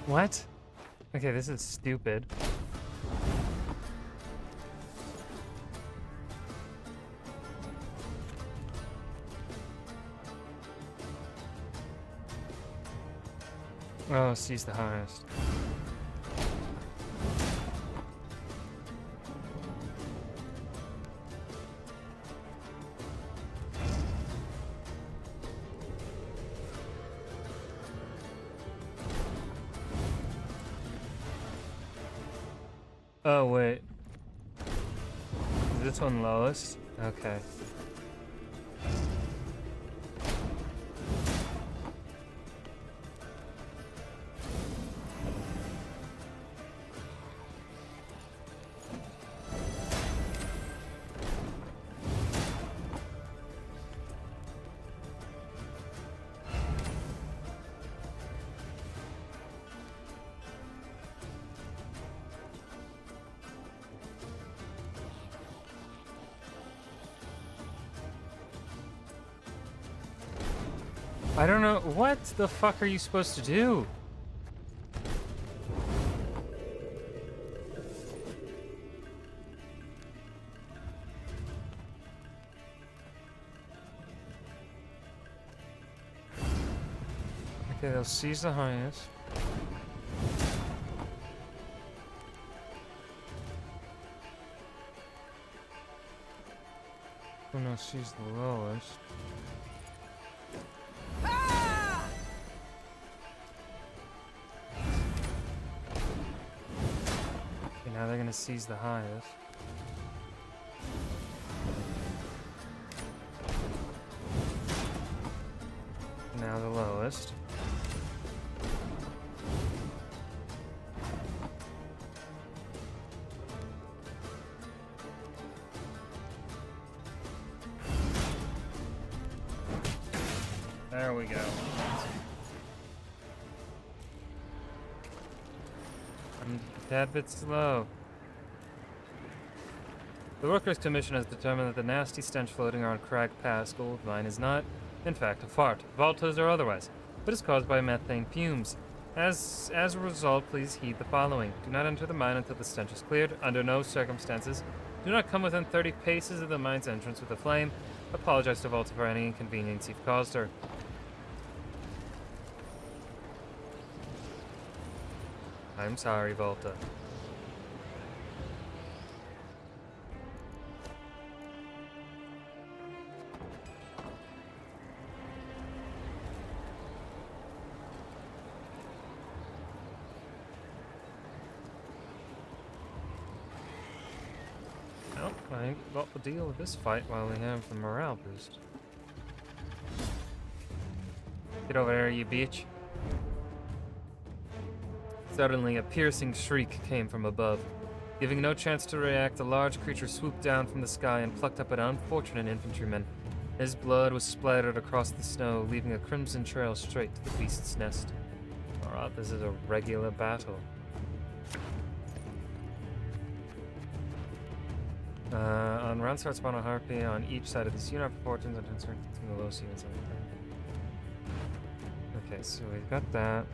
What? Okay, this is stupid. Oh, seize the highest. Oh, wait. Is this one lowest? Okay. I don't know. What the fuck are you supposed to do? Okay, they'll seize the highest. Oh no, seize the lowest. Now they're gonna seize the highest. Now the lowest. There we go. I'm a tad bit slow. The Workers' Commission has determined that the nasty stench floating around Crag Pass gold mine is not, in fact, a fart, voltas or otherwise, but is caused by methane fumes. As a result, please heed the following. Do not enter the mine until the stench is cleared. Under no circumstances. Do not come within 30 paces of the mine's entrance with a flame. Apologize to Volta for any inconvenience you've caused her. I'm sorry, Volta. Well, I think we'll deal with this fight while we have the morale boost. Get over there, you bitch. Suddenly, a piercing shriek came from above. Giving no chance to react, a large creature swooped down from the sky and plucked up an unfortunate infantryman. His blood was splattered across the snow, leaving a crimson trail straight to the beast's nest. Alright, this is a regular battle. On round start, spawn a harpy on each side of this unit for fortunes and turn to the low units. Okay, so we've got that.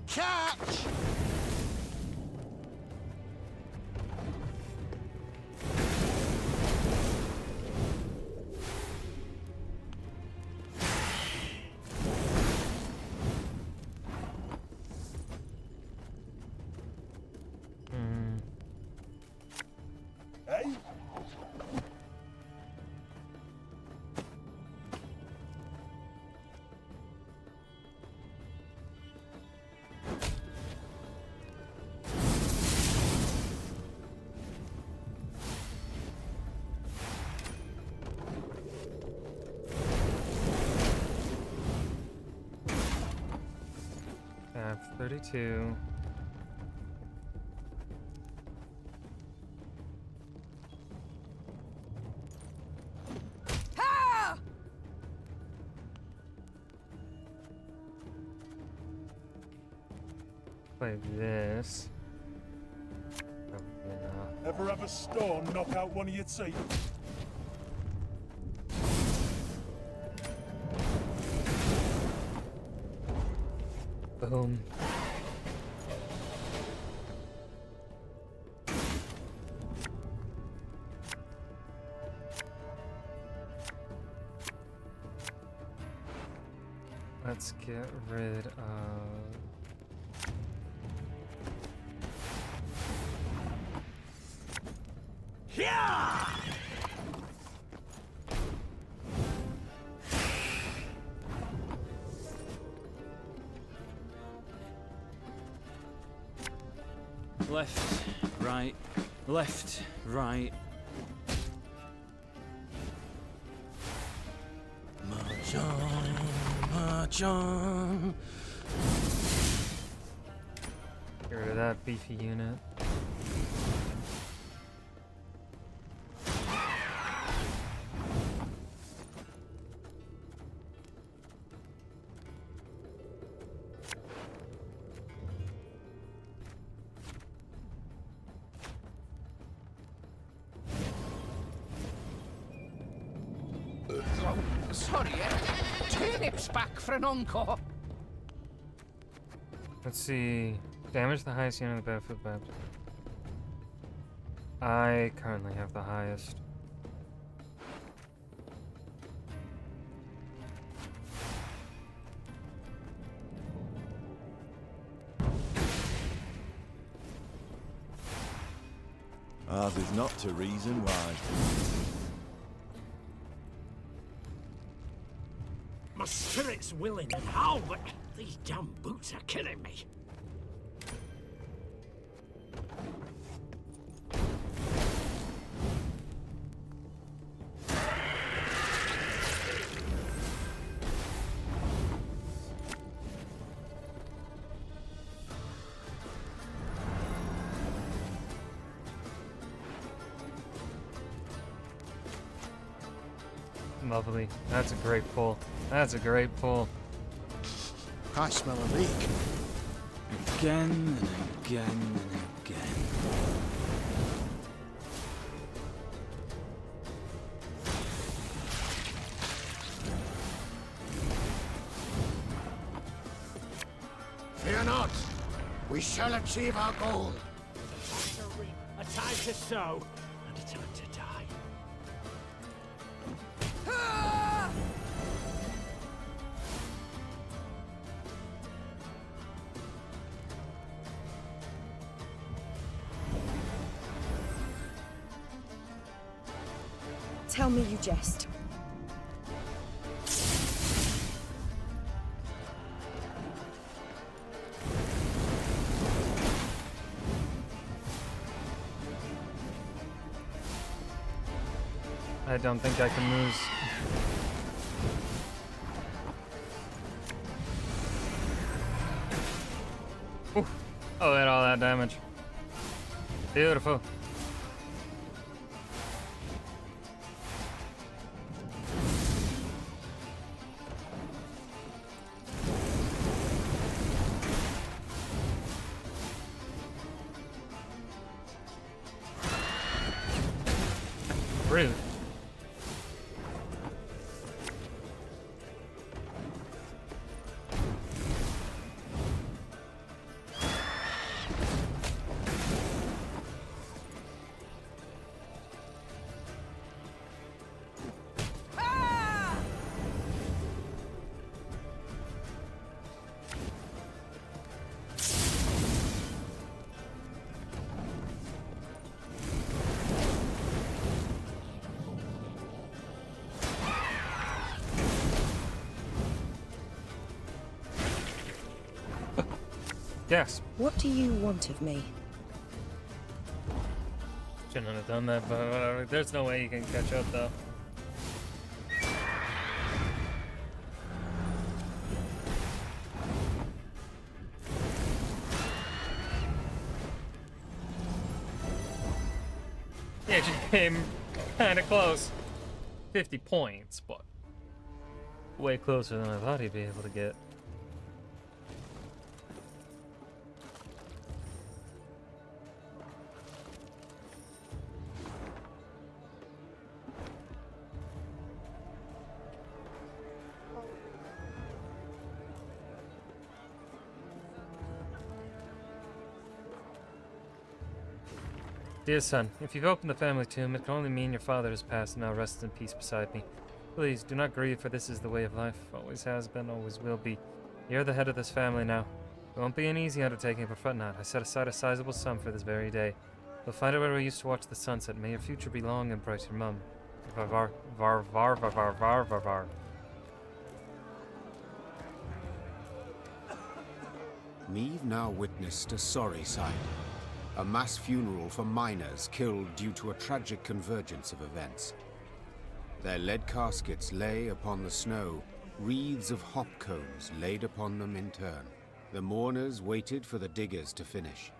Catch! Hey? I have 32. Play this. Probably enough. Ever have a stone knock out one of your teeth? Boom. Let's get rid of... Yeah! Left, right, left, right. March on, march on. Get rid of that beefy unit. Sorry, Turnip's back for an encore. Let's see. Damage the highest unit on the battlefield by... I currently have the highest. Ours is not to reason why. My spirit's willing and how, but these damn boots are killing me. Lovely. That's a great pull. That's a great pull. I smell a leak. Again and again and again. Fear not. We shall achieve our goal. A time to reap, a time to sow, and a time to die. tell me you jest. I don't think I can lose. Oof. Oh, it had all that damage. Beautiful. Rude. Yes. What do you want of me? Shouldn't have done that, but whatever. There's no way you can catch up, though. He actually came kind of close. 50 points, but way closer than I thought he'd be able to get. Dear son, if you've opened the family tomb, it can only mean your father has passed and now rests in peace beside me. Please, do not grieve, for this is the way of life. Always has been, always will be. You're the head of this family now. It won't be an easy undertaking, but fret not. I set aside a sizable sum for this very day. You'll find it where we used to watch the sunset. May your future be long and bright, your mum. Var, var, var, var, var, var, var, var. Meve now witnessed a sorry sight. A mass funeral for miners killed due to a tragic convergence of events. Their lead caskets lay upon the snow, wreaths of hop cones laid upon them in turn. The mourners waited for the diggers to finish.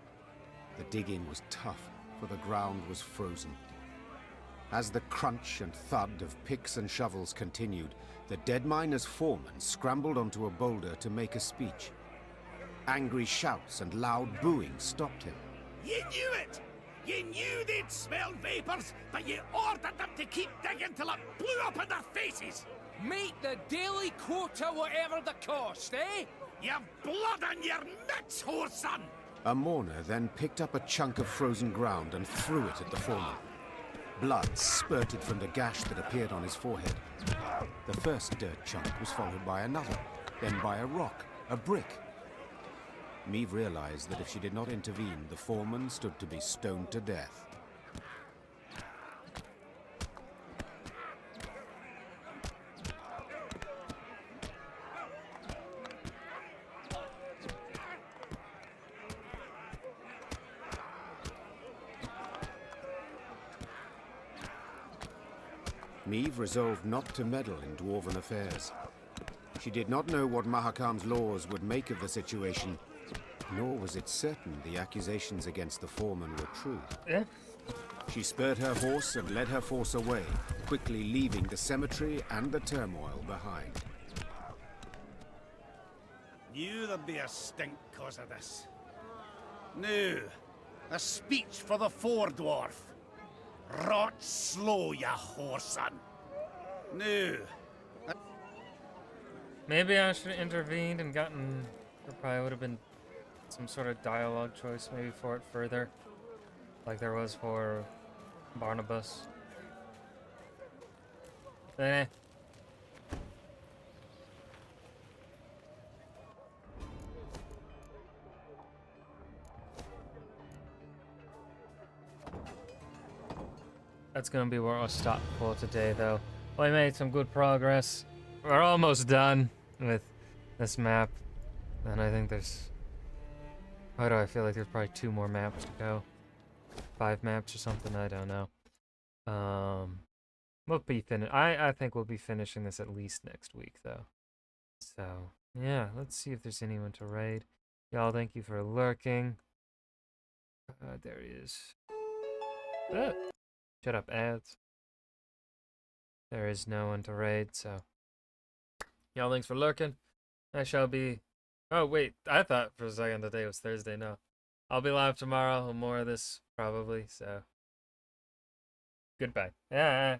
The digging was tough, for the ground was frozen. As the crunch and thud of picks and shovels continued, the dead miner's foreman scrambled onto a boulder to make a speech. Angry shouts and loud booing stopped him. You knew it! You knew they'd smelled vapors, but you ordered them to keep digging till it blew up in their faces! Meet the daily quota whatever the cost, eh? You've blood on your nuts, whoreson! A mourner then picked up a chunk of frozen ground and threw it at the foreman. Blood spurted from the gash that appeared on his forehead. The first dirt chunk was followed by another, then by a rock, a brick. Meve realized that if she did not intervene, the foreman stood to be stoned to death. Meve resolved not to meddle in dwarven affairs. She did not know what Mahakam's laws would make of the situation, nor was it certain the accusations against the foreman were true. Yeah. She spurred her horse and led her force away, quickly leaving the cemetery and the turmoil behind. Knew there'd be a stink cause of this. Now, a speech for the foredwarf. Rot slow, ya whoreson. Now. Maybe I should have intervened and gotten... There probably would have been some sort of dialogue choice maybe for it further. Like there was for Barnabas. Eh. That's gonna be where I'll stop for today, though. We made some good progress. We're almost done with this map, and I think there's. Why do I feel like there's probably 2 more maps to go? 5 maps or something. I don't know. We'll be I think we'll be finishing this at least next week, though. So yeah, let's see if there's anyone to raid. Y'all, thank you for lurking. There he is. Ah, shut up, ads. There is no one to raid, so. Y'all, thanks for lurking. I shall be. Oh, wait. I thought for a second today was Thursday. No. I'll be live tomorrow. More of this, probably, so. Goodbye. Yeah.